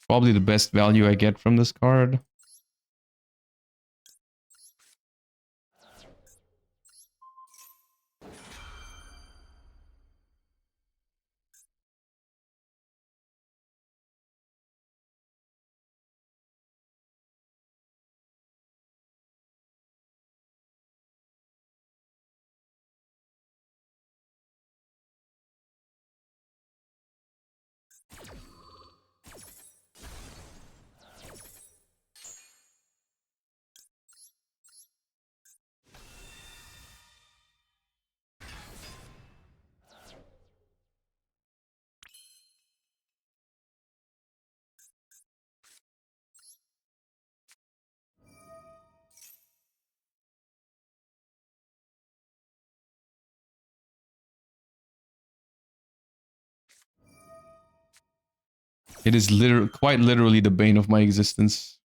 Probably the best value I get from this card. It is quite literally the bane of my existence.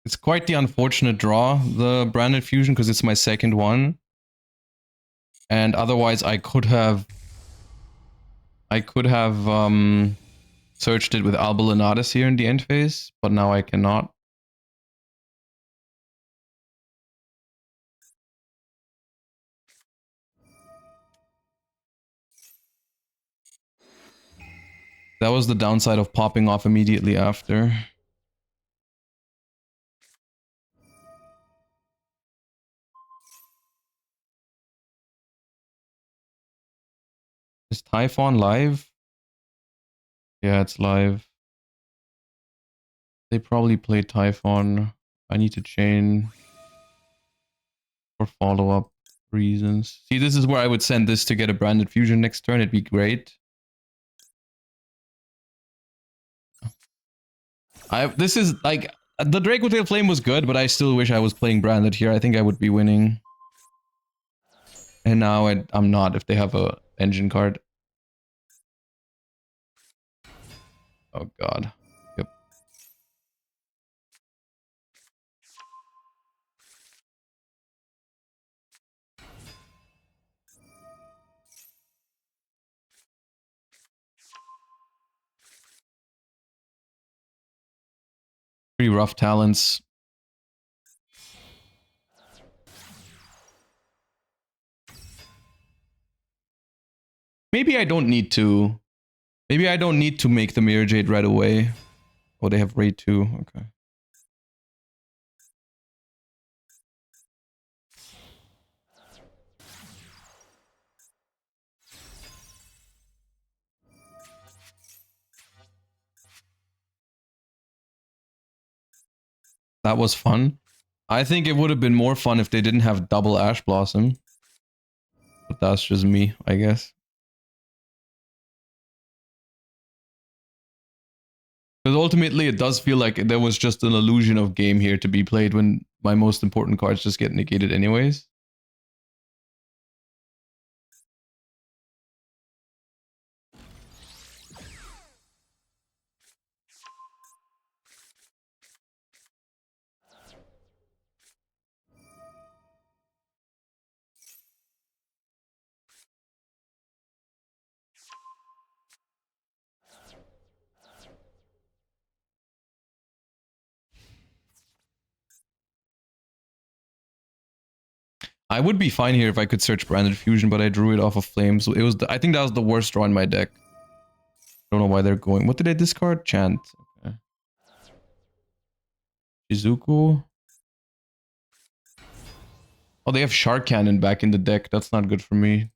It's quite the unfortunate draw, the branded fusion, because it's my second one. And otherwise I could have searched it with Albalinatus here in the end phase, but now I cannot. That was the downside of popping off immediately after. Is Typhon live? Yeah, it's live. They probably played Typhon. I need to chain for follow-up reasons. See, this is where I would send this to get a branded fusion next turn. It'd be great. This is like the Draco Tail Flame was good, but I still wish I was playing branded here. I think I would be winning. And now I'm not if they have a engine card. Oh god. Yep. Pretty rough talents. Maybe I don't need to. Maybe I don't need to make the Mirror Jade right away. Oh, they have raid 2. Okay. That was fun. I think it would have been more fun if they didn't have double Ash Blossom. But that's just me, I guess. Because ultimately it does feel like there was just an illusion of game here to be played when my most important cards just get negated anyways. I would be fine here if I could search Branded Fusion, but I drew it off of Flames. It was I think that was the worst draw in my deck. I don't know why they're going. What did I discard? Chant. Okay. Shizuku. Oh, they have Shark Cannon back in the deck. That's not good for me.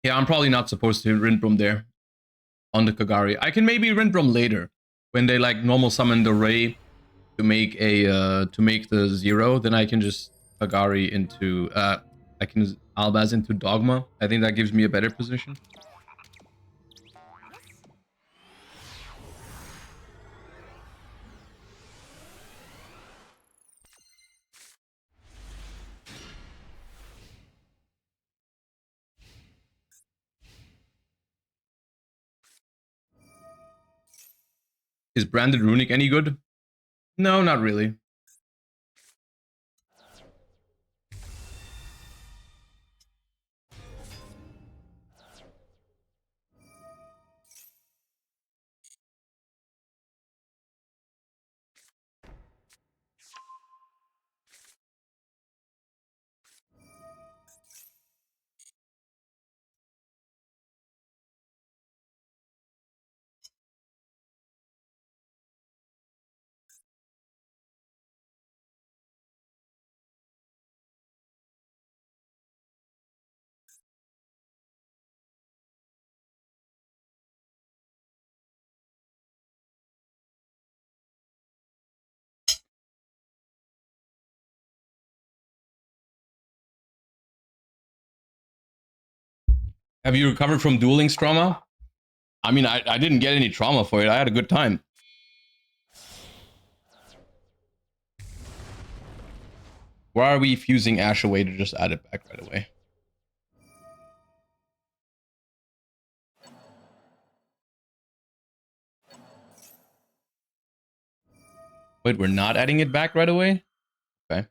Yeah, I'm probably not supposed to Rindbrom there on the Kagari. I can maybe Rindbrom later when they like normal summon the Ray to make a to make the 0. Then I can just Kagari into I can Albaz into Dogma. I think that gives me a better position. Is branded runic any good? No, not really. Have you recovered from Duel Links trauma? I mean, I didn't get any trauma for it. I had a good time. Why are we fusing Ash away to just add it back right away? Wait, we're not adding it back right away? Okay.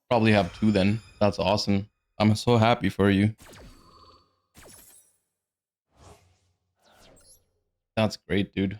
Probably have two then. That's awesome. I'm so happy for you. That's great, dude.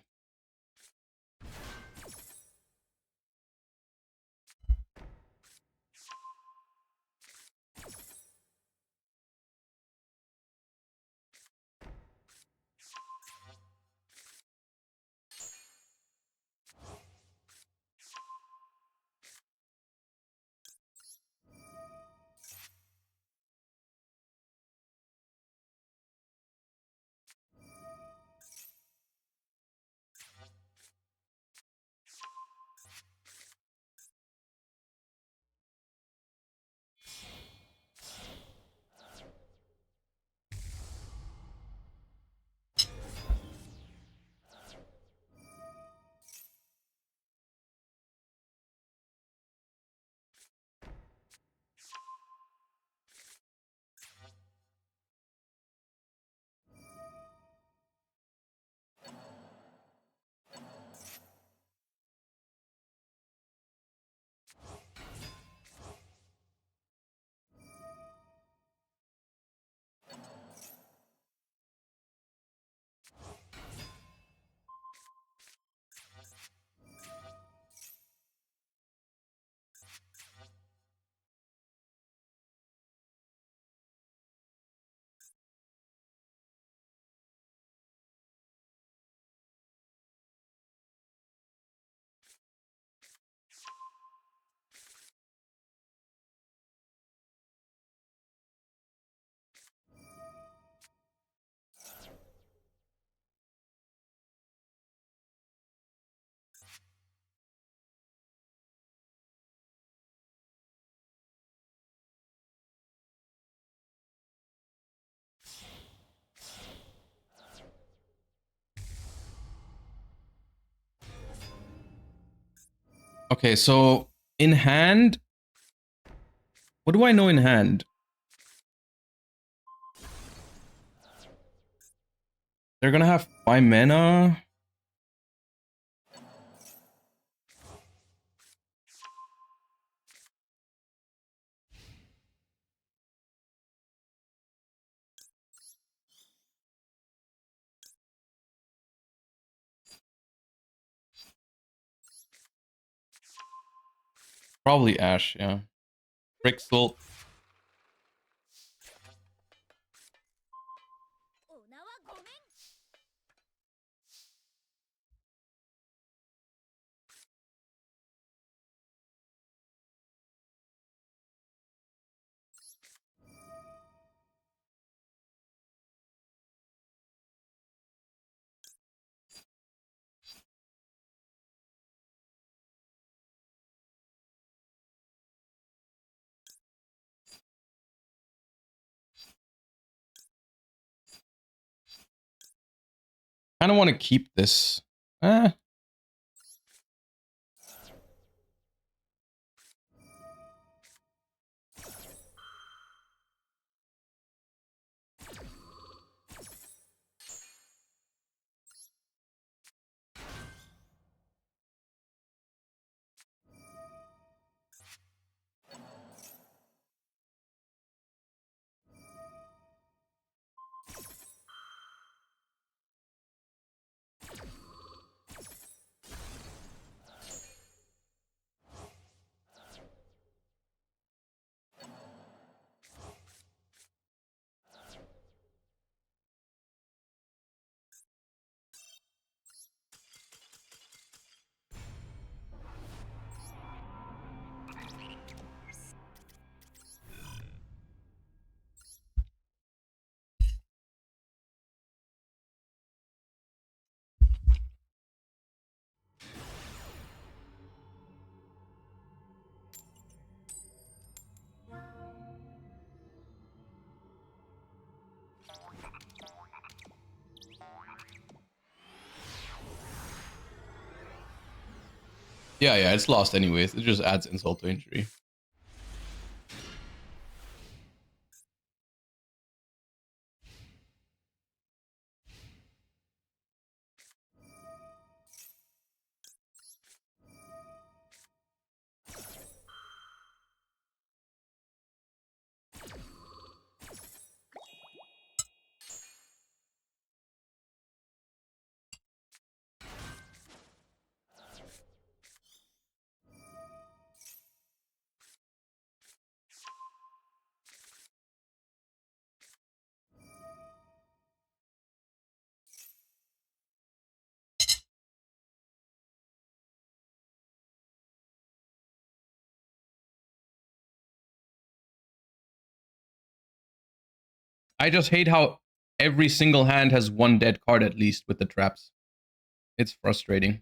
Okay, so in hand, what do I know in hand? They're gonna have 5 mana. Probably Ash, yeah. Brixel. I don't want to keep this. Eh. Yeah, it's lost anyways. It just adds insult to injury. I just hate how every single hand has one dead card at least with the traps. It's frustrating.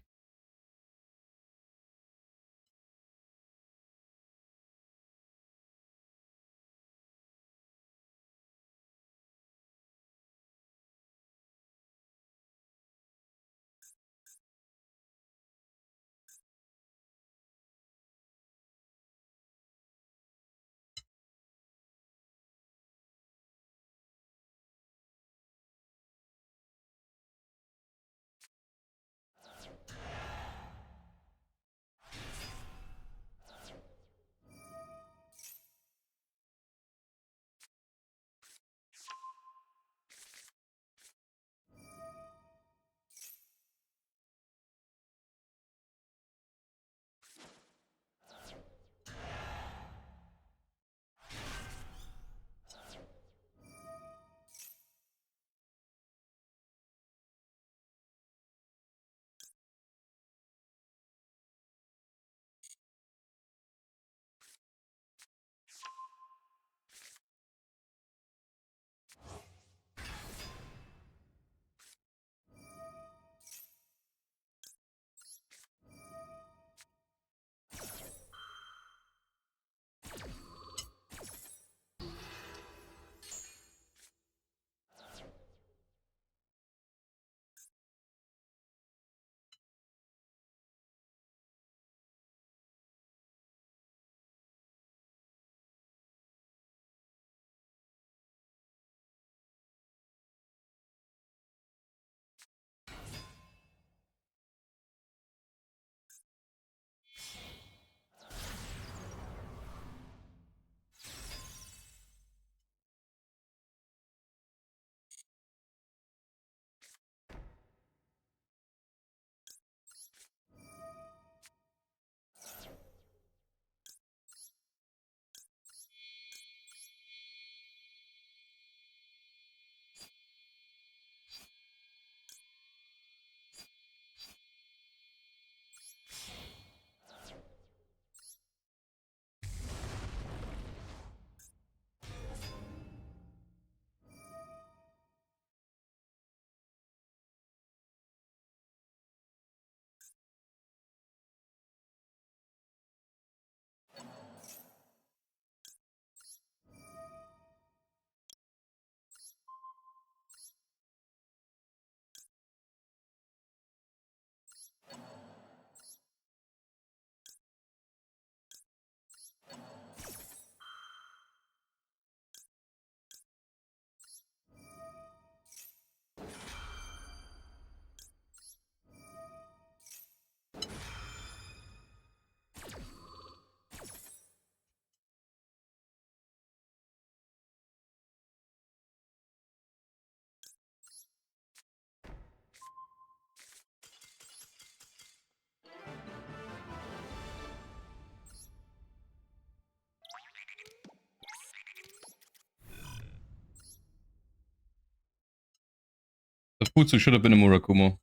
The Futsu should have been a Murakumo.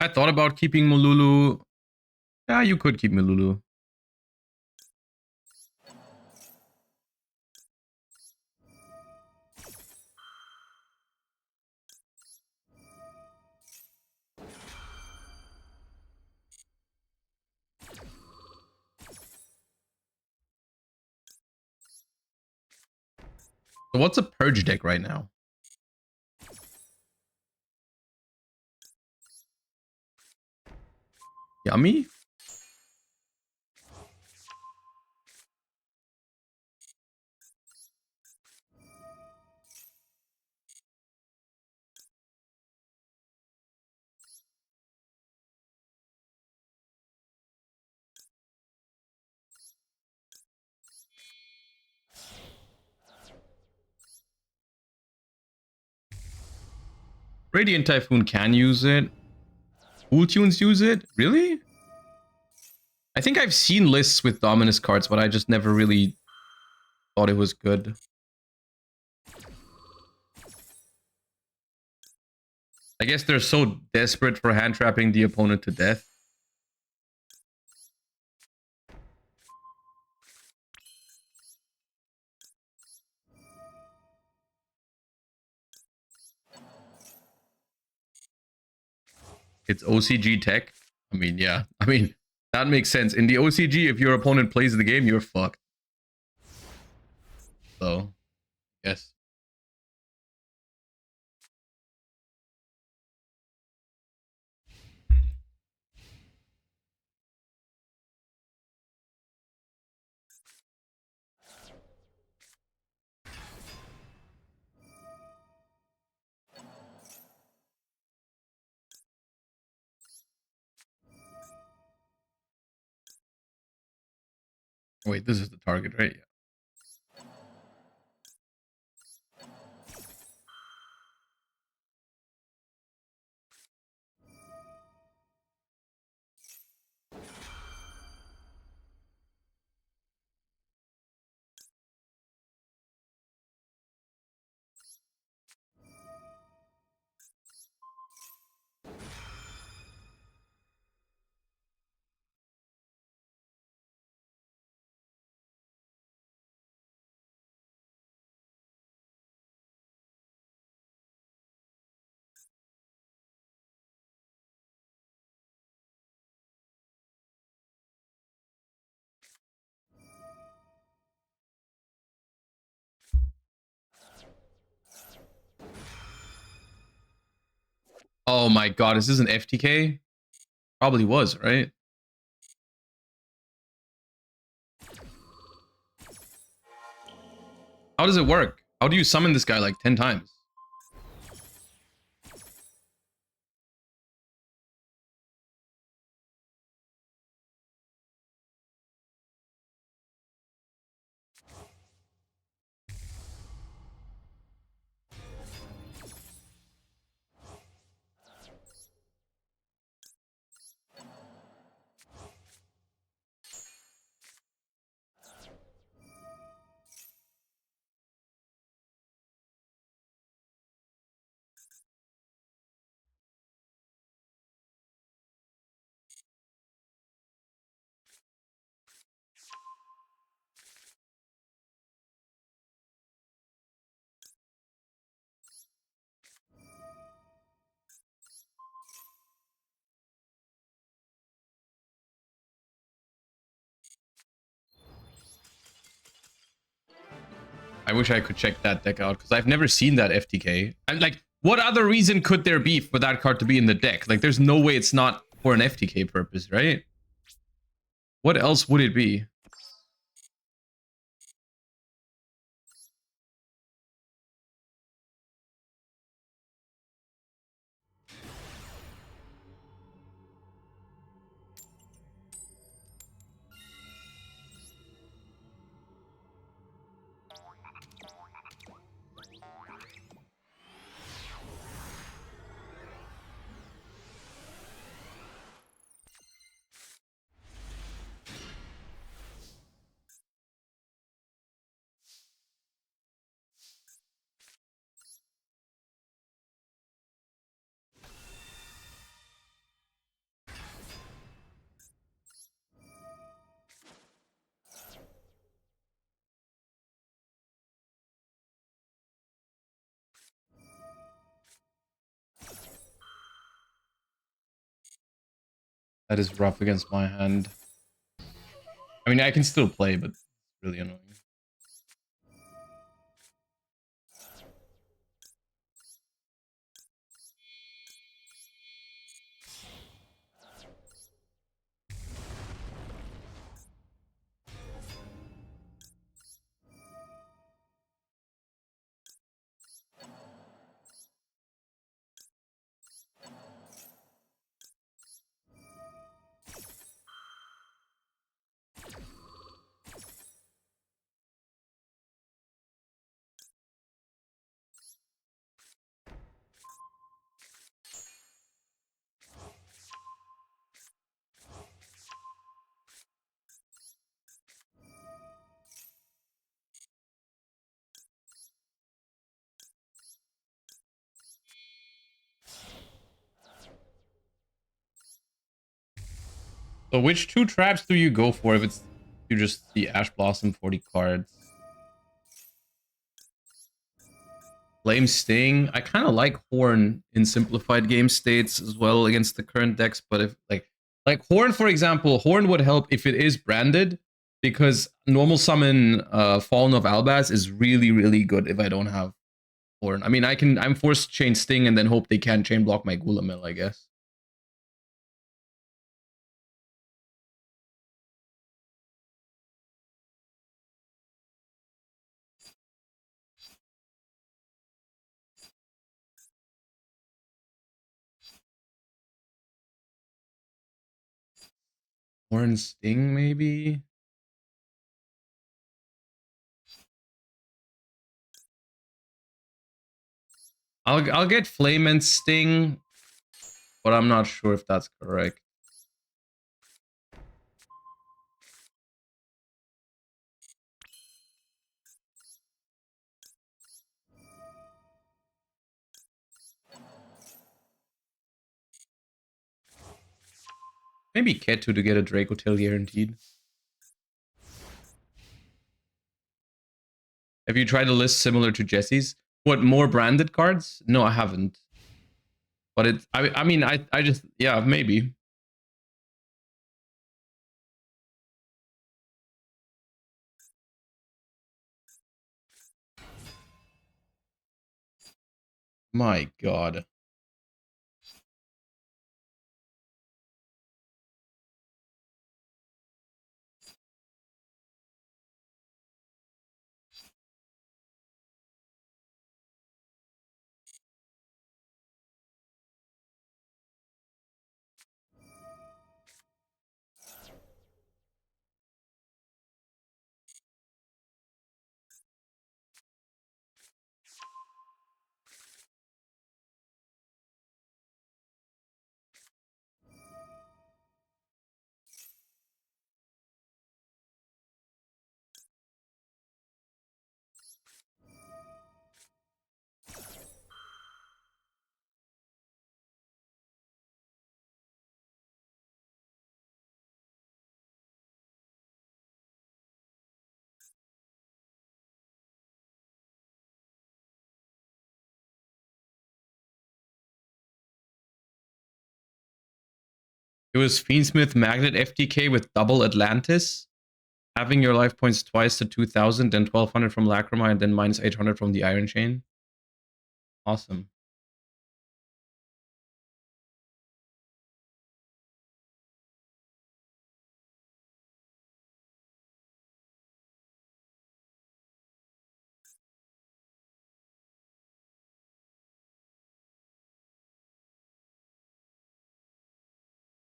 I thought about keeping Mululu. Yeah, you could keep Mululu. So what's a purge deck right now? Yummy? Radiant Typhoon can use it. Cool Tunes use it? Really? I think I've seen lists with Dominus cards, but I just never really thought it was good. I guess they're so desperate for hand trapping the opponent to death. It's OCG tech. I mean, yeah. I mean, that makes sense. In the OCG, if your opponent plays the game, you're fucked. So, yes. Wait, this is the target, right? Yeah. Oh my god, is this an FTK? Probably was, right? How does it work? How do you summon this guy like 10 times? I wish I could check that deck out because I've never seen that FTK. And like, what other reason could there be for that card to be in the deck? Like, there's no way it's not for an FTK purpose, right? What else would it be? That is rough against my hand. I mean, I can still play, but it's really annoying. So which two traps do you go for if it's you just see Ash Blossom 40 cards? Flame Sting. I kind of like Horn in simplified game states as well against the current decks, but if like Horn, for example, Horn would help if it is branded, because normal summon Fallen of Albaz is really, really good if I don't have Horn. I mean, I'm forced to chain Sting and then hope they can't chain block my Gulamel, I guess. Horn Sting, maybe? I'll get Flame and Sting, but I'm not sure if that's correct. Maybe Ketu to get a Draco Tail guaranteed. Have you tried a list similar to Jesse's? What, more branded cards? No, I haven't. But it, I mean, I just, yeah, maybe. My God. It was Fiendsmith Magnet FTK with double Atlantis. Having your life points twice to 2000, then 1200 from Lacrima, and then minus 800 from the Iron Chain. Awesome.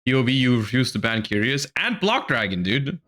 POV, you refuse to ban Curious and Block Dragon, dude.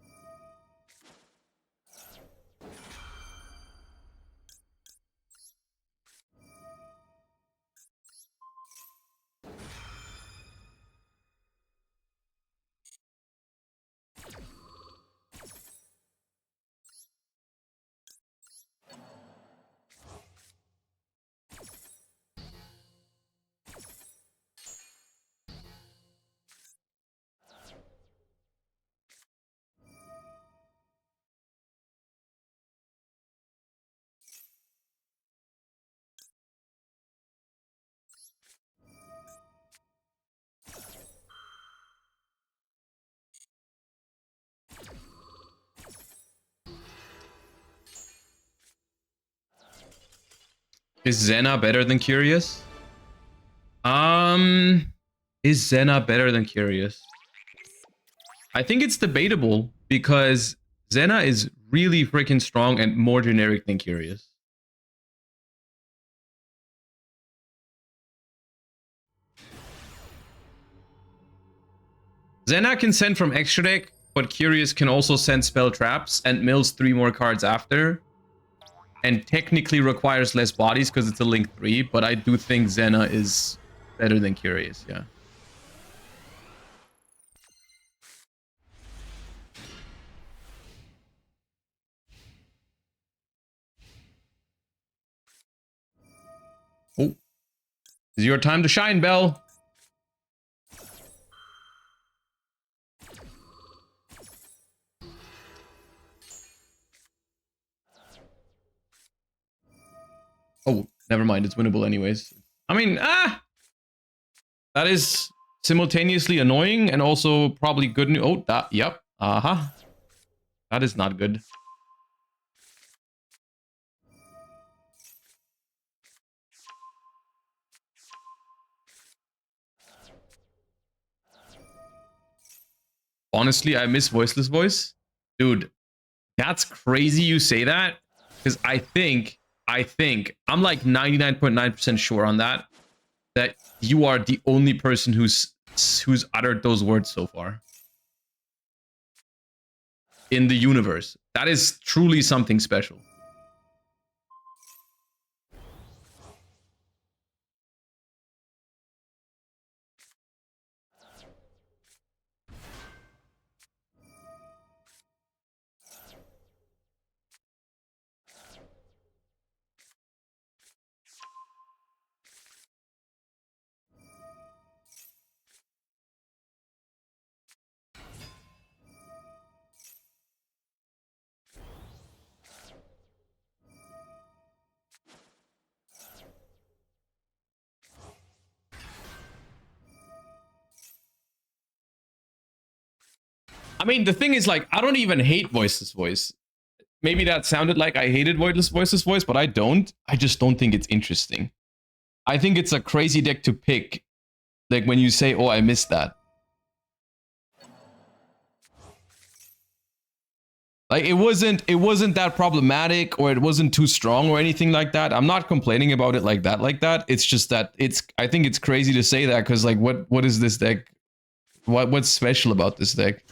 Is Zena better than Curious? Is Zena better than Curious? I think it's debatable because Zena is really freaking strong and more generic than Curious. Zena can send from extra deck, but Curious can also send spell traps and mills 3 more cards after. And technically requires less bodies because it's a link 3, but I do think Zena is better than Curious, yeah. Oh. It's your time to shine, Belle. Oh, never mind. It's winnable anyways. I mean, that is simultaneously annoying and also probably good news. Oh, that, yep. Uh-huh. That is not good. Honestly, I miss Voiceless Voice. Dude, that's crazy you say that. Because I think, I'm like 99.9% sure on that you are the only person who's uttered those words so far. In the universe. That is truly something special. I mean, the thing is, like, I don't even hate Voiceless Voice. Maybe that sounded like I hated Voiceless Voice, but I don't. I just don't think it's interesting. I think it's a crazy deck to pick. Like when you say, oh, I missed that. Like it wasn't that problematic or it wasn't too strong or anything like that. I'm not complaining about it like that. It's just that I think it's crazy to say that because like what is this deck? What's special about this deck?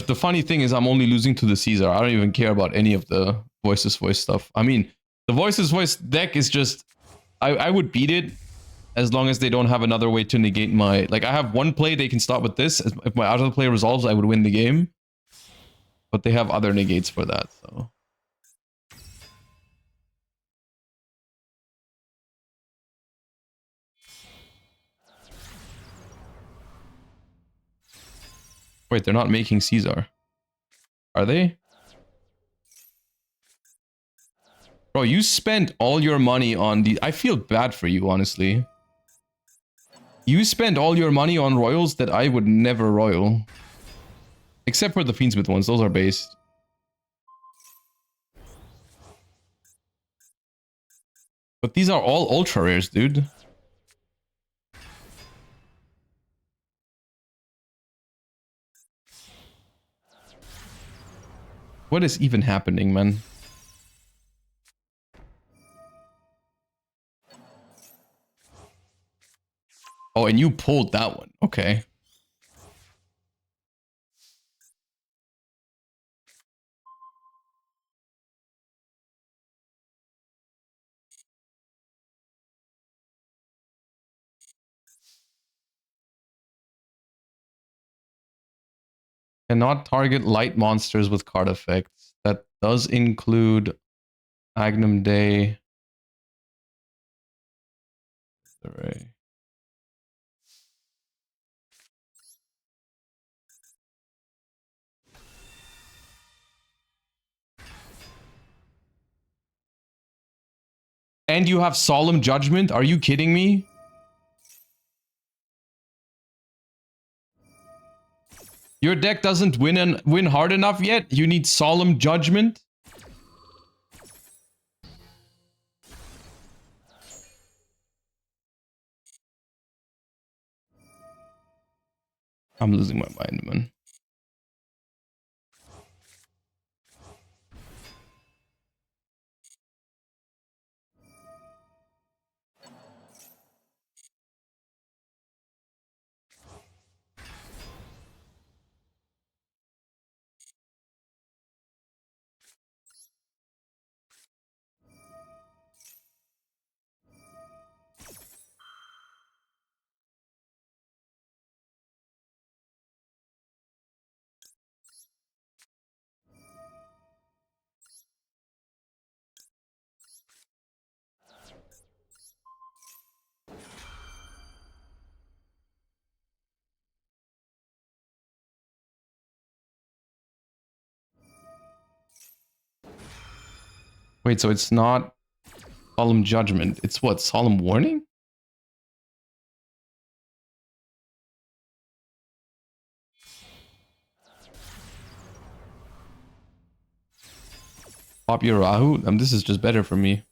The funny thing is I'm only losing to the Caesar. I don't even care about any of the Voiceless Voice stuff. I mean, the Voiceless Voice deck is just... I would beat it as long as they don't have another way to negate my... Like, I have one play they can stop with this. If my auto play resolves, I would win the game. But they have other negates for that, so... Wait, they're not making Caesar. Are they? Bro, you spent all your money on the... I feel bad for you, honestly. You spent all your money on royals that I would never royal. Except for the Fiendsmith ones, those are based. But these are all ultra rares, dude. What is even happening, man? Oh, and you pulled that one. Okay. Cannot target light monsters with card effects. That does include Magnum Day. Array. And you have Solemn Judgment? Are you kidding me? Your deck doesn't win hard enough yet? You need Solemn Judgment? I'm losing my mind, man. Wait, so it's not Solemn Judgment. It's what? Solemn Warning? Pop your Rahu? This is just better for me.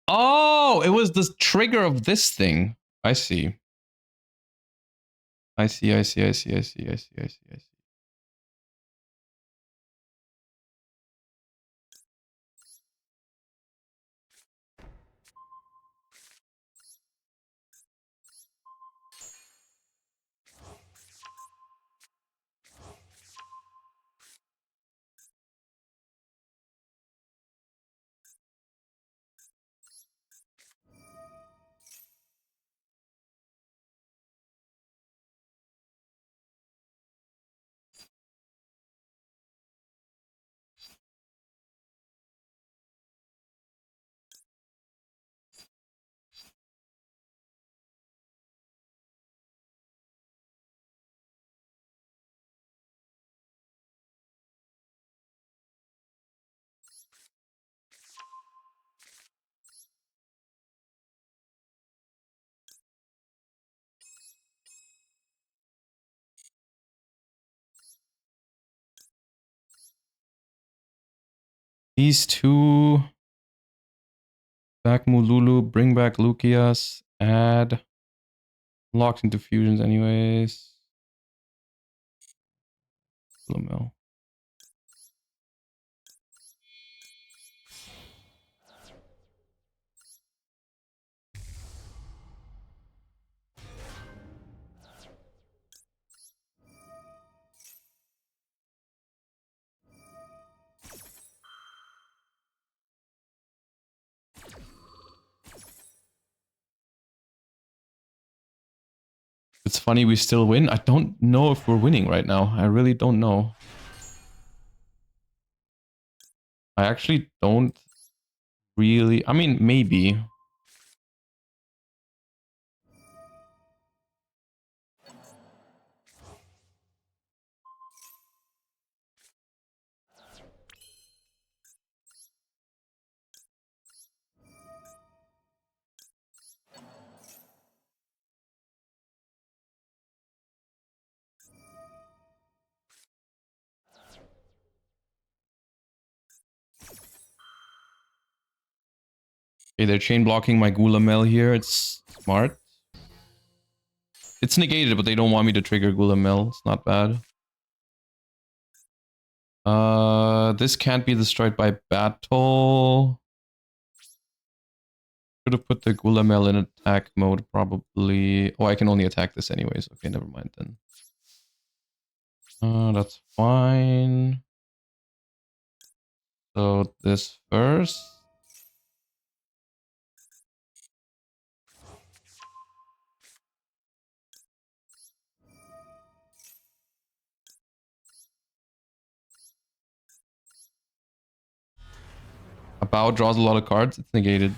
Oh, it was the trigger of this thing. I see. I see, I see, I see, I see, I see, I see, I see. These two. Back Mululu, bring back Lucius, add. Locked into fusions anyways. Lamel. It's funny we still win. I don't know if we're winning right now. I really don't know. I actually don't really... I mean, maybe. Okay, they're chain blocking my Gulamel here. It's smart. It's negated, but they don't want me to trigger Gulamel. It's not bad. This can't be destroyed by battle. Should have put the Gulamel in attack mode, probably. Oh, I can only attack this anyways. Okay, never mind then. That's fine. So this first. A bow draws a lot of cards. It's negated.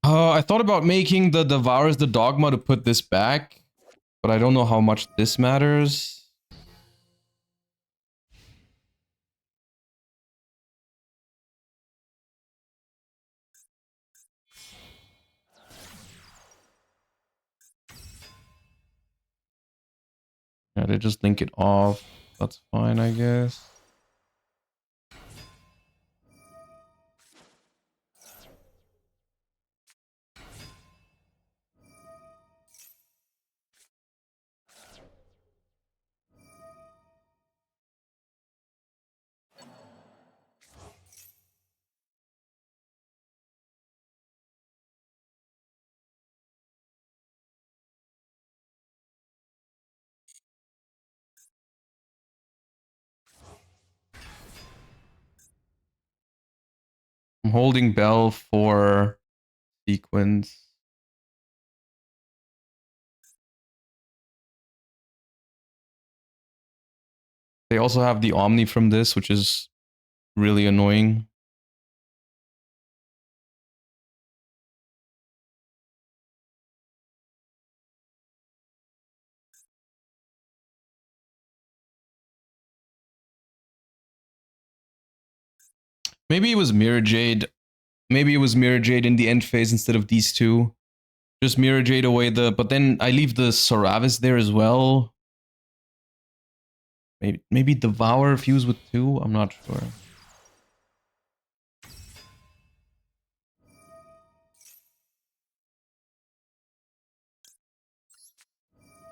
I thought about making the Devours the Dogma to put this back, but I don't know how much this matters. Yeah, they just link it off. That's fine, I guess. I'm holding Bell for sequence. They also have the Omni from this, which is really annoying. Maybe it was Mirror Jade. Maybe it was Mirror Jade in the end phase instead of these two. Just Mirror Jade away the... But then I leave the Soravis there as well. Maybe Devour fuse with 2? I'm not sure.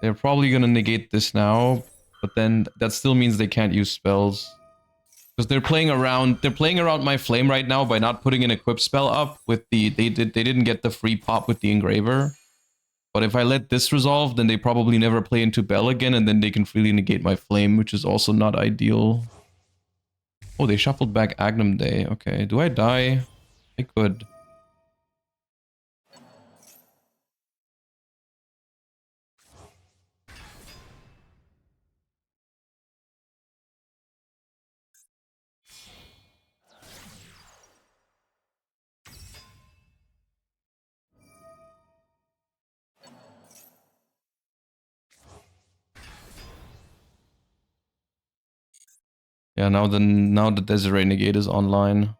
They're probably gonna negate this now, but then that still means they can't use spells. Because they're playing around my flame right now by not putting an equip spell up with the... They didn't get the free pop with the engraver. But if I let this resolve, then they probably never play into Bell again, and then they can freely negate my flame, which is also not ideal. Oh, they shuffled back Agnum Day. Okay, do I die? I could. Yeah, now the Desiree negate is online.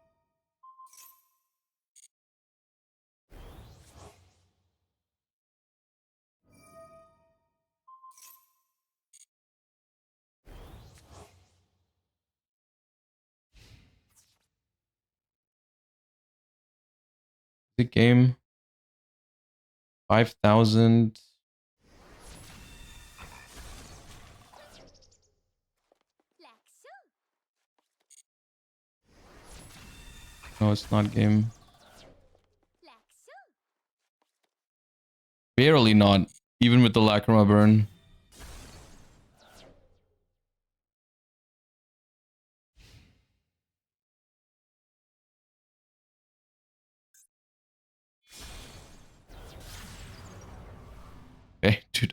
The game 5,000. No, it's not game. Barely not, even with the Lacrima burn. Hey, dude,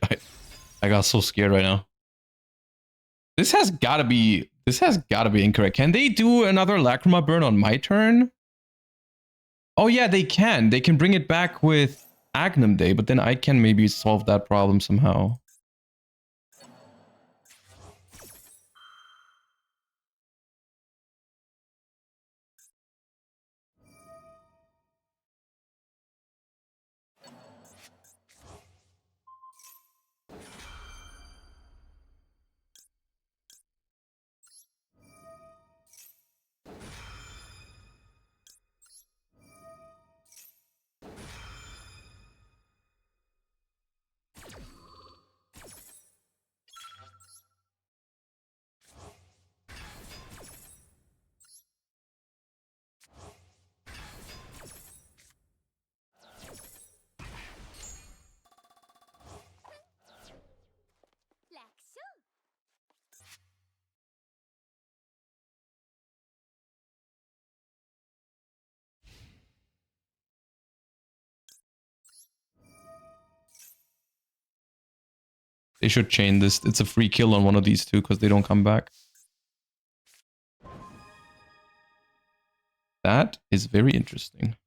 I got so scared right now. This has gotta be incorrect. Can they do another Lacrima burn on my turn? Oh yeah, they can. They can bring it back with Agnum Day, but then I can maybe solve that problem somehow. They should chain this. It's a free kill on one of these two because they don't come back. That is very interesting.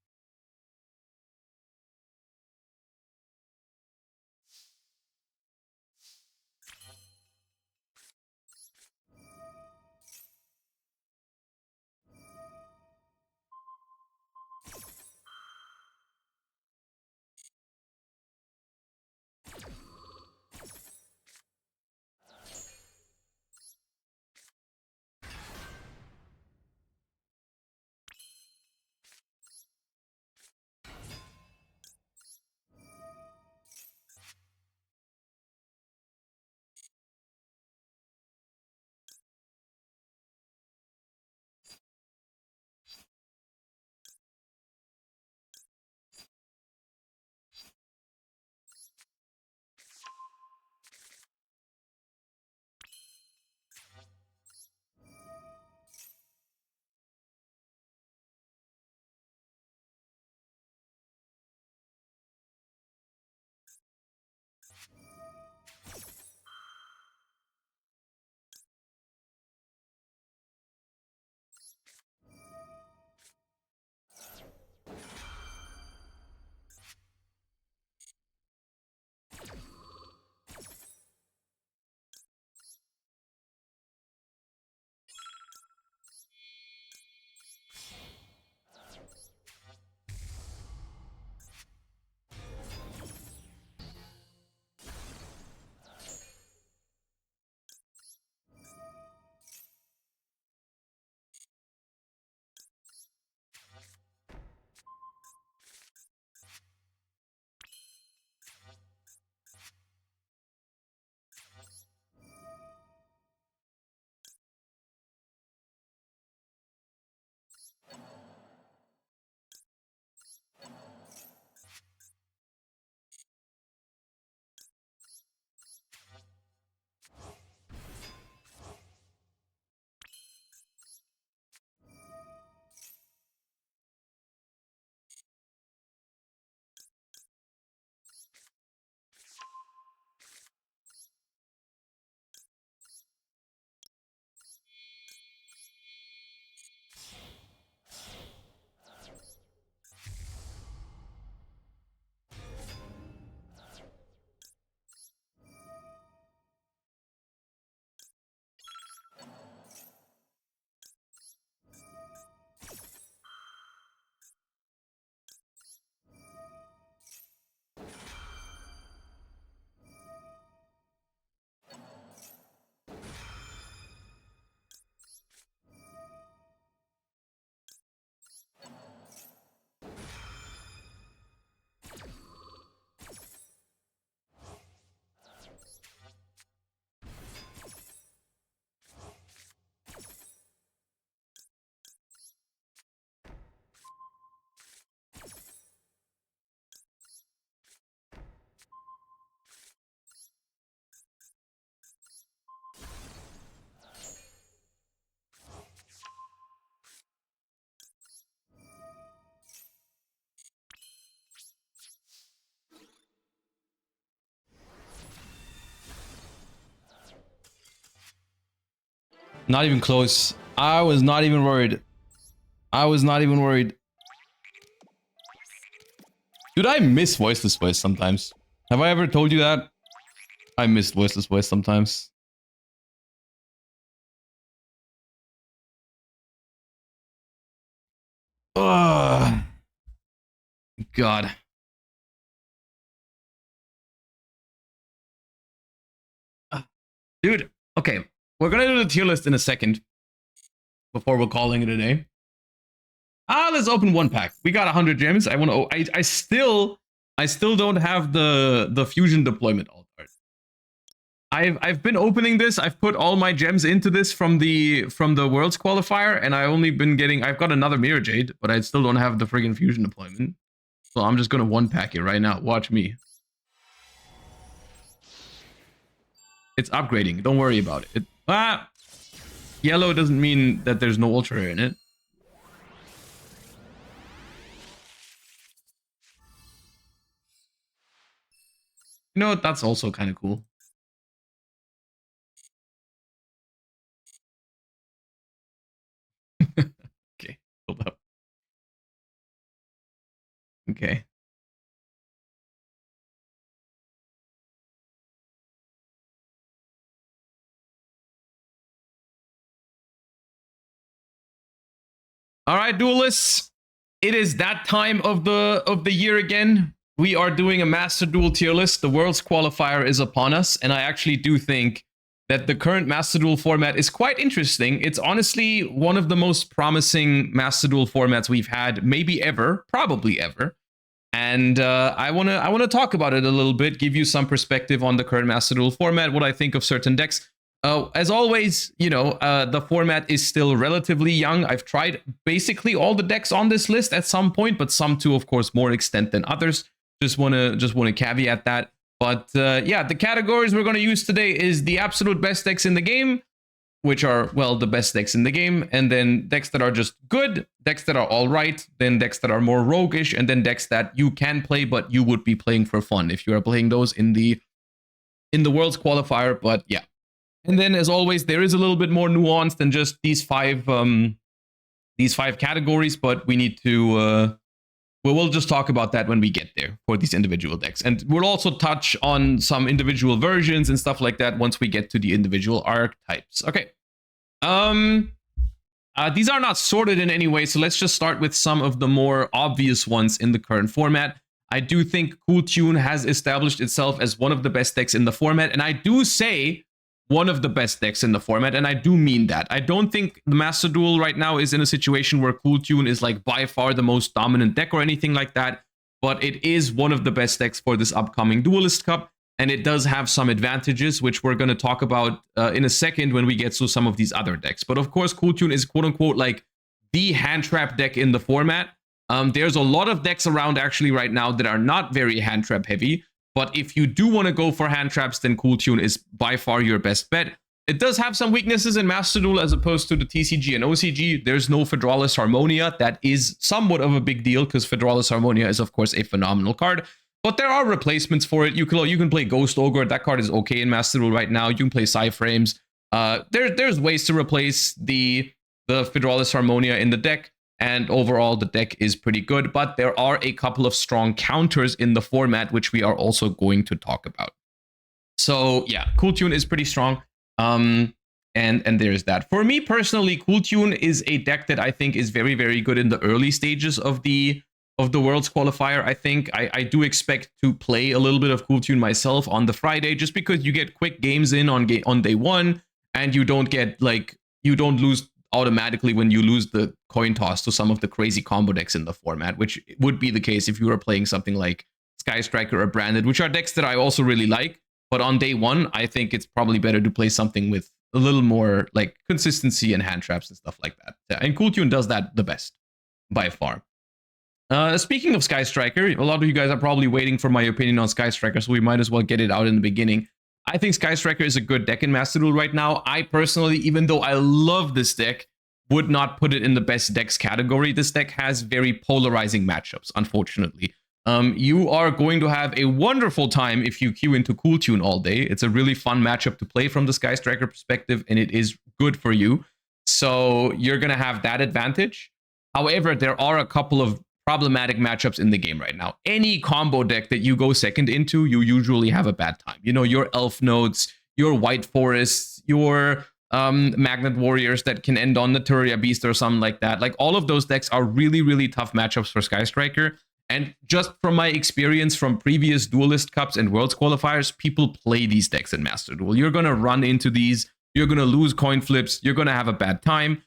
Not even close. I was not even worried. I was not even worried. Dude, I miss Voiceless Voice sometimes. Have I ever told you that? I miss Voiceless Voice sometimes. Oh, God. Dude, okay. We're gonna do the tier list in a second before we're calling it a day. Let's open one pack. We got 100 gems. I want to. I still don't have the fusion deployment alt art. I've been opening this. I've put all my gems into this from the Worlds qualifier, and I only been getting. I've got another Mirror Jade, but I still don't have the friggin' fusion deployment. So I'm just gonna one pack it right now. Watch me. It's upgrading. Don't worry about it. Yellow doesn't mean that there's no ultra rare in it. You know what? That's also kind of cool. Okay, hold up. Okay. All right, duelists. It is that time of the year again. We are doing a Master Duel tier list. The Worlds qualifier is upon us, and I actually do think that the current Master Duel format is quite interesting. It's honestly one of the most promising Master Duel formats we've had, maybe ever, probably ever. And I wanna talk about it a little bit, give you some perspective on the current Master Duel format, what I think of certain decks. As always, you know, the format is still relatively young. I've tried basically all the decks on this list at some point, but some to, of course, more extent than others. Just wanna caveat that. But yeah, the categories we're gonna use today is the absolute best decks in the game, which are, well, the best decks in the game, and then decks that are just good, decks that are all right, then decks that are more roguish, and then decks that you can play, but you would be playing for fun if you are playing those in the Worlds qualifier. But yeah. And then, as always, there is a little bit more nuance than just these five categories, but we need to. We'll just talk about that when we get there for these individual decks, and we'll also touch on some individual versions and stuff like that once we get to the individual archetypes. Okay. These are not sorted in any way, so let's just start with some of the more obvious ones in the current format. I do think Cool Tune has established itself as one of the best decks in the format, and I do say one of the best decks in the format, and I do mean that. I don't think the Master Duel right now is in a situation where Cool Tune is like by far the most dominant deck or anything like that, but it is one of the best decks for this upcoming Duelist Cup, and it does have some advantages, which we're going to talk about in a second when we get to some of these other decks. But of course, Cool Tune is quote-unquote like the hand trap deck in the format. There's a lot of decks around actually right now that are not very hand trap heavy, but if you do want to go for hand traps, then Cool Tune is by far your best bet. It does have some weaknesses in Master Duel as opposed to the TCG and OCG. There's no Fedralis Harmonia. That is somewhat of a big deal because Fedralis Harmonia is, of course, a phenomenal card. But there are replacements for it. You can play Ghost Ogre. That card is okay in Master Duel right now. You can play Psyframes. There's ways to replace the Fedralis Harmonia in the deck. And overall, the deck is pretty good, but there are a couple of strong counters in the format, which we are also going to talk about. So yeah, Cool Tune is pretty strong. And there's that. For me personally, Cool Tune is a deck that I think is very, very good in the early stages of the Worlds qualifier. I think I do expect to play a little bit of Cool Tune myself on the Friday, just because you get quick games in on day one, and you don't lose automatically when you lose the coin toss to some of the crazy combo decks in the format, which would be the case if you were playing something like Sky Striker or Branded, which are decks that I also really like. But on day one, I think it's probably better to play something with a little more like consistency and hand traps and stuff like that. And Cool Tune does that the best by far. Speaking of Sky Striker, a lot of you guys are probably waiting for my opinion on Sky Striker, so we might as well get it out in the beginning. I think Sky Striker is a good deck in Master Duel right now. I personally, even though I love this deck, would not put it in the best decks category. This deck has very polarizing matchups, unfortunately. You are going to have a wonderful time if you queue into Cool Tune all day. It's a really fun matchup to play from the Sky Striker perspective, and it is good for you. So you're going to have that advantage. However, there are a couple of problematic matchups in the game right now. Any combo deck that you go second into, you usually have a bad time. You know, your Elf Nodes, your White Forests, your Magnet Warriors that can end on the Naturia Beast or something like that. Like, all of those decks are really, really tough matchups for Sky Striker. And just from my experience from previous Duelist Cups and Worlds qualifiers, people play these decks in Master Duel. You're going to run into these. You're going to lose coin flips. You're going to have a bad time.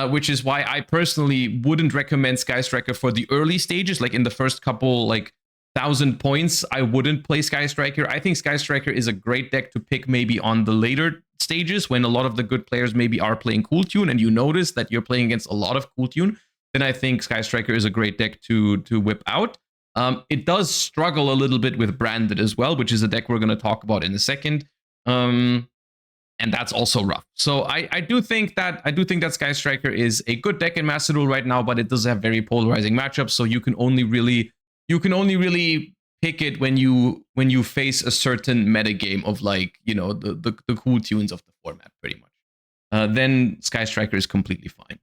Which is why I personally wouldn't recommend Sky Striker for the early stages. Like in the first couple, like 1,000 points, I wouldn't play Sky Striker. I think Sky Striker is a great deck to pick maybe on the later stages when a lot of the good players maybe are playing Cool Tune and you notice that you're playing against a lot of Cool Tune. Then I think Sky Striker is a great deck to whip out. It does struggle a little bit with Branded as well, which is a deck we're going to talk about in a second. And that's also rough. So I do think that Sky Striker is a good deck in Master Duel right now, but it does have very polarizing matchups. So you can only really pick it when you face a certain meta game of, like, you know, the cool tunes of the format, pretty much. Then Sky Striker is completely fine.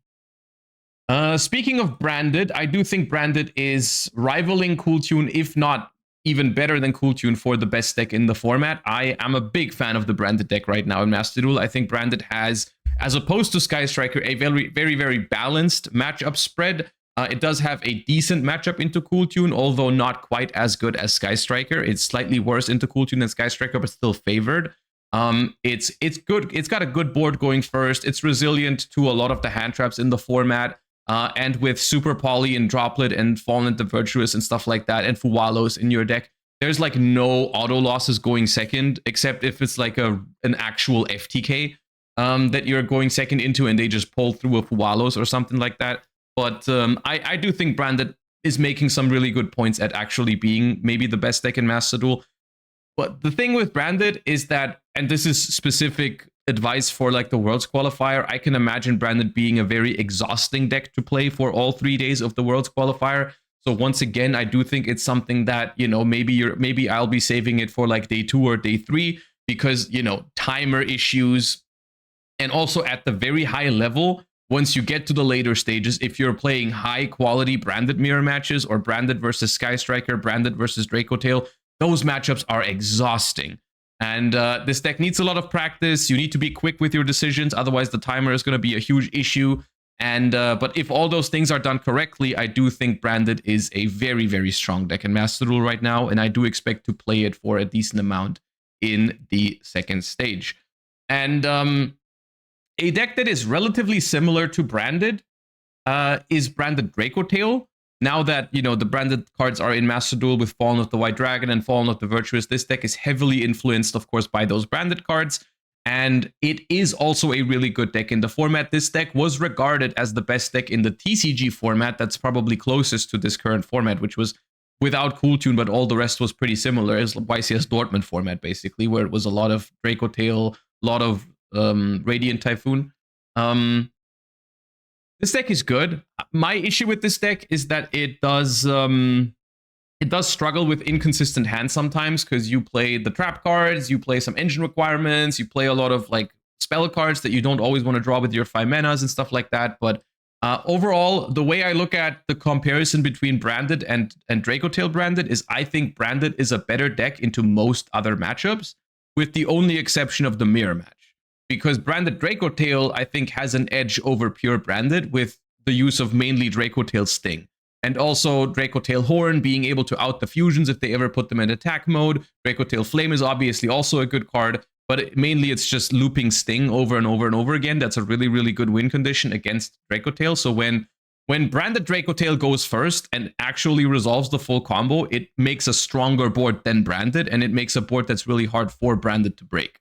Speaking of Branded, I do think Branded is rivaling Cool Tune, if not even better than Cool Tune, for the best deck in the format. I am a big fan of the Branded deck right now in Master Duel. I think Branded has, as opposed to Sky Striker, a very, very, very balanced matchup spread. It does have a decent matchup into Cool Tune, although not quite as good as Sky Striker. It's slightly worse into Cool Tune than Sky Striker, but still favored. It's good. It's got a good board going first. It's resilient to a lot of the hand traps in the format. And with Super Poly and Droplet and Fallen the Virtuous and stuff like that, and Fuwalos in your deck, there's like no auto losses going second, except if it's like an actual FTK that you're going second into and they just pull through a Fuwalos or something like that. But I do think Branded is making some really good points at actually being maybe the best deck in Master Duel. But the thing with Branded is that, and this is specific advice for like the Worlds qualifier, I can imagine Branded being a very exhausting deck to play for all 3 days of the Worlds qualifier. So once again, I do think it's something that, you know, maybe I'll be saving it for like day 2 or day 3, because, you know, timer issues, and also at the very high level, once you get to the later stages, if you're playing high quality Branded mirror matches or Branded versus Sky Striker, Branded versus Draco Tail, those matchups are exhausting. And this deck needs a lot of practice. You need to be quick with your decisions, otherwise the timer is going to be a huge issue. And but if all those things are done correctly, I do think Branded is a very, very strong deck in Master Duel right now, and I do expect to play it for a decent amount in the second stage. And a deck that is relatively similar to Branded is Branded Draco Tail. Now that, you know, the Branded cards are in Master Duel with Fallen of the White Dragon and Fallen of the Virtuous, this deck is heavily influenced, of course, by those Branded cards. And it is also a really good deck in the format. This deck was regarded as the best deck in the TCG format. That's probably closest to this current format, which was without Cool Tune, but all the rest was pretty similar. As YCS Dortmund format, basically, where it was a lot of Draco Tail, a lot of Radiant Typhoon. This deck is good. My issue with this deck is that it does struggle with inconsistent hands sometimes, because you play the trap cards, you play some engine requirements, you play a lot of like spell cards that you don't always want to draw with your 5 manas and stuff like that. But overall, the way I look at the comparison between Branded and Draco Tail Branded is, I think Branded is a better deck into most other matchups, with the only exception of the mirror match. Because Branded Draco Tail, I think, has an edge over pure Branded with the use of mainly Draco Tail Sting. And also Draco Tail Horn being able to out the fusions if they ever put them in attack mode. Draco Tail Flame is obviously also a good card, but mainly it's just looping Sting over and over and over again. That's a really, really good win condition against Draco Tail. So when Branded Draco Tail goes first and actually resolves the full combo, it makes a stronger board than Branded, and it makes a board that's really hard for Branded to break.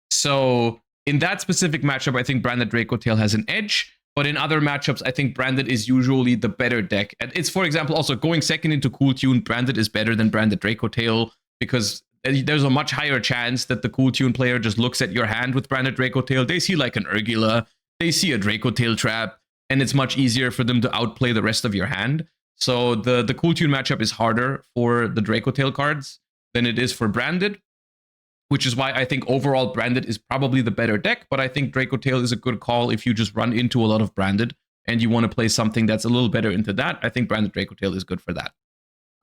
So in that specific matchup, I think Branded Draco Tail has an edge. But in other matchups, I think Branded is usually the better deck. And it's, for example, also going second into Cool Tune, Branded is better than Branded Draco Tail, because there's a much higher chance that the Cool Tune player just looks at your hand with Branded Draco Tail. They see like an Urgula, they see a Draco Tail trap, and it's much easier for them to outplay the rest of your hand. So the Cool Tune matchup is harder for the Draco Tail cards than it is for Branded. which is why I think overall Branded is probably the better deck, but I think Draco Tail is a good call if you just run into a lot of Branded and you want to play something that's a little better into that. I think Branded Draco Tail is good for that.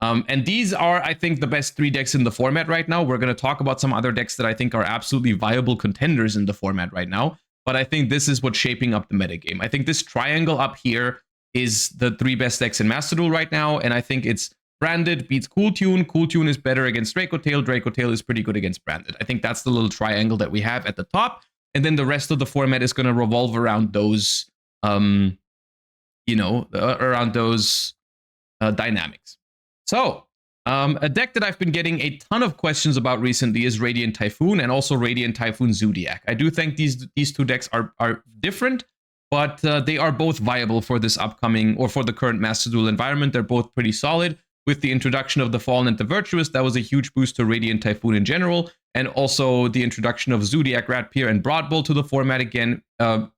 And these are, I think, the best 3 decks in the format right now. We're going to talk about some other decks that I think are absolutely viable contenders in the format right now, but I think this is what's shaping up the metagame. I think this triangle up here is the 3 best decks in Master Duel right now, and I think it's Branded beats Cool Tune. Cool Tune is better against Draco Tail. Draco Tail is pretty good against Branded. I think that's the little triangle that we have at the top. And then the rest of the format is going to revolve around those, around those dynamics. So, a deck that I've been getting a ton of questions about recently is Radiant Typhoon and also Radiant Typhoon Zodiac. I do think these 2 decks are different, but they are both viable for this upcoming, or for the current Master Duel environment. They're both pretty solid. With the introduction of the Fallen and the Virtuous, that was a huge boost to Radiant Typhoon in general, and also the introduction of Zodiac, Ratpier, and Broad Bull to the format again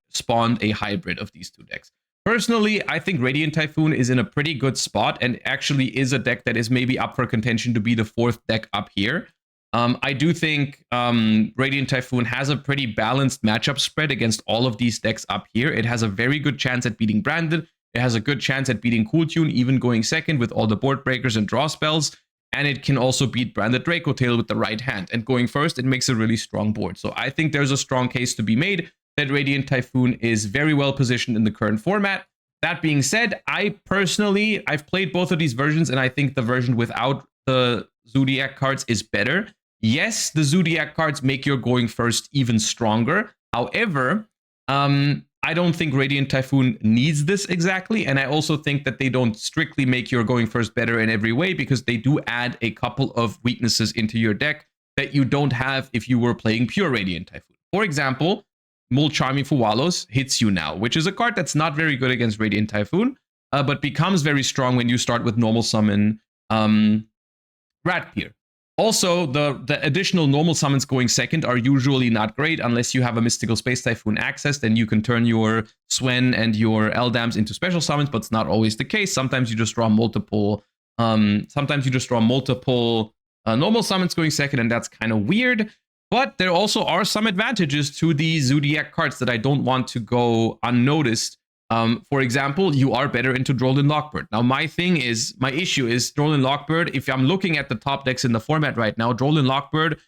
spawned a hybrid of these 2 decks. Personally, I think Radiant Typhoon is in a pretty good spot and actually is a deck that is maybe up for contention to be the 4th deck up here. I do think Radiant Typhoon has a pretty balanced matchup spread against all of these decks up here. It has a very good chance at beating Branded. It has a good chance at beating Cool Tune, even going second with all the board breakers and draw spells. And it can also beat Branded Draco Tail with the right hand. And going first, it makes a really strong board. So I think there's a strong case to be made that Radiant Typhoon is very well positioned in the current format. That being said, I've played both of these versions, and I think the version without the Zodiac cards is better. Yes, the Zodiac cards make your going first even stronger. However, I don't think Radiant Typhoon needs this exactly, and I also think that they don't strictly make your going first better in every way, because they do add a couple of weaknesses into your deck that you don't have if you were playing pure Radiant Typhoon. For example, Mulcharmy Fuwalos hits you now, which is a card that's not very good against Radiant Typhoon, but becomes very strong when you start with normal summon Ratpier. Also, the additional normal summons going second are usually not great unless you have a Mystical more Typhoon access. Then you can turn your Swen and your Eldams into special summons, but it's not always the case. Sometimes you just draw multiple. Normal summons going second, and that's kind of weird. But there also are some advantages to the Zodiac cards that I don't want to go unnoticed. For example, you are better into Drolin Lockbird. Now, my issue is Drolin Lockbird. If I'm looking at the top decks in the format right now, Drolin Lockbird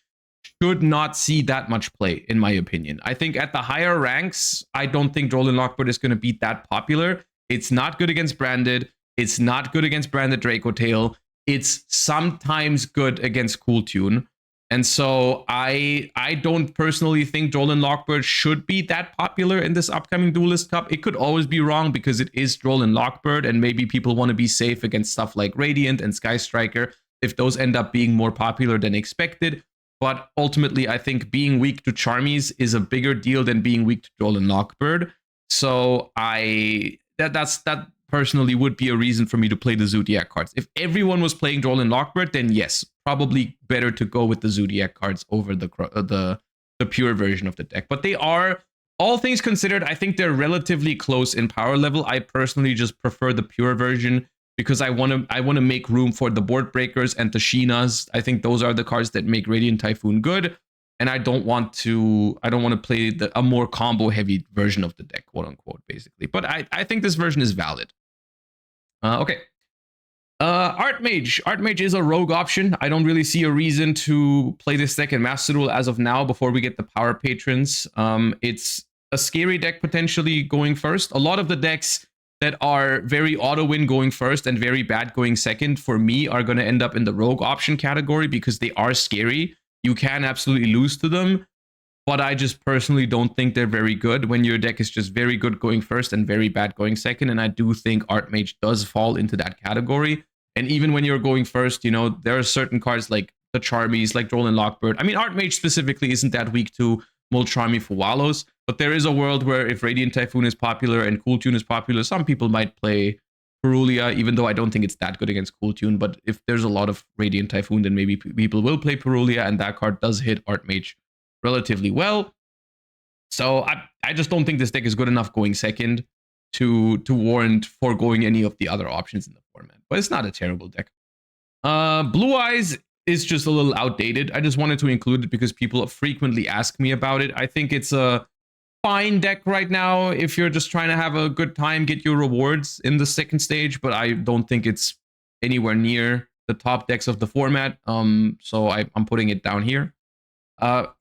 should not see that much play, in my opinion. I think at the higher ranks, I don't think Drolin Lockbird is going to be that popular. It's not good against Branded. It's not good against Branded Draco Tail. It's sometimes good against Cool Tune. And so I don't personally think Drolin Lockbird should be that popular in this upcoming Duelist Cup. It could always be wrong because it is Drolin Lockbird, and maybe people want to be safe against stuff like Radiant and Sky Striker if those end up being more popular than expected. But ultimately, I think being weak to Charmies is a bigger deal than being weak to Drolin Lockbird. So that personally would be a reason for me to play the Zodiac cards. If everyone was playing Drolin Lockbird, then yes, probably better to go with the Zodiac cards over the pure version of the deck. But they are, all things considered, I think they're relatively close in power level. I personally just prefer the pure version because I want to make room for the board breakers and the Sheenas. I think those are the cards that make Radiant Typhoon good, and I don't want to play a more combo heavy version of the deck, quote unquote, basically. But I think this version is valid. Okay. Archmage. Archmage is a rogue option. I don't really see a reason to play this deck in Master Duel as of now before we get the power patrons. It's a scary deck potentially going first. A lot of the decks that are very auto-win going first and very bad going second, for me, are going to end up in the rogue option category because they are scary. You can absolutely lose to them, but I just personally don't think they're very good when your deck is just very good going first and very bad going second. And I do think Archmage does fall into that category. And even when you're going first, you know, there are certain cards like the Charmies, like Drolin Lockbird. I mean, Archmage specifically isn't that weak to Mulcharmy Fuwalos, but there is a world where if Radiant Typhoon is popular and Cool Tune is popular, some people might play Purulia, even though I don't think it's that good against Cool Tune. But if there's a lot of Radiant Typhoon, then maybe people will play Purulia, and that card does hit Archmage relatively well. So I just don't think this deck is good enough going second to warrant foregoing any of the other options in the format. But it's not a terrible deck. Blue Eyes is just a little outdated. I just wanted to include it because people frequently ask me about it. I think it's a fine deck right now if you're just trying to have a good time, get your rewards in the second stage, but I don't think it's anywhere near the top decks of the format. So I'm putting it down here.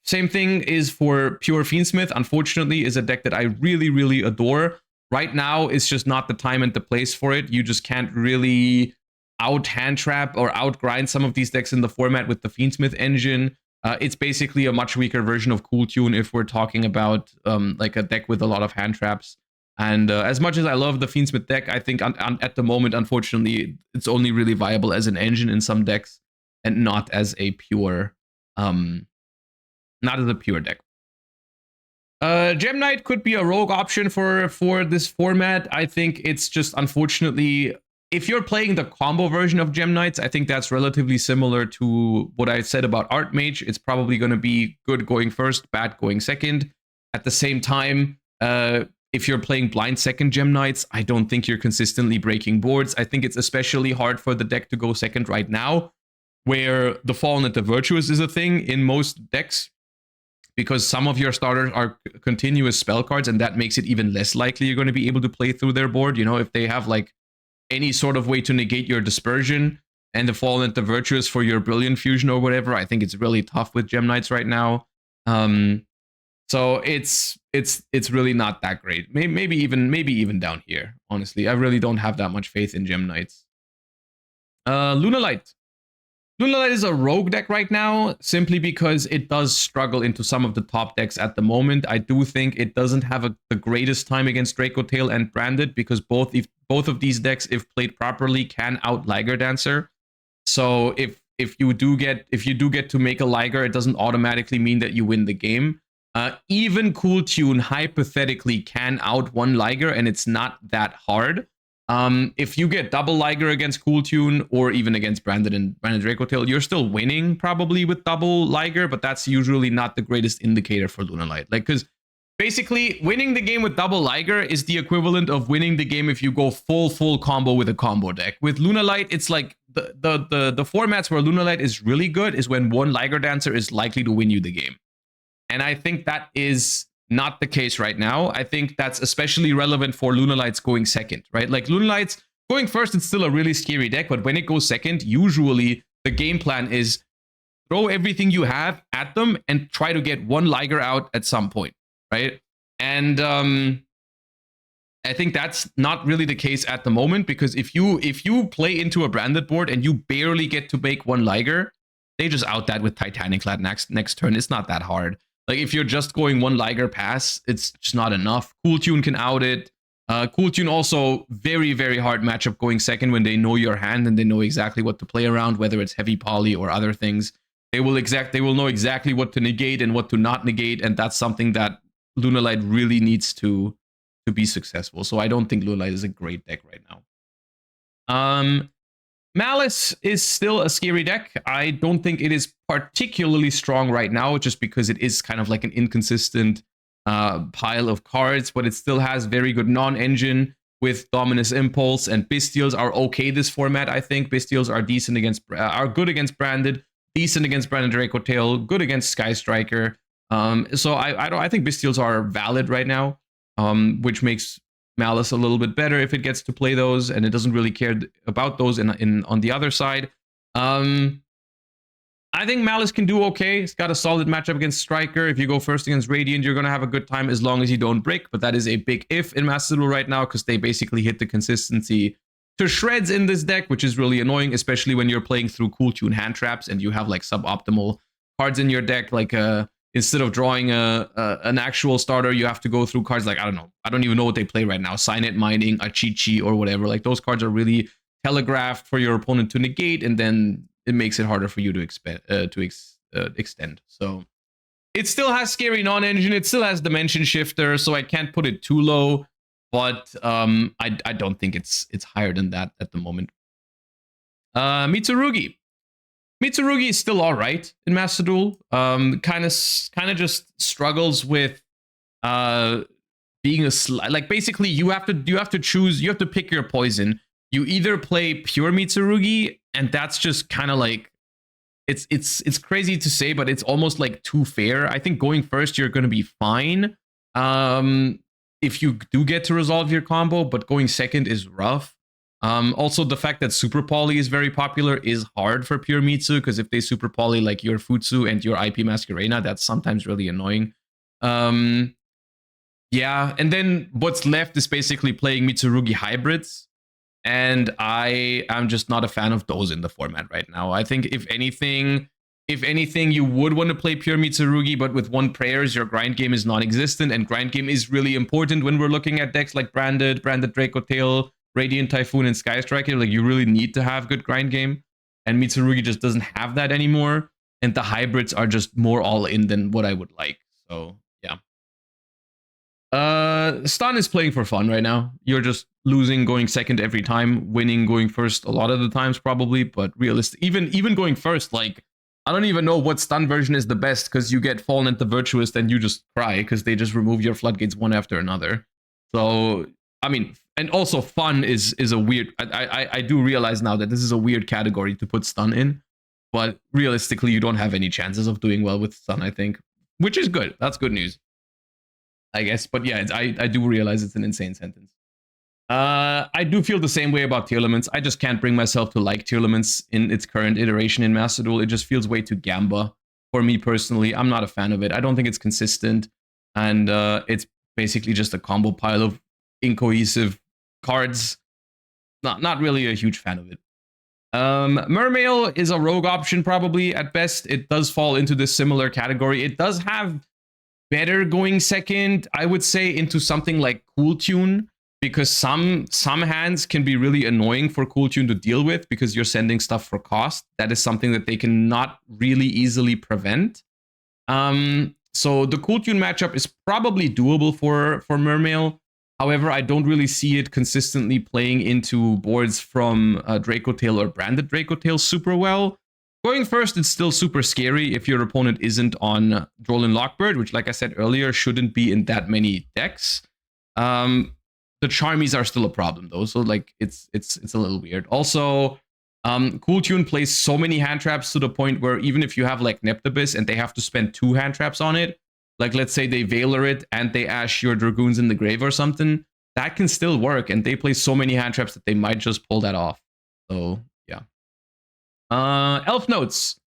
Same thing is for Pure Fiendsmith. Unfortunately, is a deck that I really, really adore. Right now, it's just not the time and the place for it. You just can't really out hand trap or out grind some of these decks in the format with the Fiendsmith engine. It's basically a much weaker version of Cool Tune if we're talking about like a deck with a lot of hand traps. And as much as I love the Fiendsmith deck, I think at the moment, unfortunately, it's only really viable as an engine in some decks and not as a pure, not as a pure deck. Gem Knight could be a rogue option for this format. I think it's just unfortunately, if you're playing the combo version of Gem Knights, I think that's relatively similar to what I said about Archmage. It's probably going to be good going first, bad going second. At the same time, if you're playing blind second Gem Knights, I don't think you're consistently breaking boards. I think it's especially hard for the deck to go second right now, where the Fallen and the Virtuous is a thing in most decks, because some of your starters are continuous spell cards, and that makes it even less likely you're going to be able to play through their board. You know, if they have like any sort of way to negate your Dispersion and the Fallen and the Virtuous for your Brilliant Fusion or whatever, I think it's really tough with Gem Knights right now. So it's really not that great. Maybe even down here. Honestly, I really don't have that much faith in Gem Knights. Lunalight. Lunalight is a rogue deck right now, simply because it does struggle into some of the top decks at the moment. I do think it doesn't have the greatest time against Draco Tail and Branded, because both of these decks, if played properly, can out Liger Dancer. So if you do get to make a Liger, it doesn't automatically mean that you win the game. Even Cool Tune hypothetically can out one Liger, and it's not that hard. If you get double Liger against Cool Tune, or even against Branded Draco Tail, you're still winning probably with double Liger, but that's usually not the greatest indicator for Lunalight. Like, because basically winning the game with double Liger is the equivalent of winning the game if you go full combo with a combo deck. With Lunalight, it's like the formats where Lunalight is really good is when one Liger Dancer is likely to win you the game. And I think that is not the case right now. I think that's especially relevant for Lunalights going second, right? Like Lunalights going first, it's still a really scary deck, but when it goes second, usually the game plan is throw everything you have at them and try to get one Liger out at some point, right? And I think that's not really the case at the moment, because if you play into a Branded board and you barely get to make one Liger, they just out that with Titanic Lad next turn. It's not that hard. Like, if you're just going one Liger pass, it's just not enough. Cool Tune can out it. Cool Tune also very, very hard matchup going second when they know your hand and they know exactly what to play around, whether it's heavy poly or other things. They will know exactly what to negate and what to not negate, and that's something that Lunalight really needs to be successful. So I don't think Lunalight is a great deck right now. Malice is still a scary deck. I don't think it is particularly strong right now, just because it is kind of like an inconsistent pile of cards, but it still has very good non-engine with Dominus Impulse, and Bestials are okay this format. I think Bestials are decent against, are good against Branded, decent against Branded Draco Tail, good against Sky Striker. So I think Bestials are valid right now, which makes Malice a little bit better if it gets to play those, and it doesn't really care about those on the other side. I think Malice can do okay. It's got a solid matchup against Striker. If you go first against Radiant, you're going to have a good time as long as you don't break, but that is a big if in Master Duel right now, because they basically hit the consistency to shreds in this deck, which is really annoying, especially when you're playing through Cool Tune hand traps and you have like suboptimal cards in your deck, like instead of drawing an actual starter, you have to go through cards like, I don't even know what they play right now. Signet Mining, a Chi-Chi, or whatever. Like, those cards are really telegraphed for your opponent to negate, and then it makes it harder for you to extend. So it still has scary non-engine. It still has Dimension Shifter, so I can't put it too low. But I don't think it's higher than that at the moment. Mitsurugi. Mitsurugi is still all right in Master Duel. Kind of just struggles with being like, basically you have to choose, you have to pick your poison. You either play pure Mitsurugi, and that's just kind of like it's crazy to say, but it's almost like too fair. I think going first, you're going to be fine. If you do get to resolve your combo, but going second is rough. Also, the fact that Super Poly is very popular is hard for pure Mitsu, because if they Super Poly like your Futsu and your IP Masquerena, that's sometimes really annoying. Yeah, and then what's left is basically playing Mitsurugi hybrids, and I am just not a fan of those in the format right now. I think if anything, you would want to play pure Mitsurugi, but with one prayers, your grind game is non-existent, and grind game is really important when we're looking at decks like Branded Draco Tail, Radiant Typhoon, and Sky Striker. Like, you really need to have good grind game, and Mitsurugi just doesn't have that anymore, and the hybrids are just more all-in than what I would like. So, yeah. Stun is playing for fun right now. You're just losing going second every time, winning going first a lot of the times probably, but realistic. Even going first, like, I don't even know what stun version is the best, because you get Fallen at the Virtuous and you just cry because they just remove your floodgates one after another. So, I mean, and also fun is a weird, I do realize now that this is a weird category to put stun in, but realistically, you don't have any chances of doing well with stun, I think, which is good. That's good news, I guess. But yeah, I do realize it's an insane sentence. I do feel the same way about Tierlaments. I just can't bring myself to like Tierlaments in its current iteration in Master Duel. It just feels way too gamba for me personally. I'm not a fan of it. I don't think it's consistent, and it's basically just a combo pile of incohesive cards. Not really a huge fan of it. Mermail is a rogue option probably at best. It does fall into this similar category. It does have better going second, I would say, into something like Cool Tune, because some hands can be really annoying for Cool Tune to deal with because you're sending stuff for cost. That is something that they can not really easily prevent. So the Cool Tune matchup is probably doable for Mermail. However, I don't really see it consistently playing into boards from Draco Tail or Branded Draco Tail super well. Going first, it's still super scary if your opponent isn't on Droll Lockbird, which, like I said earlier, shouldn't be in that many decks. The Charmies are still a problem though, so like it's a little weird. Also, Cool Tune plays so many hand traps to the point where even if you have like Neptibus and they have to spend 2 hand traps on it, like let's say they Veiler it and they Ash your Dragoons in the grave or something, that can still work, and they play so many hand traps that they might just pull that off. So yeah. Elf Notes.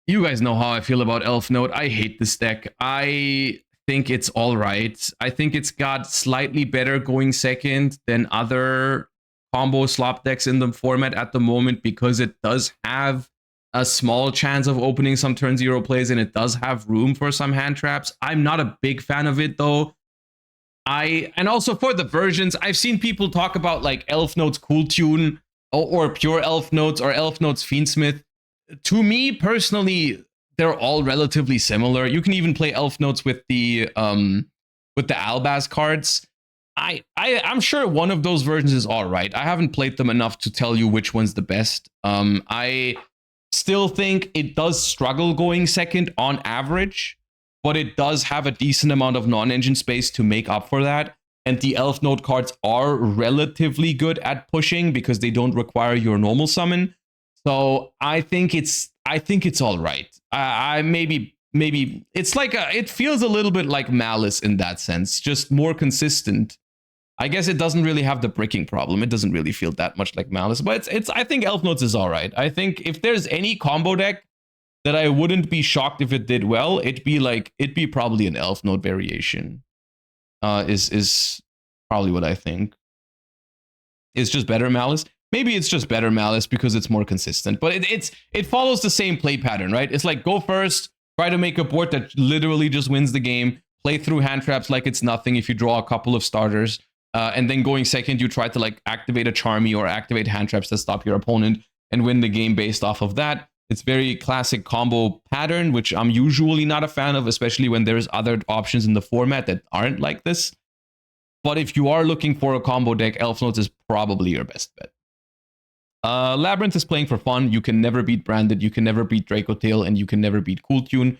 You guys know how I feel about Elf Note. I hate this deck. I think it's all right. I think it's got slightly better going second than other combo slop decks in the format at the moment, because it does have a small chance of opening some turn 0 plays, and it does have room for some hand traps. I'm not a big fan of it though. And also for the versions, I've seen people talk about like Elf Notes Cool Tune or pure Elf Notes or Elf Notes Fiendsmith. To me personally, they're all relatively similar. You can even play Elf Notes with the Albaz cards. I'm sure one of those versions is all right. I haven't played them enough to tell you which one's the best. I still think it does struggle going second on average, but it does have a decent amount of non-engine space to make up for that. And the Elf Note cards are relatively good at pushing because they don't require your normal summon. So I think it's all right. Maybe it's like it feels a little bit like Malice in that sense, just more consistent. I guess it doesn't really have the bricking problem. It doesn't really feel that much like Malice, but I think Elf Notes is all right. I think if there's any combo deck that I wouldn't be shocked if it did well, it'd be probably an Elf Note variation. Is probably what I think. It's just better Malice. Maybe it's just better Malice because it's more consistent, but it follows the same play pattern, right? It's like go first, try to make a board that literally just wins the game, play through hand traps like it's nothing if you draw a couple of starters, and then going second, you try to like activate a Charmy or activate hand traps to stop your opponent and win the game based off of that. It's very classic combo pattern, which I'm usually not a fan of, especially when there's other options in the format that aren't like this. But if you are looking for a combo deck, Elf Notes is probably your best bet. Labyrinth is playing for fun. You can never beat Branded, you can never beat Draco Tail, and you can never beat Cool Tune.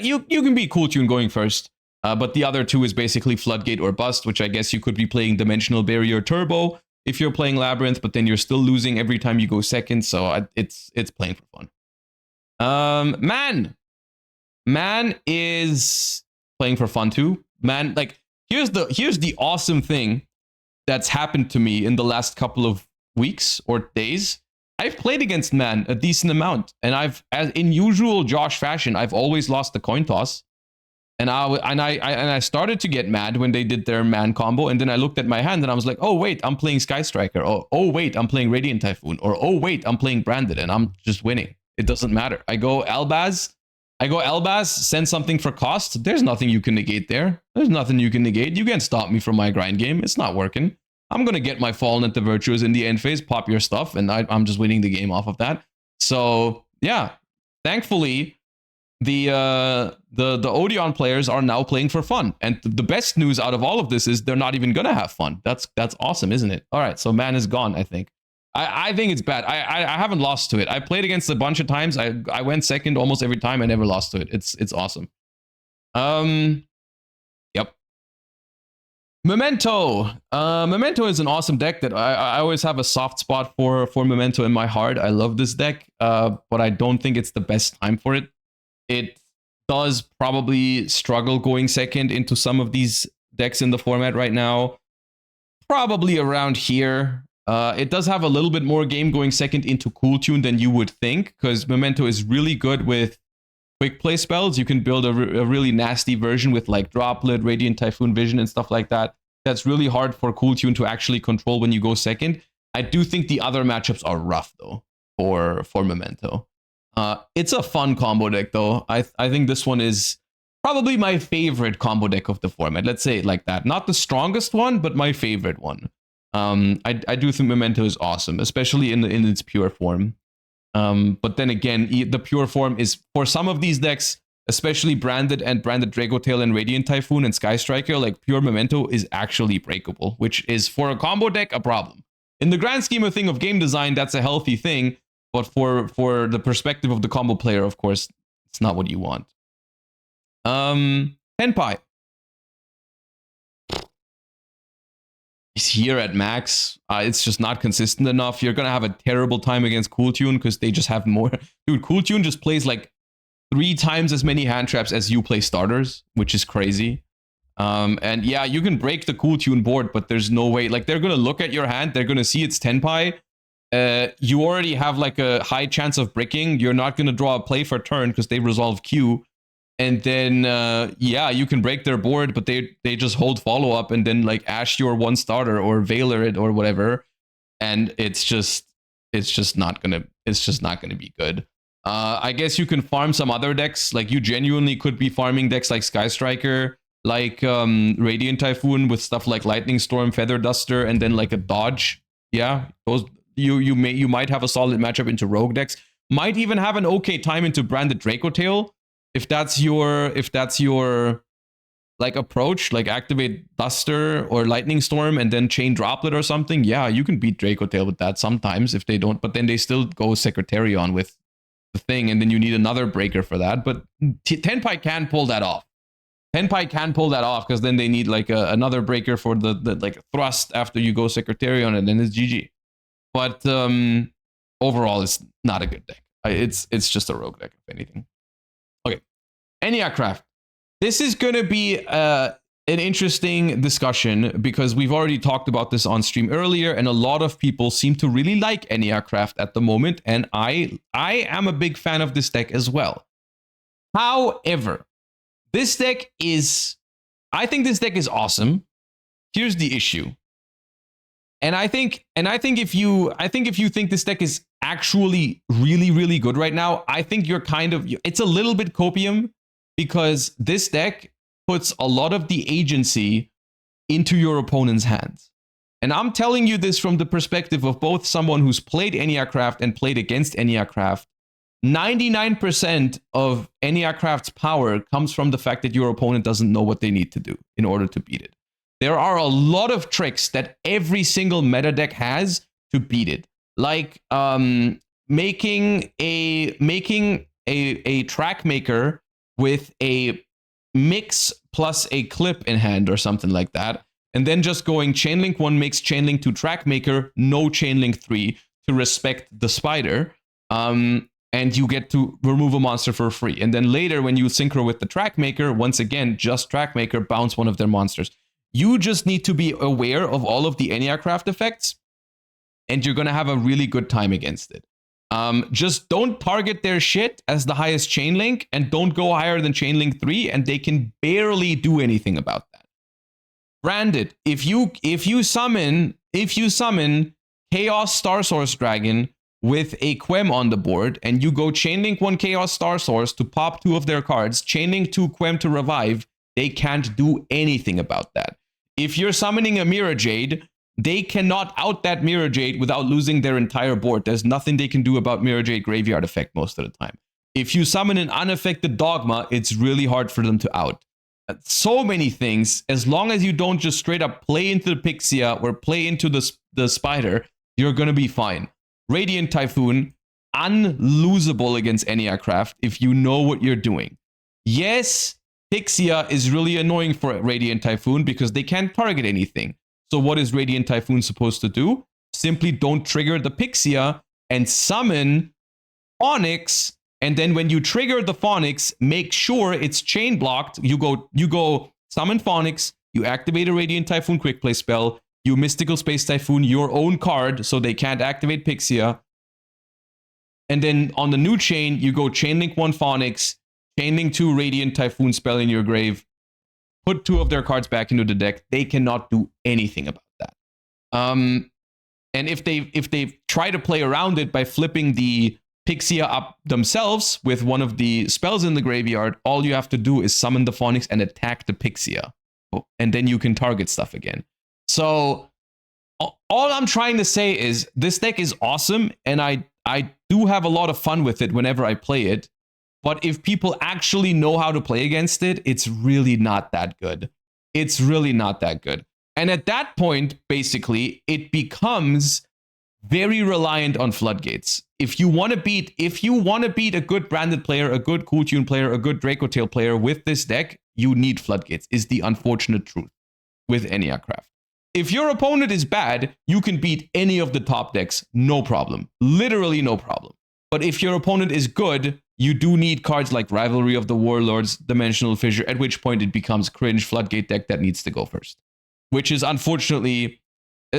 You can beat Cool Tune going first, but the other two is basically Floodgate or Bust, which I guess you could be playing Dimensional Barrier Turbo if you're playing Labyrinth, but then you're still losing every time you go second. So it's playing for fun. Man is playing for fun too. Man, like here's the awesome thing that's happened to me in the last couple of weeks or days. I've played against Man a decent amount, and as in usual Josh fashion, I've always lost the coin toss. And I started to get mad when they did their Man combo, and then I looked at my hand and I was like, oh wait, I'm playing Sky Striker. Oh wait, I'm playing Radiant Typhoon. Or oh wait, I'm playing Branded, and I'm just winning. It doesn't matter. I go Elbaz, send something for cost. There's nothing you can negate there. There's nothing you can negate. You can't stop me from my grind game. It's not working. I'm going to get my Fallen at the Virtuous in the end phase, pop your stuff, and I'm just winning the game off of that. So, yeah, thankfully, the Odeon players are now playing for fun. And the best news out of all of this is they're not even going to have fun. That's awesome, isn't it? All right, so Man is gone, I think. I think it's bad. I haven't lost to it. I played against a bunch of times. I went second almost every time. I never lost to it. It's awesome. Yep. Memento. Memento is an awesome deck that I always have a soft spot for Memento in my heart. I love this deck, but I don't think it's the best time for it. It does probably struggle going second into some of these decks in the format right now. Probably around here. It does have a little bit more game going second into Cool Tune than you would think, because Memento is really good with quick play spells. You can build a really nasty version with like Droplet, Radiant Typhoon Vision, and stuff like that. That's really hard for Cool Tune to actually control when you go second. I do think the other matchups are rough though for Memento. It's a fun combo deck though. I think this one is probably my favorite combo deck of the format. Let's say it like that. Not the strongest one, but my favorite one. I do think Memento is awesome, especially in its pure form. But then again, the pure form is, for some of these decks, especially Branded Dracotail and Radiant Typhoon and Sky Striker, like pure Memento is actually breakable, which is for a combo deck a problem. In the grand scheme of thing of game design, that's a healthy thing, but for the perspective of the combo player, of course, it's not what you want. Tenpai. He's here at max. It's just not consistent enough. You're gonna have a terrible time against Cool Tune because they just have more. Dude, Cool Tune just plays like 3 times as many hand traps as you play starters, which is crazy. And yeah, you can break the Cool Tune board, but there's no way. Like, they're gonna look at your hand, they're gonna see it's Tenpai. You already have like a high chance of bricking. You're not gonna draw a play for turn because they resolve Q. And then, yeah, you can break their board, but they just hold follow up and then like Ash your one starter or Veiler it or whatever, and it's just not gonna be good. I guess you can farm some other decks. Like, you genuinely could be farming decks like Sky Striker, like Radiant Typhoon with stuff like Lightning Storm, Feather Duster, and then like a dodge. Yeah, those you might have a solid matchup into rogue decks. Might even have an okay time into Branded Dracotail. If that's your like approach, like activate Duster or Lightning Storm and then chain Droplet or something, yeah, you can beat Dracotail with that sometimes if they don't, but then they still go Secretarion with the thing, and then you need another breaker for that. But Tenpai can pull that off. Tenpai can pull that off because then they need like another breaker for the like thrust after you go Secretarion, and then it's GG. But overall, it's not a good deck. It's just a rogue deck, if anything. Okay, Eniacraft. This is going to be an interesting discussion because we've already talked about this on stream earlier, and a lot of people seem to really like Eniacraft at the moment, and I am a big fan of this deck as well. However, I think this deck is awesome. Here's the issue. And I think if you think this deck is actually really, really good right now, I think it's a little bit copium, because this deck puts a lot of the agency into your opponent's hands. And I'm telling you this from the perspective of both someone who's played Eniacraft and played against Eniacraft. 99% of Eniacraft's power comes from the fact that your opponent doesn't know what they need to do in order to beat it. There are a lot of tricks that every single meta deck has to beat it. Like making a track maker with a mix plus a clip in hand or something like that. and then just going Chainlink 1 mix, Chainlink 2 Trackmaker, no Chainlink 3 to respect the spider. And you get to remove a monster for free. And then later, when you synchro with the Trackmaker, once again, just Trackmaker, bounce one of their monsters. You just need to be aware of all of the Enneacraft effects, and you're going to have a really good time against it. Just don't target their shit as the highest Chainlink, and don't go higher than Chainlink 3, and they can barely do anything about that. Branded, if you summon Chaos Star Source Dragon with a Quem on the board, and you go Chainlink 1 Chaos Star Source to pop 2 of their cards, Chainlink 2 Quem to revive, they can't do anything about that. If you're summoning a Mirror Jade, they cannot out that Mirror Jade without losing their entire board. There's nothing they can do about Mirror Jade graveyard effect most of the time. If you summon an unaffected Dogma, it's really hard for them to out. So many things, as long as you don't just straight up play into the Pixia or play into the Spider, you're going to be fine. Radiant Typhoon, unlosable against Enneacraft if you know what you're doing. Yes, Pixia is really annoying for Radiant Typhoon because they can't target anything. So what is Radiant Typhoon supposed to do? Simply don't trigger the Pixia and summon Onyx. And then when you trigger the Phonix, make sure it's chain blocked. You go summon Phonix, you activate a Radiant Typhoon quick play spell, you Mystical Space Typhoon your own card so they can't activate Pixia. And then on the new chain, you go Chainlink 1 Phonix, Chainlink 2 Radiant Typhoon spell in your grave, put 2 of their cards back into the deck. They cannot do anything about that. And if they try to play around it by flipping the Pixia up themselves with one of the spells in the graveyard, all you have to do is summon the Phonix and attack the Pixia. And then you can target stuff again. So all I'm trying to say is this deck is awesome, and I do have a lot of fun with it whenever I play it. But if people actually know how to play against it, it's really not that good. It's really not that good. And at that point, basically, it becomes very reliant on floodgates. If you want to beat a good branded player, a good Cool Tune player, a good Draco Tail player with this deck, you need floodgates, is the unfortunate truth with Enneacraft. If your opponent is bad, you can beat any of the top decks, no problem. Literally no problem. But if your opponent is good, you do need cards like Rivalry of the Warlords, Dimensional Fissure, at which point it becomes cringe floodgate deck that needs to go first. Which is unfortunately,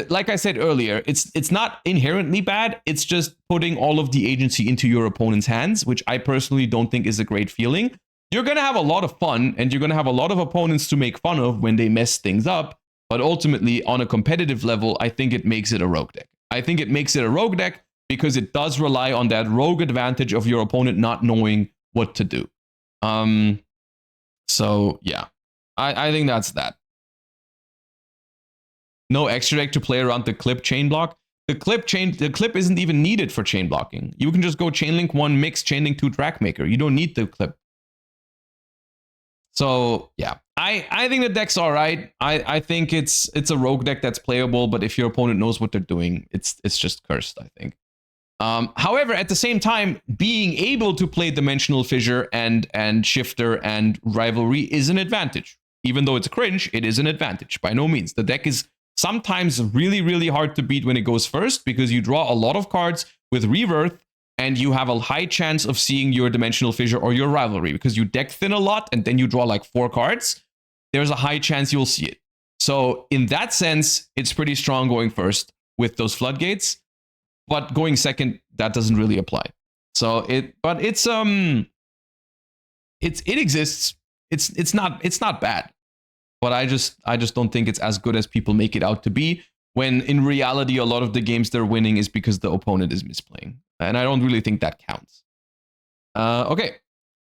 like I said earlier, it's not inherently bad, it's just putting all of the agency into your opponent's hands, which I personally don't think is a great feeling. You're going to have a lot of fun, and you're going to have a lot of opponents to make fun of when they mess things up, but ultimately, on a competitive level, I think it makes it a rogue deck. I think it makes it a rogue deck because it does rely on that rogue advantage of your opponent not knowing what to do. So, yeah. I think that's that. No extra deck to play around the clip chain block. The clip isn't even needed for chain blocking. You can just go Chainlink 1 mix, Chainlink 2 Trackmaker. You don't need the clip. So yeah, I think the deck's all right. I think it's a rogue deck that's playable, but if your opponent knows what they're doing, it's just cursed, I think. However, at the same time, being able to play Dimensional Fissure and Shifter and Rivalry is an advantage. Even though it's cringe, it is an advantage. By no means. The deck is sometimes really, really hard to beat when it goes first because you draw a lot of cards with Rebirth, and you have a high chance of seeing your Dimensional Fissure or your Rivalry because you deck thin a lot and then you draw like 4 cards. There's a high chance you'll see it. So in that sense, it's pretty strong going first with those floodgates, but going second, that doesn't really apply. So it exists. It's not bad, but I just don't think it's as good as people make it out to be, when in reality, a lot of the games they're winning is because the opponent is misplaying. And I don't really think that counts. Okay.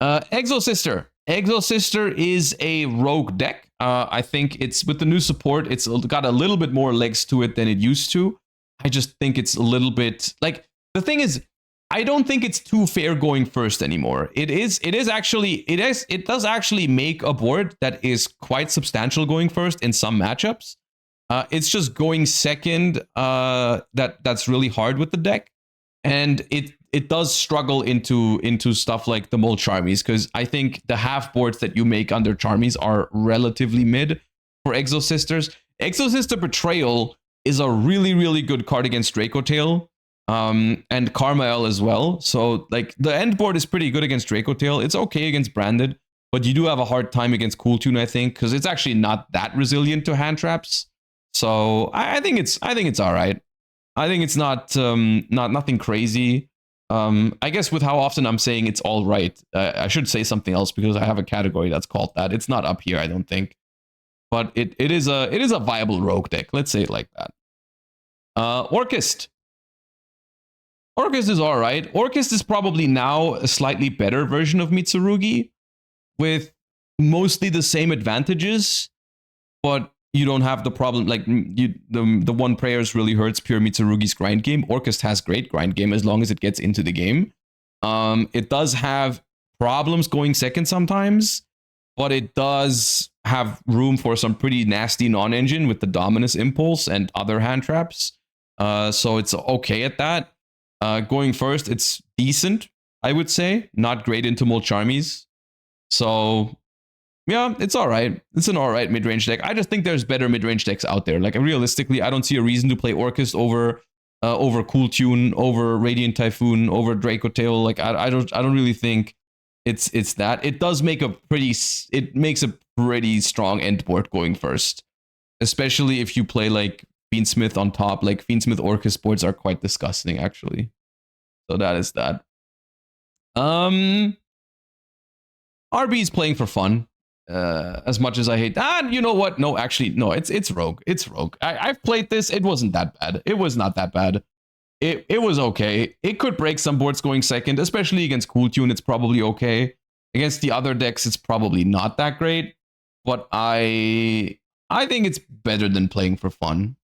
Exosister. Exosister is a rogue deck. I think it's, with the new support, it's got a little bit more legs to it than it used to. I just think it's a little bit, like, the thing is, I don't think it's too fair going first anymore. It does actually make a board that is quite substantial going first in some matchups. It's just going second that's really hard with the deck. And it does struggle into stuff like the Mole Charmies, because I think the half boards that you make under Charmies are relatively mid for Exosisters. Exorcist Betrayal is a really, really good card against Draco Tail. And Carmael as well. So like the end board is pretty good against Draco Tail. It's okay against Branded, but you do have a hard time against Cool Tune, I think, because it's actually not that resilient to hand traps. So I think it's all right. I think it's not nothing crazy. I guess with how often I'm saying it's all right, I should say something else because I have a category that's called that. It's not up here, I don't think, but it is a viable rogue deck. Let's say it like that. Orchist. Orchist is all right. Orchist is probably now a slightly better version of Mitsurugi with mostly the same advantages, but you don't have the problem. Like the one prayers really hurts pure Mitsurugi's grind game. Orchist has great grind game as long as it gets into the game. It does have problems going second sometimes, but it does have room for some pretty nasty non-engine with the Dominus Impulse and other hand traps. So it's okay at that. Going first, it's decent, I would say. Not great into Molcharmies. So, yeah, it's all right. It's an all right mid-range deck. I just think there's better mid-range decks out there. Like, realistically, I don't see a reason to play Orchist over Cool Tune, over Radiant Typhoon, over Draco Tail. Like, I don't really think it's that. It does make it makes a pretty strong end board going first. Especially if you play, like, Fiendsmith on top. Like Fiendsmith Orchist boards are quite disgusting, actually. So that is that. RB is playing for fun. As much as I hate that, you know what? No, actually, no, it's Rogue. It's Rogue. I've played this. It wasn't that bad. It was not that bad. It was okay. It could break some boards going second, especially against Cool Tune. It's probably okay. Against the other decks, it's probably not that great. But I think it's better than playing for fun.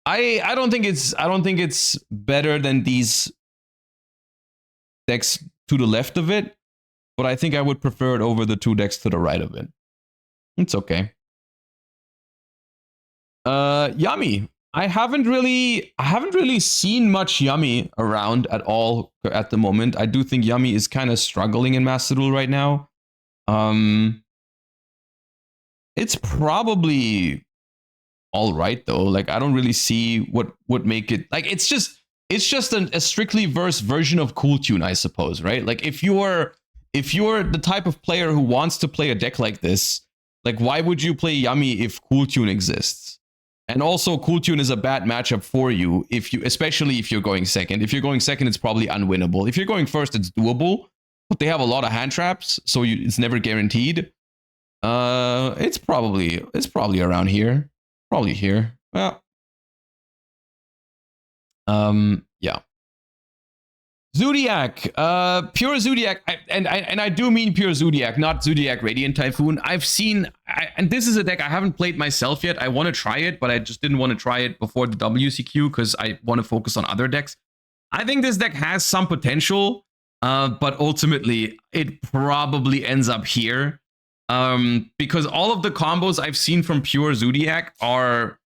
I don't think it's better than these decks to the left of it, but I think I would prefer it over the two decks to the right of it. It's okay. Yummy. I haven't really seen much Yummy around at all at the moment. I do think Yummy is kind of struggling in Master Duel right now. It's probably all right though. Like I don't really see what would make it like it's just a strictly verse version of Cool Tune, I suppose, right? Like if you're the type of player who wants to play a deck like this, like why would you play Yummy if Cool Tune exists? And also Cool Tune is a bad matchup for you especially if you're going second. If you're going second, it's probably unwinnable. If you're going first, it's doable, but they have a lot of hand traps, so it's never guaranteed. It's probably around here. Probably here. Well, yeah. Zodiac, pure Zodiac, and I do mean pure Zodiac, not Zodiac Radiant Typhoon. I've seen, and this is a deck I haven't played myself yet. I want to try it, but I just didn't want to try it before the WCQ because I want to focus on other decks. I think this deck has some potential, but ultimately it probably ends up here. Because all of the combos I've seen from pure Zodiac are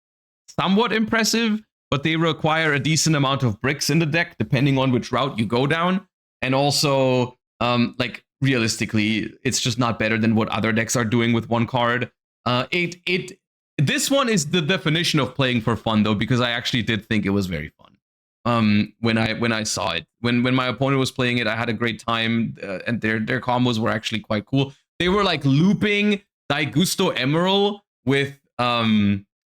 somewhat impressive, but they require a decent amount of bricks in the deck, depending on which route you go down. And also, like realistically, it's just not better than what other decks are doing with one card. This one is the definition of playing for fun, though, because I actually did think it was very fun. When I saw it, when my opponent was playing it, I had a great time, and their combos were actually quite cool. They were like looping Daigusto Emerald with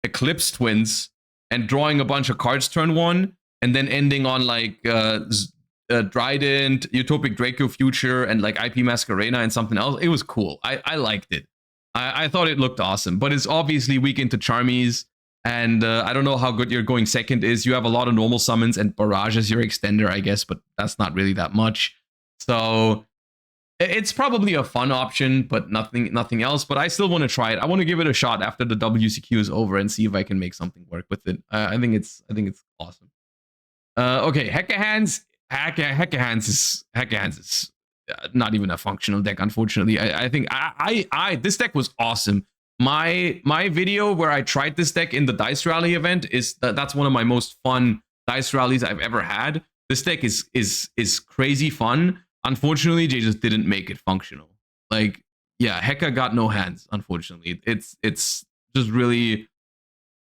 Eclipse Twins and drawing a bunch of cards turn one, and then ending on like Trident, Utopic Draco Future, and like IP Masquerena and something else. It was cool. I liked it. I thought it looked awesome, but it's obviously weak into Charmies, and I don't know how good your going second is. You have a lot of normal summons, and Barrage is your extender, I guess, but that's not really that much. So it's probably a fun option, but nothing else. But I still want to try it. I want to give it a shot after the WCQ is over and see if I can make something work with it. I think it's awesome. Okay, Heckahands is not even a functional deck, unfortunately. I think this deck was awesome. My video where I tried this deck in the Dice Rally event that's one of my most fun Dice Rallies I've ever had. This deck is crazy fun. Unfortunately, they just didn't make it functional. Like, yeah, Hecka got no hands, unfortunately. It's just really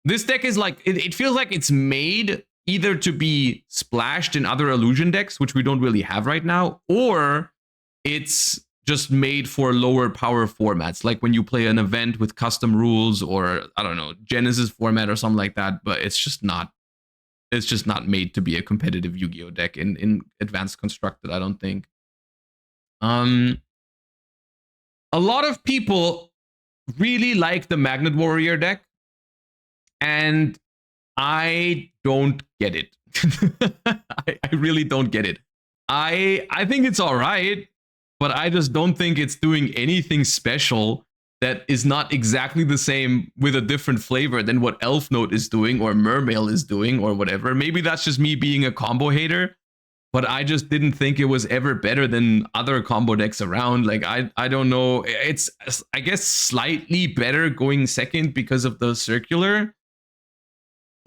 This deck is like, it feels like it's made either to be splashed in other illusion decks, which we don't really have right now, or it's just made for lower power formats, like when you play an event with custom rules, or I don't know, Genesis format or something like that. But it's just not made to be a competitive Yu-Gi-Oh deck in Advanced Constructed, I don't think. A lot of people really like the Magnet Warrior deck, and I don't get it. I really don't get it. I think it's all right, but I just don't think it's doing anything special that is not exactly the same with a different flavor than what Elf Note is doing or Mermail is doing or whatever. Maybe that's just me being a combo hater, but I just didn't think it was ever better than other combo decks around. Like, I don't know. It's, I guess, slightly better going second because of the circular,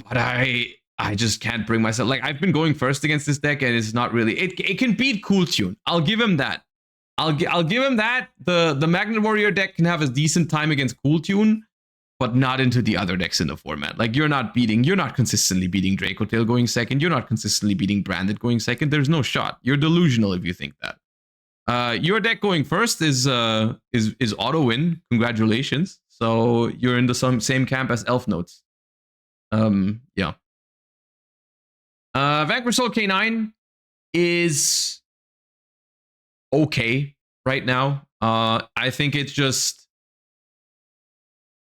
but I just can't bring myself. Like, I've been going first against this deck, and it's not really. It can beat Cool Tune. I'll give him that. I'll give him that. The Magnet Warrior deck can have a decent time against Cool Tune, but not into the other decks in the format. Like, you're not consistently beating Draco Tail going second. You're not consistently beating Branded going second. There's no shot. You're delusional if you think that. Your deck going first is auto win. Congratulations. So you're in the same camp as Elf Notes. Yeah. Vanquish Soul K9 is okay right now. I think it's just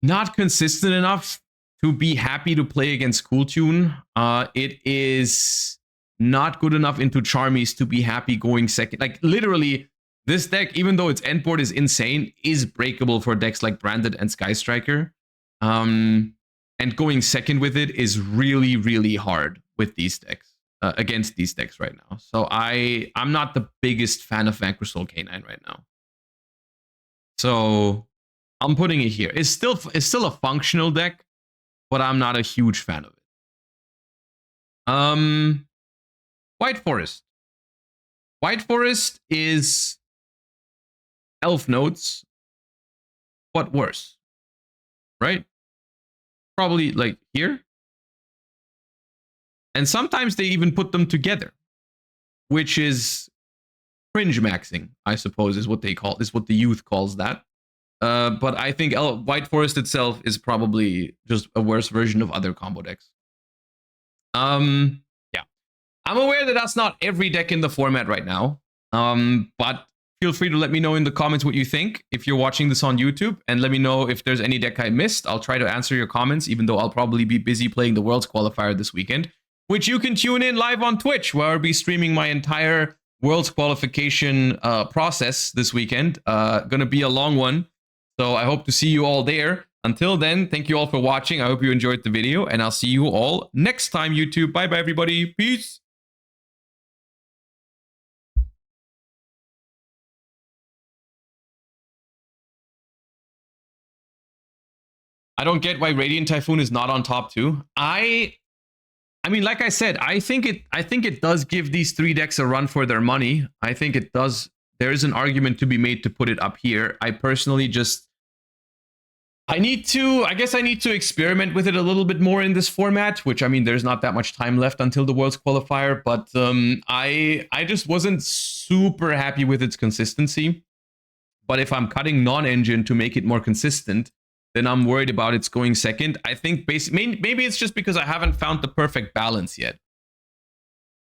not consistent enough to be happy to play against Cool Tune. It is not good enough into Charmies to be happy going second. Like, literally, this deck, even though its end board is insane, is breakable for decks like Branded and Sky Striker. And going second with it is really, really hard with these decks. Against these decks right now. So I'm not the biggest fan of Vanquish Soul K9 right now. So I'm putting it here. It's still a functional deck, but I'm not a huge fan of it. White Forest. White Forest is Elf Notes, but worse. Right? Probably like here. And sometimes they even put them together, which is cringe maxing, I suppose, is what they call, is what the youth calls that. But I think White Forest itself is probably just a worse version of other combo decks. Yeah, I'm aware that that's not every deck in the format right now. But feel free to let me know in the comments what you think if you're watching this on YouTube, and let me know if there's any deck I missed. I'll try to answer your comments, even though I'll probably be busy playing the Worlds Qualifier this weekend, which you can tune in live on Twitch, where I'll be streaming my entire Worlds Qualification process this weekend. Gonna be a long one, so I hope to see you all there. Until then, thank you all for watching. I hope you enjoyed the video, and I'll see you all next time, YouTube. Bye-bye, everybody. Peace. I don't get why Radiant Typhoon is not on top 2. I mean, like I said, I think it does give these 3 decks a run for their money. I think it does. There is an argument to be made to put it up here. I personally just, I guess I need to experiment with it a little bit more in this format, which, I mean, there's not that much time left until the Worlds Qualifier, but I just wasn't super happy with its consistency. But if I'm cutting non-engine to make it more consistent, then I'm worried about it's going second. I think maybe it's just because I haven't found the perfect balance yet.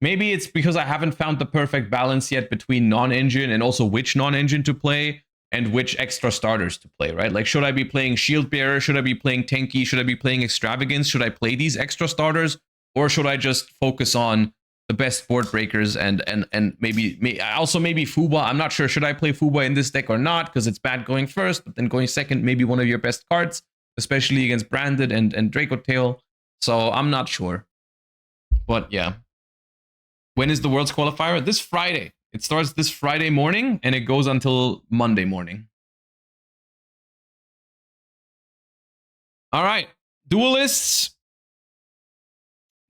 Maybe it's because I haven't found the perfect balance yet between non-engine and also which non-engine to play and which extra starters to play, right? Like, should I be playing Shield Bearer? Should I be playing Tenki? Should I be playing Extravagance? Should I play these extra starters? Or should I just focus on the best board breakers and maybe also maybe Fuba? I'm not sure. Should I play Fuba in this deck or not? Because it's bad going first, but then going second, maybe one of your best cards, especially against Branded and Draco Tail. So I'm not sure. But yeah. When is the Worlds Qualifier? This Friday. It starts this Friday morning and it goes until Monday morning. All right. Duelists.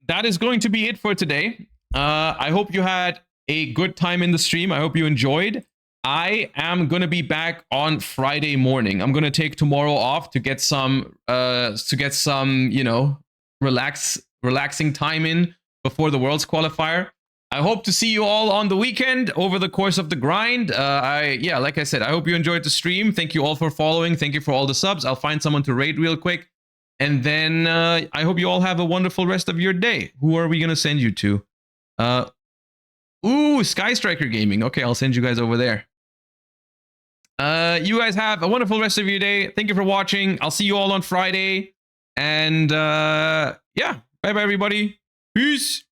That is going to be it for today. I hope you had a good time in the stream. I hope you enjoyed. I am going to be back on Friday morning. I'm going to take tomorrow off to get some, you know, relaxing time in before the Worlds qualifier. I hope to see you all on the weekend over the course of the grind. Like I said, I hope you enjoyed the stream. Thank you all for following. Thank you for all the subs. I'll find someone to raid real quick. And then I hope you all have a wonderful rest of your day. Who are we going to send you to? Sky Striker Gaming. Okay, I'll send you guys over there. You guys have a wonderful rest of your day. Thank you for watching. I'll see you all on Friday. And yeah, bye-bye, everybody. Peace.